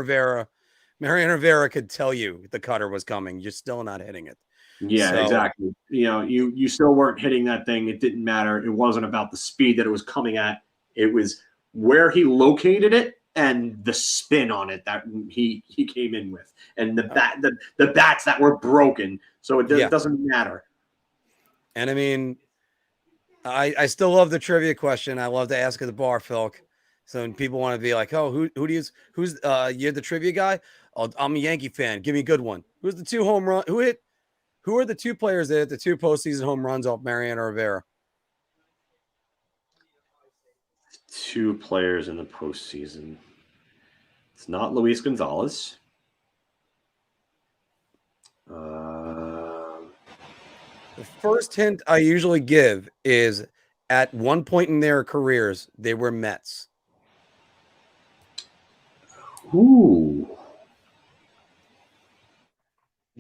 Rivera could tell you the cutter was coming. You're still not hitting it. Yeah, exactly. You still weren't hitting that thing. It didn't matter. It wasn't about the speed that it was coming at. It was where he located it and the spin on it that he came in with, and the bats that were broken. So it doesn't matter. And I mean, I still love the trivia question. I love to ask at the bar, Filk. So when people want to be like, oh, who's you're the trivia guy? I'm a Yankee fan. Give me a good one. Who's the 2 home run? Who are the 2 players that hit the 2 postseason home runs off Mariano Rivera? 2 players in the postseason. It's not Luis Gonzalez. The first hint I usually give is at one point in their careers, they were Mets. Ooh.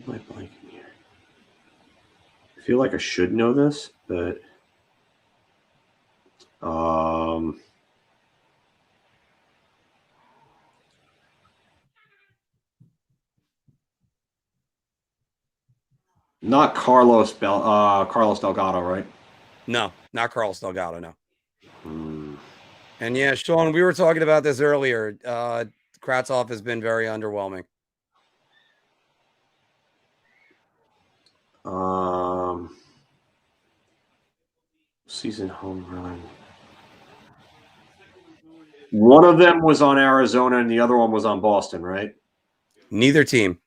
What am I blanking here? I feel like I should know this, but not Carlos Delgado, right? No, not Carlos Delgado, no. And yeah, Sean, we were talking about this earlier. Kravtsov has been very underwhelming. Season home run. One of them was on Arizona and the other one was on Boston, right? Neither team.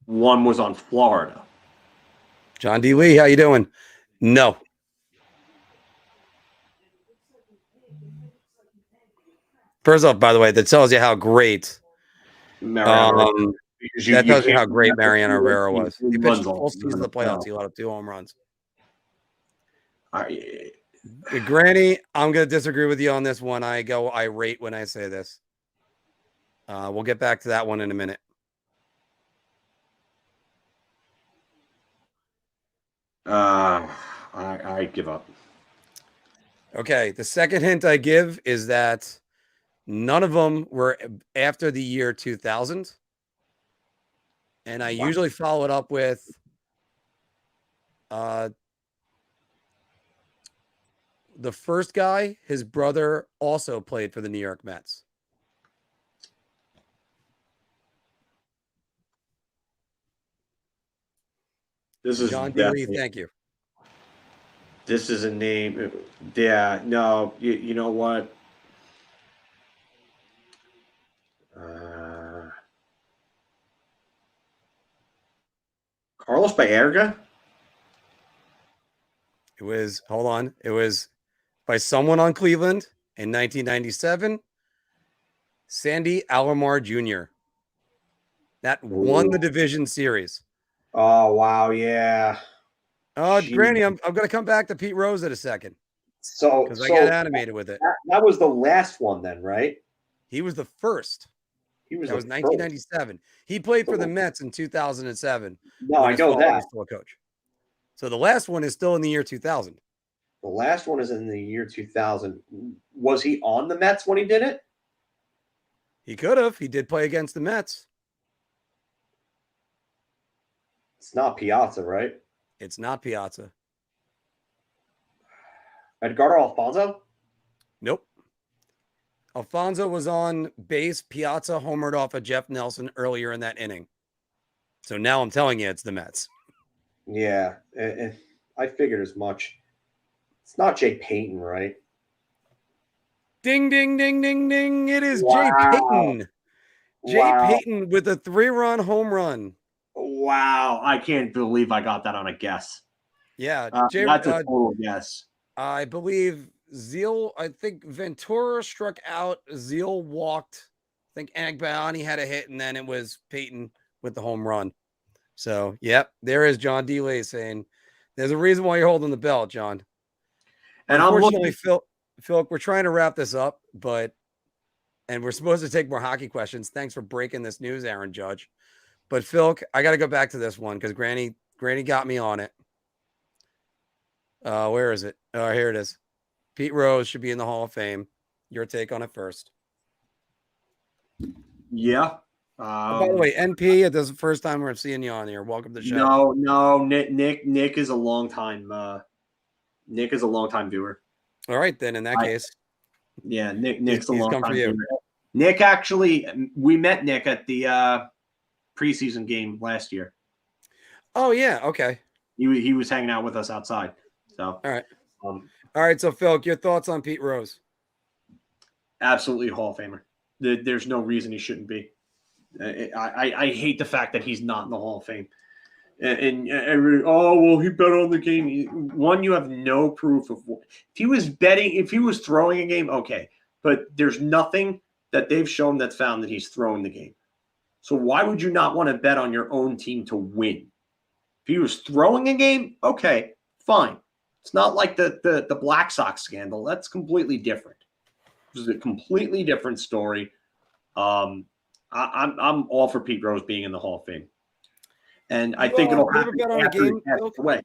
One was on Florida. John D. Lee, how you doing? No. First off, by the way, that tells you how great Mariano Rivera was. He pitched the full season of the playoffs. He let up 2 home runs. Granny, I'm going to disagree with you on this one. I go irate when I say this. We'll get back to that one in a minute. I give up. Okay, the second hint I give is that none of them were after the year 2000. And I usually follow it up with the first guy, his brother also played for the New York Mets. This is John D. Lee, thank you. This is a name. Yeah, no, you know what? Carlos Baerga? It was by someone on Cleveland in 1997. Sandy Alomar Jr. That won the division series. Oh, wow, yeah. Oh, Granny, I'm going to come back to Pete Rose in a second. So, because I get animated with it. That was the last one then, right? He was the first. That was 1997. He played for the Mets in 2007. No, I know that. Was still a coach. So the last one is still in the year 2000. The last one is in the year 2000. Was he on the Mets when he did it? He could have. He did play against the Mets. It's not Piazza, right? It's not Piazza. Edgardo Alfonso? Nope. Alfonso was on base. Piazza homered off of Jeff Nelson earlier in that inning. So now I'm telling you, it's the Mets. Yeah, I figured as much. It's not Jay Payton, right? Ding, ding, ding, ding, ding. It is Wow. Jay Payton. Jay Wow. Payton with a 3-run home run. Wow. I can't believe I got that on a guess. Yeah. That's a total guess. I believe I think Ventura struck out. Zeal walked. I think Agbayani had a hit, and then it was Payton with the home run. So, yep, there is John DeLay saying, there's a reason why you're holding the belt, John. And unfortunately, Phil, we're trying to wrap this up, and we're supposed to take more hockey questions. Thanks for breaking this news, Aaron Judge. But Phil, I got to go back to this one because Granny got me on it. Where is it? Oh, here it is. Pete Rose should be in the Hall of Fame. Your take on it first. Yeah. By the way, NP, this is the first time we're seeing you on here. Welcome to the show. No, Nick is a long time. Nick is a long time viewer. All right, then in that case, yeah, Nick's a long time for you. viewer. Nick actually, we met Nick at the preseason game last year. Oh yeah, okay. He was hanging out with us outside. So all right. So Phil, your thoughts on Pete Rose? Absolutely Hall of Famer. There's no reason he shouldn't be. I hate the fact that he's not in the Hall of Fame. And he bet on the game. One, you have no proof of what. If he was throwing a game, okay. But there's nothing that they've shown that's found that he's throwing the game. So why would you not want to bet on your own team to win? If he was throwing a game, okay, fine. It's not like the Black Sox scandal. That's completely different. This is a completely different story. I'm all for Pete Rose being in the Hall of Fame. And I think it'll happen after he passes away.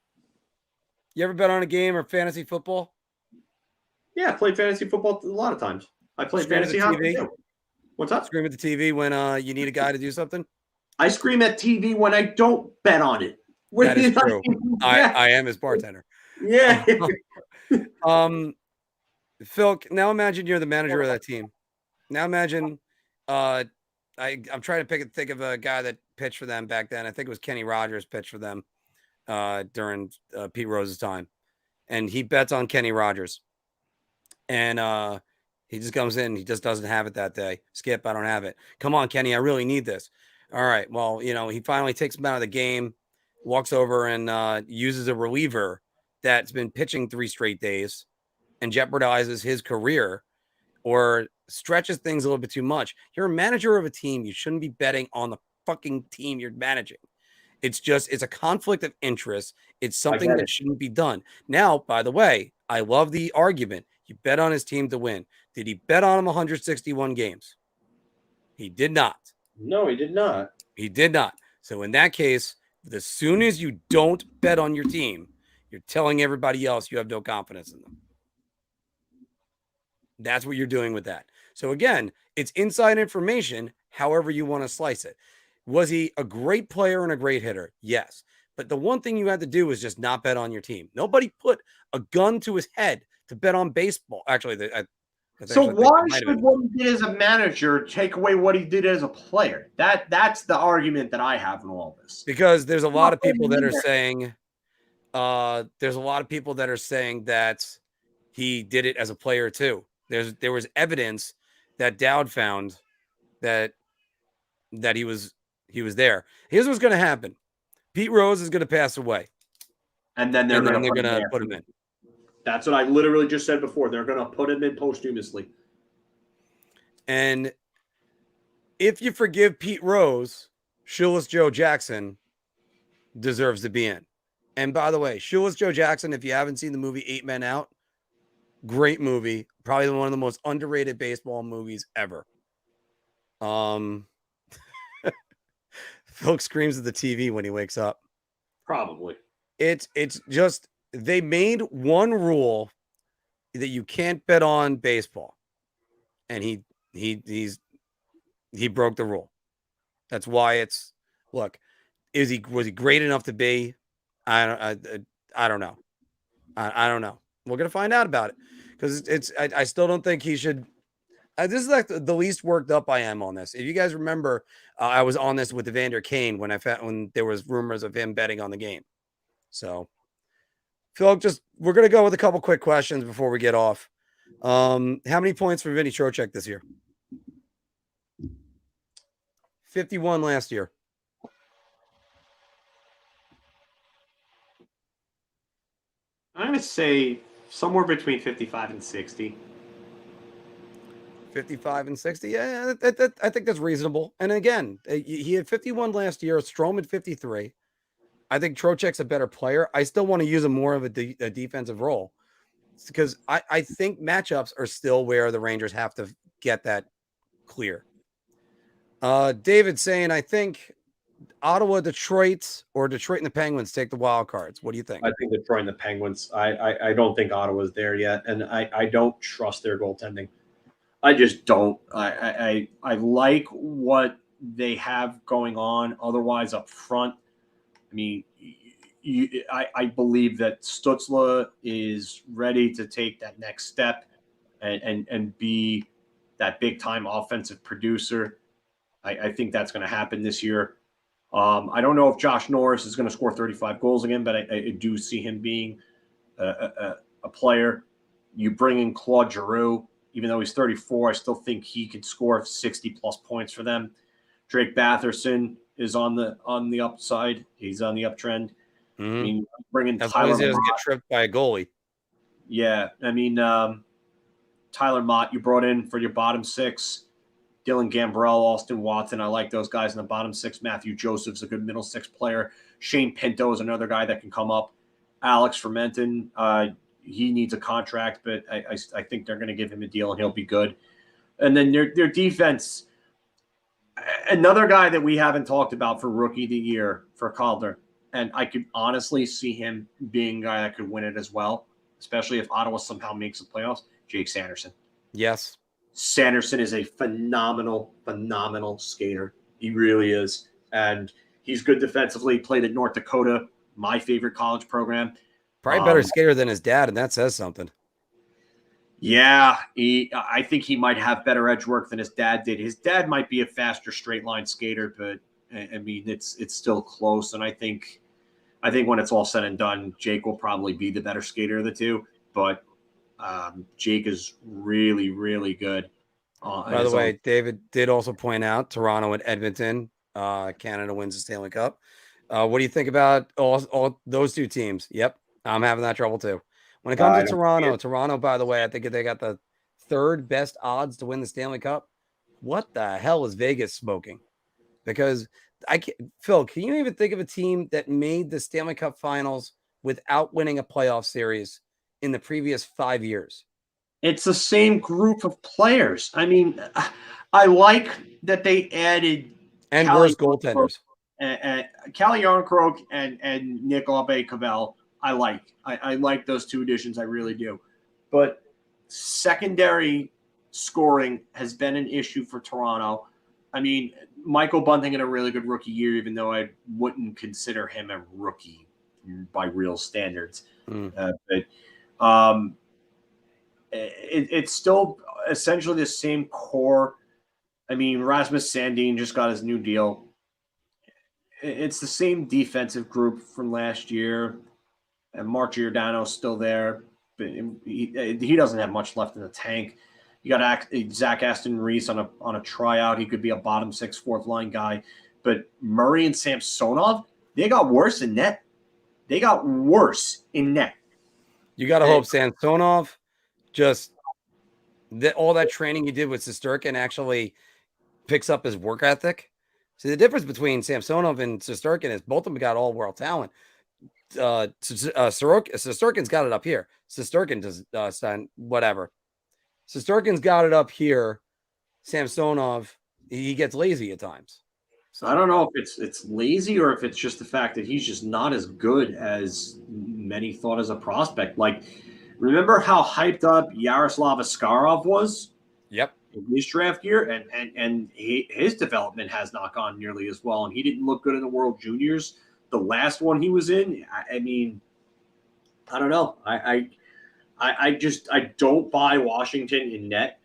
You ever bet on a game or fantasy football? Yeah, I played fantasy football a lot of times. I played fantasy hockey too. What's up? Scream at the TV when you need a guy to do something? I scream at TV when I don't bet on it. That is true. I am his bartender. Yeah. Phil, now imagine you're the manager of that team. Now imagine I'm trying to think of a guy that pitched for them back then. I think it was Kenny Rogers pitched for them during Pete Rose's time. And he bets on Kenny Rogers. And he just comes in. He just doesn't have it that day. Skip, I don't have it. Come on, Kenny, I really need this. All right. Well, he finally takes him out of the game, walks over and uses a reliever that's been pitching 3 straight days and jeopardizes his career or stretches things a little bit too much. You're a manager of a team. You shouldn't be betting on the fucking team you're managing. It's a conflict of interest. It's something that shouldn't be done. Now, by the way, I love the argument. You bet on his team to win. Did he bet on him 161 games? He did not. No, he did not. He did not. So in that case, as soon as you don't bet on your team, you're telling everybody else you have no confidence in them. That's what you're doing with that. So again, it's inside information, however you want to slice it. Was he a great player and a great hitter? Yes. But the one thing you had to do was just not bet on your team. Nobody put a gun to his head to bet on baseball. Actually, so why should what he did as a manager take away what he did as a player? That's the argument that I have in all this. Because there's a lot of people that are saying that he did it as a player too. There was evidence that Dowd found that he was there. Here's what's going to happen. Pete Rose is going to pass away. And then they're going to put him in. That's what I literally just said before. They're going to put him in posthumously. And if you forgive Pete Rose, Shoeless Joe Jackson deserves to be in. And by the way, Shoeless Joe Jackson, if you haven't seen the movie 8 Men Out, great movie. Probably one of the most underrated baseball movies ever. Phil screams at the TV when he wakes up. Probably. It's just they made one rule that you can't bet on baseball, and he broke the rule. That's why was he great enough to be? I don't know. I don't know. We're going to find out about it because I still don't think he should. This is like the least worked up I am on this. If you guys remember, I was on this with Evander Kane when there was rumors of him betting on the game. So, Phil, we're going to go with a couple quick questions before we get off. How many points for Vinny Trocheck this year? 51 last year. I'm going to say somewhere between 55 and 60. 55 and 60. Yeah, I think that's reasonable. And again, he had 51 last year. Strome had 53. I think Trocheck's a better player. I still want to use him more of a defensive role because I think matchups are still where the Rangers have to get that clear. David saying, I think Ottawa, Detroit, or Detroit and the Penguins take the wild cards. What do you think? I think Detroit and the Penguins. I don't think Ottawa's there yet, and I don't trust their goaltending. I just don't. I like what they have going on. Otherwise, up front, I mean, I believe that Stützle is ready to take that next step and be that big time offensive producer. I think that's going to happen this year. I don't know if Josh Norris is going to score 35 goals again, but I do see him being a player. You bring in Claude Giroux, even though he's 34, I still think he could score 60 plus points for them. Drake Batherson is on the upside. He's on the uptrend. Mm-hmm. I mean, bringing as Tyler long as he doesn't Mott. get tripped by a goalie. Yeah, I mean, Tyler Mott you brought in for your bottom six. Dylan Gambrell, Austin Watson. I like those guys in the bottom six. Matthew Joseph's a good middle six player. Shane Pinto is another guy that can come up. Alex Fermenton, he needs a contract, but I think they're going to give him a deal and he'll be good. And then their defense, another guy that we haven't talked about for rookie of the year for Calder, and I could honestly see him being a guy that could win it as well, especially if Ottawa somehow makes the playoffs, Jake Sanderson. Yes. Sanderson is a phenomenal skater. He really is. And he's good defensively, played at North Dakota, my favorite college program. Probably better skater than his dad, and that says something. Yeah, I think he might have better edge work than his dad did. His dad might be a faster straight line skater, but I mean it's still close. And I think when it's all said and done, Jake will probably be the better skater of the two. But Jake is really, really good. By the way, David did also point out Toronto and Edmonton. Canada wins the Stanley Cup. What do you think about all those two teams? Yep, I'm having that trouble too. When it comes to Toronto, by the way, I think they got the third best odds to win the Stanley Cup. What the hell is Vegas smoking? Because Phil, can you even think of a team that made the Stanley Cup Finals without winning a playoff series in the previous 5 years? It's the same group of players. I mean, I like that they added and worse goaltenders. Calle Jarnkrok and Nicolas Cavell. I like those two additions. I really do. But secondary scoring has been an issue for Toronto. I mean, Michael Bunting had a really good rookie year, even though I wouldn't consider him a rookie by real standards. It's still essentially the same core. I mean, Rasmus Sandin just got his new deal. It's the same defensive group from last year. And Mark Giordano's still there, but he doesn't have much left in the tank. You got Zach Aston Reese on a tryout. He could be a bottom six, fourth line guy. But Murray and Samsonov, they got worse in net. You got to hope Samsonov just all that training he did with Shesterkin actually picks up his work ethic. See, the difference between Samsonov and Shesterkin is both of them got all world talent. Shesterkin's got it up here. Shesterkin does whatever. Shesterkin's got it up here. Samsonov, he gets lazy at times. So I don't know if it's lazy or if it's just the fact that he's just not as good as many thought as a prospect. Like, remember how hyped up Yaroslav Askarov was? Yep. In his draft year, and his development has not gone nearly as well, and he didn't look good in the World Juniors. The last one he was in, I mean, I don't know. I I don't buy Washington in net,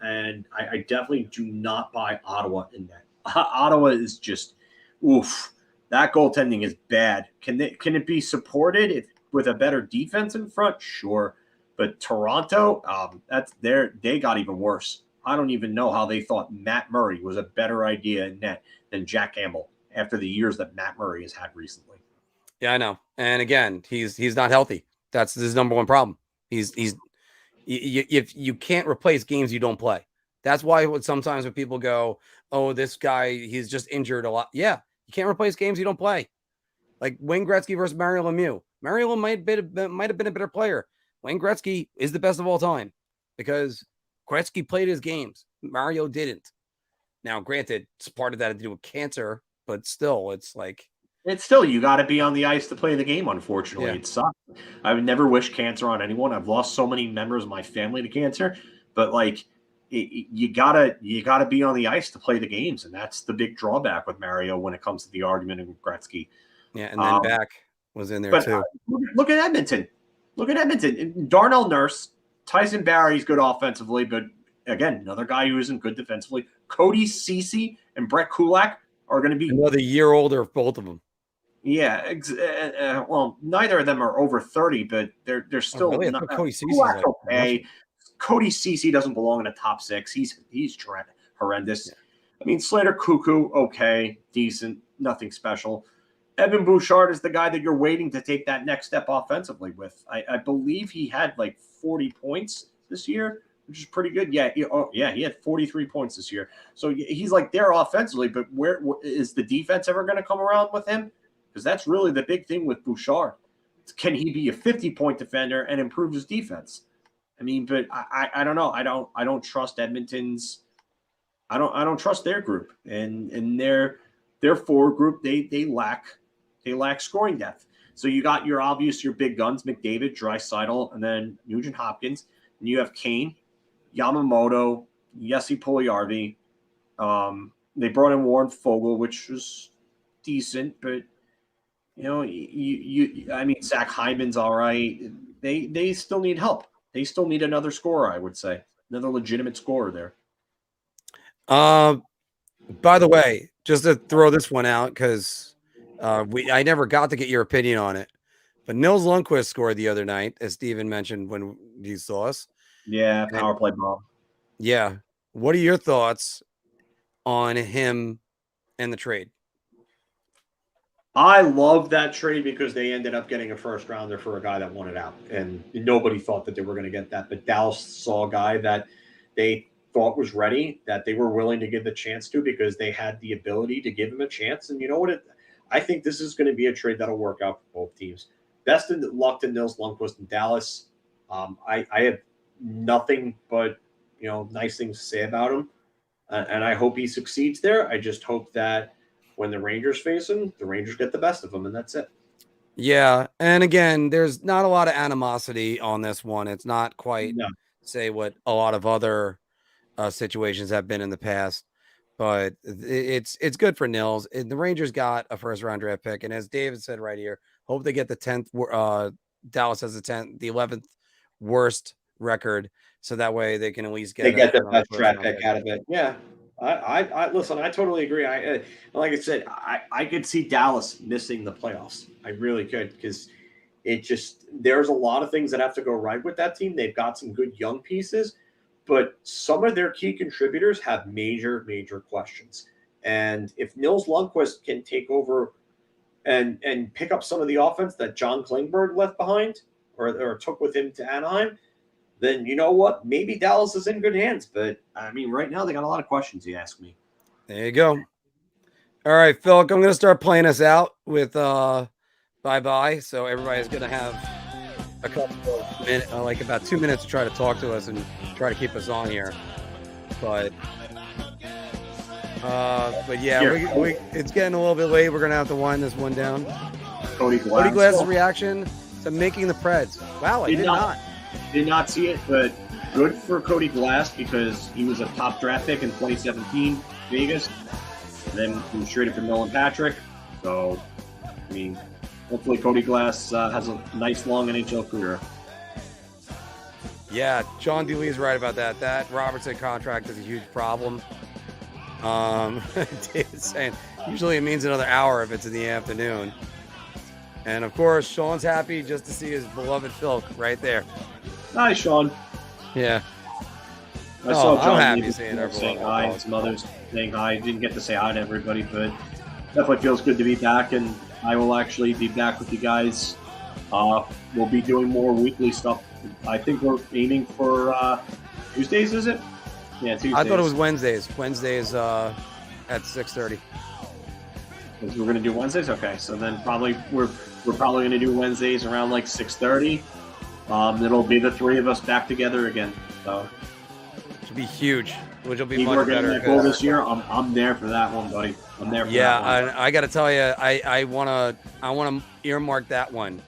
and I definitely do not buy Ottawa in net. Ottawa is just, oof. That goaltending is bad. Can it be supported with a better defense in front? Sure, but Toronto, they got even worse. I don't even know how they thought Matt Murray was a better idea in net than Jack Campbell after the years that Matt Murray has had recently. Yeah, I know. And again, he's not healthy. That's his number one problem. If you can't replace games you don't play. That's why sometimes when people go, "Oh, this guy, he's just injured a lot." Yeah, you can't replace games you don't play. Like Wayne Gretzky versus Mario Lemieux. Mario might have been a better player. Wayne Gretzky is the best of all time because Gretzky played his games. Mario didn't. Now, granted, part of that had to do with cancer, but still, it's like. It's still, you got to be on the ice to play the game, unfortunately. Yeah. It sucks. I would never wish cancer on anyone. I've lost so many members of my family to cancer, but like you gotta be on the ice to play the games, and that's the big drawback with Mario when it comes to the argument of Gretzky. Yeah, and then Back was in there too. Look at Edmonton. Look at Edmonton. Darnell Nurse, Tyson Barrie's good offensively, but again, another guy who isn't good defensively. Cody Ceci and Brett Kulak are going to be another year older, both of them. Yeah, well, neither of them are over 30, but they're still not. Cody Ceci's like, okay. Cody Ceci doesn't belong in the top 6. He's horrendous. Yeah. I mean, Slater Cuckoo, okay, decent, nothing special. Evan Bouchard is the guy that you're waiting to take that next step offensively with. I believe he had like 40 points this year, which is pretty good. Yeah, he had 43 points this year. So he's like there offensively, but where is the defense ever going to come around with him? Because that's really the big thing with Bouchard. Can he be a 50-point defender and improve his defense? I mean, but I don't know. I don't trust Edmonton's. I don't trust their group and their forward group. They lack scoring depth. So you got your big guns, McDavid, Draisaitl, and then Nugent Hopkins. And you have Kane, Yamamoto, Jesse Puljujärvi. They brought in Warren Fogle, which was decent, but I mean, Zach Hyman's all right. They still need help. They still need another scorer, I would say. Another legitimate scorer there. By the way, just to throw this one out, because I never got to get your opinion on it, but Nils Lundkvist scored the other night, as Steven mentioned when he saw us. Yeah, power play bomb. Yeah. What are your thoughts on him and the trade? I love that trade because they ended up getting a first rounder for a guy that wanted out, and nobody thought that they were going to get that. But Dallas saw a guy that they thought was ready, that they were willing to give the chance to because they had the ability to give him a chance. And you know what? I think this is going to be a trade that'll work out for both teams. Best of luck to Nils Lundkvist in Dallas. I have nothing but nice things to say about him, and I hope he succeeds there. I just hope that when the Rangers face him, the Rangers get the best of him, and that's it. Yeah, and again, there's not a lot of animosity on this one. It's not quite say what a lot of other situations have been in the past, but it's good for Nils. The Rangers got a first-round draft pick, and as David said right here, hope they get the 10th. Dallas has the 11th worst record, so that way they can at least get the best draft pick out of it. Yeah. I listen. I totally agree. Like I said, I could see Dallas missing the playoffs. I really could because there's a lot of things that have to go right with that team. They've got some good young pieces, but some of their key contributors have major questions. And if Nils Lundkvist can take over and pick up some of the offense that John Klingberg left behind or took with him to Anaheim, then you know what? Maybe Dallas is in good hands. But, I mean, right now they got a lot of questions, you ask me. There you go. All right, Phil, I'm going to start playing us out with bye-bye. So everybody's going to have a couple of minutes, like about 2 minutes to try to talk to us and try to keep us on here. But yeah, it's getting a little bit late. We're going to have to wind this one down. Cody Glass's reaction to making the Preds. Wow, I did not see it, but good for Cody Glass because he was a top draft pick in 2017, Vegas. Then he was traded for Nolan Patrick. So, I mean, hopefully Cody Glass has a nice long NHL career. Yeah, John D. Lee's right about that. That Robertson contract is a huge problem. David's saying usually it means another hour if it's in the afternoon. And of course, Sean's happy just to see his beloved Filk right there. Hi, Sean. Yeah. I saw I'm John happy Davis seeing everyone. saying hi. His mother's saying hi. Didn't get to say hi to everybody, but definitely feels good to be back. And I will actually be back with you guys. We'll be doing more weekly stuff. I think we're aiming for Tuesdays, is it? Yeah, Tuesdays. I thought it was Wednesdays. Wednesdays at 6:30. We're going to do Wednesdays? Okay, so then probably we're probably going to do Wednesdays around like 6:30. It'll be the three of us back together again. So Which will be huge. Which will be we're much getting better. that goal this year. I'm there for that one, buddy. I'm there for Yeah, that one. I got to tell you, I wanna earmark that one.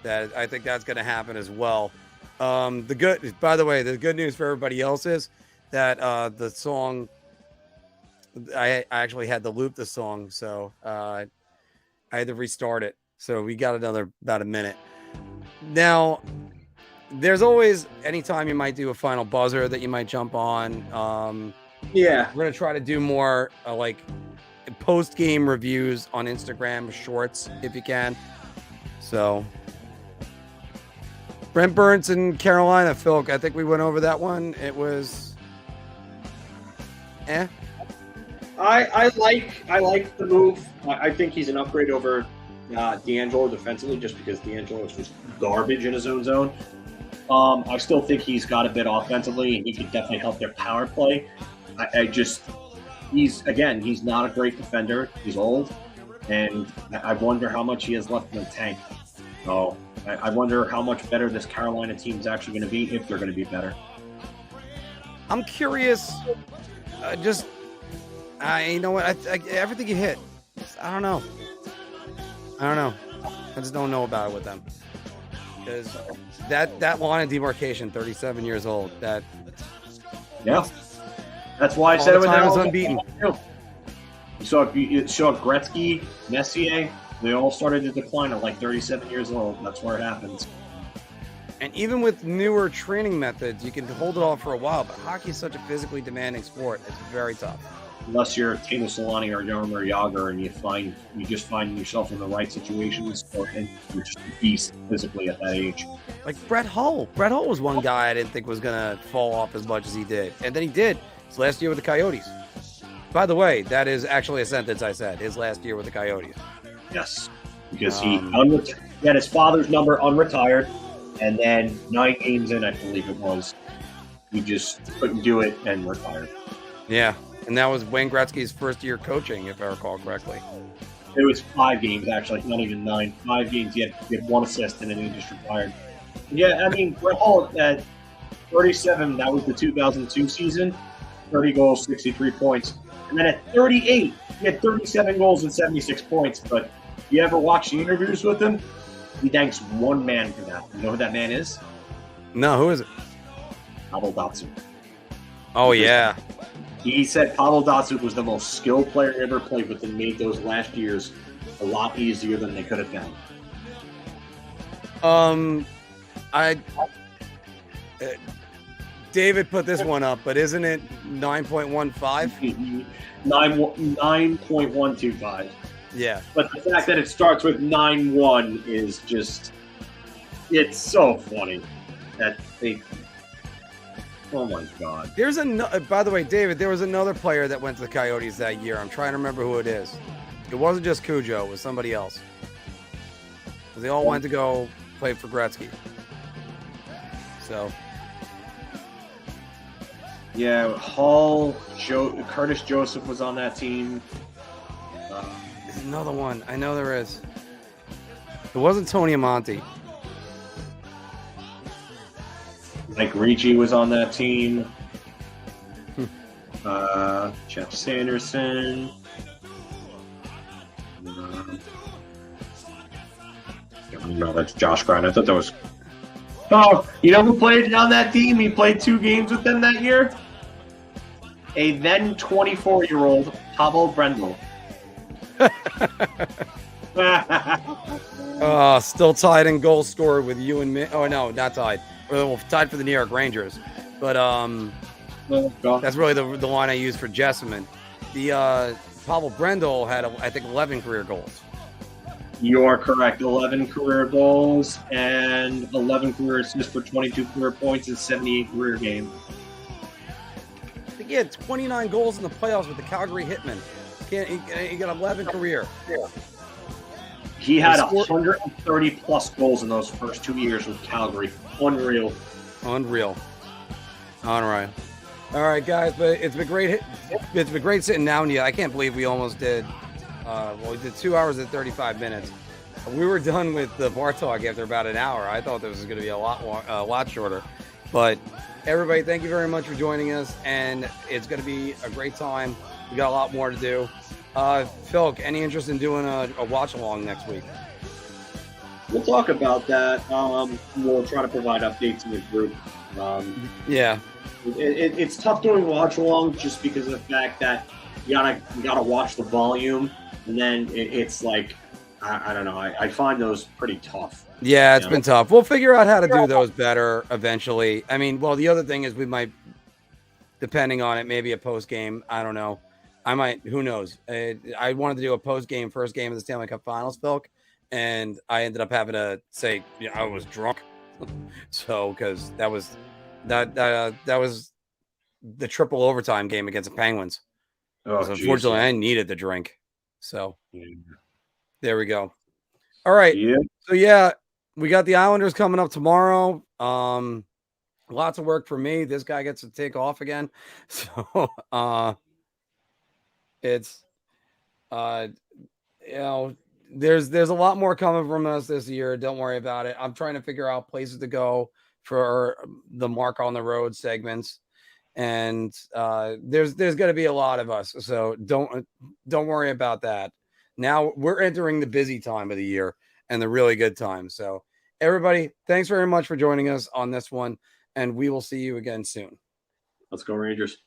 That I think that's going to happen as well. By the way, the good news for everybody else is that the song, I actually had to loop the song, so I had to restart it. So we got about a minute. Now, there's always anytime you might do a final buzzer that you might jump on. Yeah. We're gonna try to do more like post-game reviews on Instagram shorts if you can. So. Brent Burns and Carolina, Filk. I think we went over that one. It was, I like the move. I think he's an upgrade over D'Angelo defensively, just because D'Angelo is just garbage in his own zone. I still think he's got a bit offensively, and he could definitely help their power play. He's not a great defender. He's old, and I wonder how much he has left in the tank. So I wonder how much better this Carolina team is actually going to be, if they're going to be better. I'm curious. You know what? Everything you hit, I don't know. I just don't know about it with them. Because that line of demarcation, 37 years old. That's why I said it was unbeaten. You saw Gretzky, Messier. They all started to decline at like 37 years old. That's where it happens. And even with newer training methods, you can hold it off for a while. But hockey is such a physically demanding sport; it's very tough. Unless you're Taylor Solani or Jaromir Jagr, and you just find yourself in the right situations, and you're just a beast physically at that age. Like Brett Hull. Brett Hull was one guy I didn't think was gonna fall off as much as he did, and then he did. His last year with the Coyotes. By the way, that is actually a sentence I said. His last year with the Coyotes. Yes, because he had his father's number unretired, and then 9 games in, I believe it was, he just couldn't do it and retired. Yeah, and that was Wayne Gretzky's first year coaching, if I recall correctly. It was 5 games, actually, not even 9. 5 games, he had 1 assist, and then he just retired. Yeah, I mean, Brett Hull at 37, that was the 2002 season, 30 goals, 63 points. And then at 38, he had 37 goals and 76 points, but you ever watch the interviews with him? He thanks one man for that. You know who that man is? No, who is it? Pavel Datsyuk. Oh, yeah. He said Pavel Datsyuk was the most skilled player he ever played with and made those last years a lot easier than they could have done. David put this one up, but isn't it 9.15? 9.125. Yeah. But the fact that it starts with 9-1 is just, it's so funny that they, oh my God. There's by the way, David, there was another player that went to the Coyotes that year. I'm trying to remember who it is. It wasn't just Cujo, it was somebody else. They all went to go play for Gretzky. So. Yeah, Hall, Curtis Joseph was on that team. There's another one. I know there is. It wasn't Tony Amonte. Mike Ricci was on that team. Jeff Sanderson. No, that's Josh Grine. I thought that was... Oh, you know who played on that team? He played 2 games with them that year? A then 24-year-old Pavel Brendel. Still tied in goal scored with you and me. Oh, no, not tied. well, tied for the New York Rangers. But that's really the line I use for Jessamine. The Pavel Brendel had, I think, 11 career goals. You are correct. 11 career goals and 11 career assists for 22 career points in 78 career games. I think he had 29 goals in the playoffs with the Calgary Hitmen. He got 11 career. He had 130 plus goals in those first 2 years with Calgary. Unreal. All right, guys. But it's been great. It's been great sitting down with you. I can't believe we almost did. We did 2 hours and 35 minutes. We were done with the bar talk after about an hour. I thought this was going to be a lot shorter. But everybody, thank you very much for joining us, and it's going to be a great time. We got a lot more to do. Filk, any interest in doing a watch along next week? We'll talk about that. We'll try to provide updates in the group. Yeah. It's tough doing watch along just because of the fact that you gotta watch the volume, and then it's like I don't know. I find those pretty tough. Yeah, it's been tough. We'll figure out how to do those better eventually. I mean, well, the other thing is we might, depending on it, maybe a post game. I don't know. I might. Who knows? I wanted to do a post game, first game of the Stanley Cup Finals, Filk, and I ended up having to say I was drunk. So because that was the triple overtime game against the Penguins. Oh, so unfortunately, I needed the drink. So there we go. All right. Yeah. So yeah, we got the Islanders coming up tomorrow. Lots of work for me. This guy gets to take off again. So it's there's a lot more coming from us this year. Don't worry about it. I'm trying to figure out places to go for the Marc on the Road segments. And there's going to be a lot of us, so don't worry about that. Now we're entering the busy time of the year and the really good time. So everybody, thanks very much for joining us on this one, and we will see you again soon. Let's go Rangers.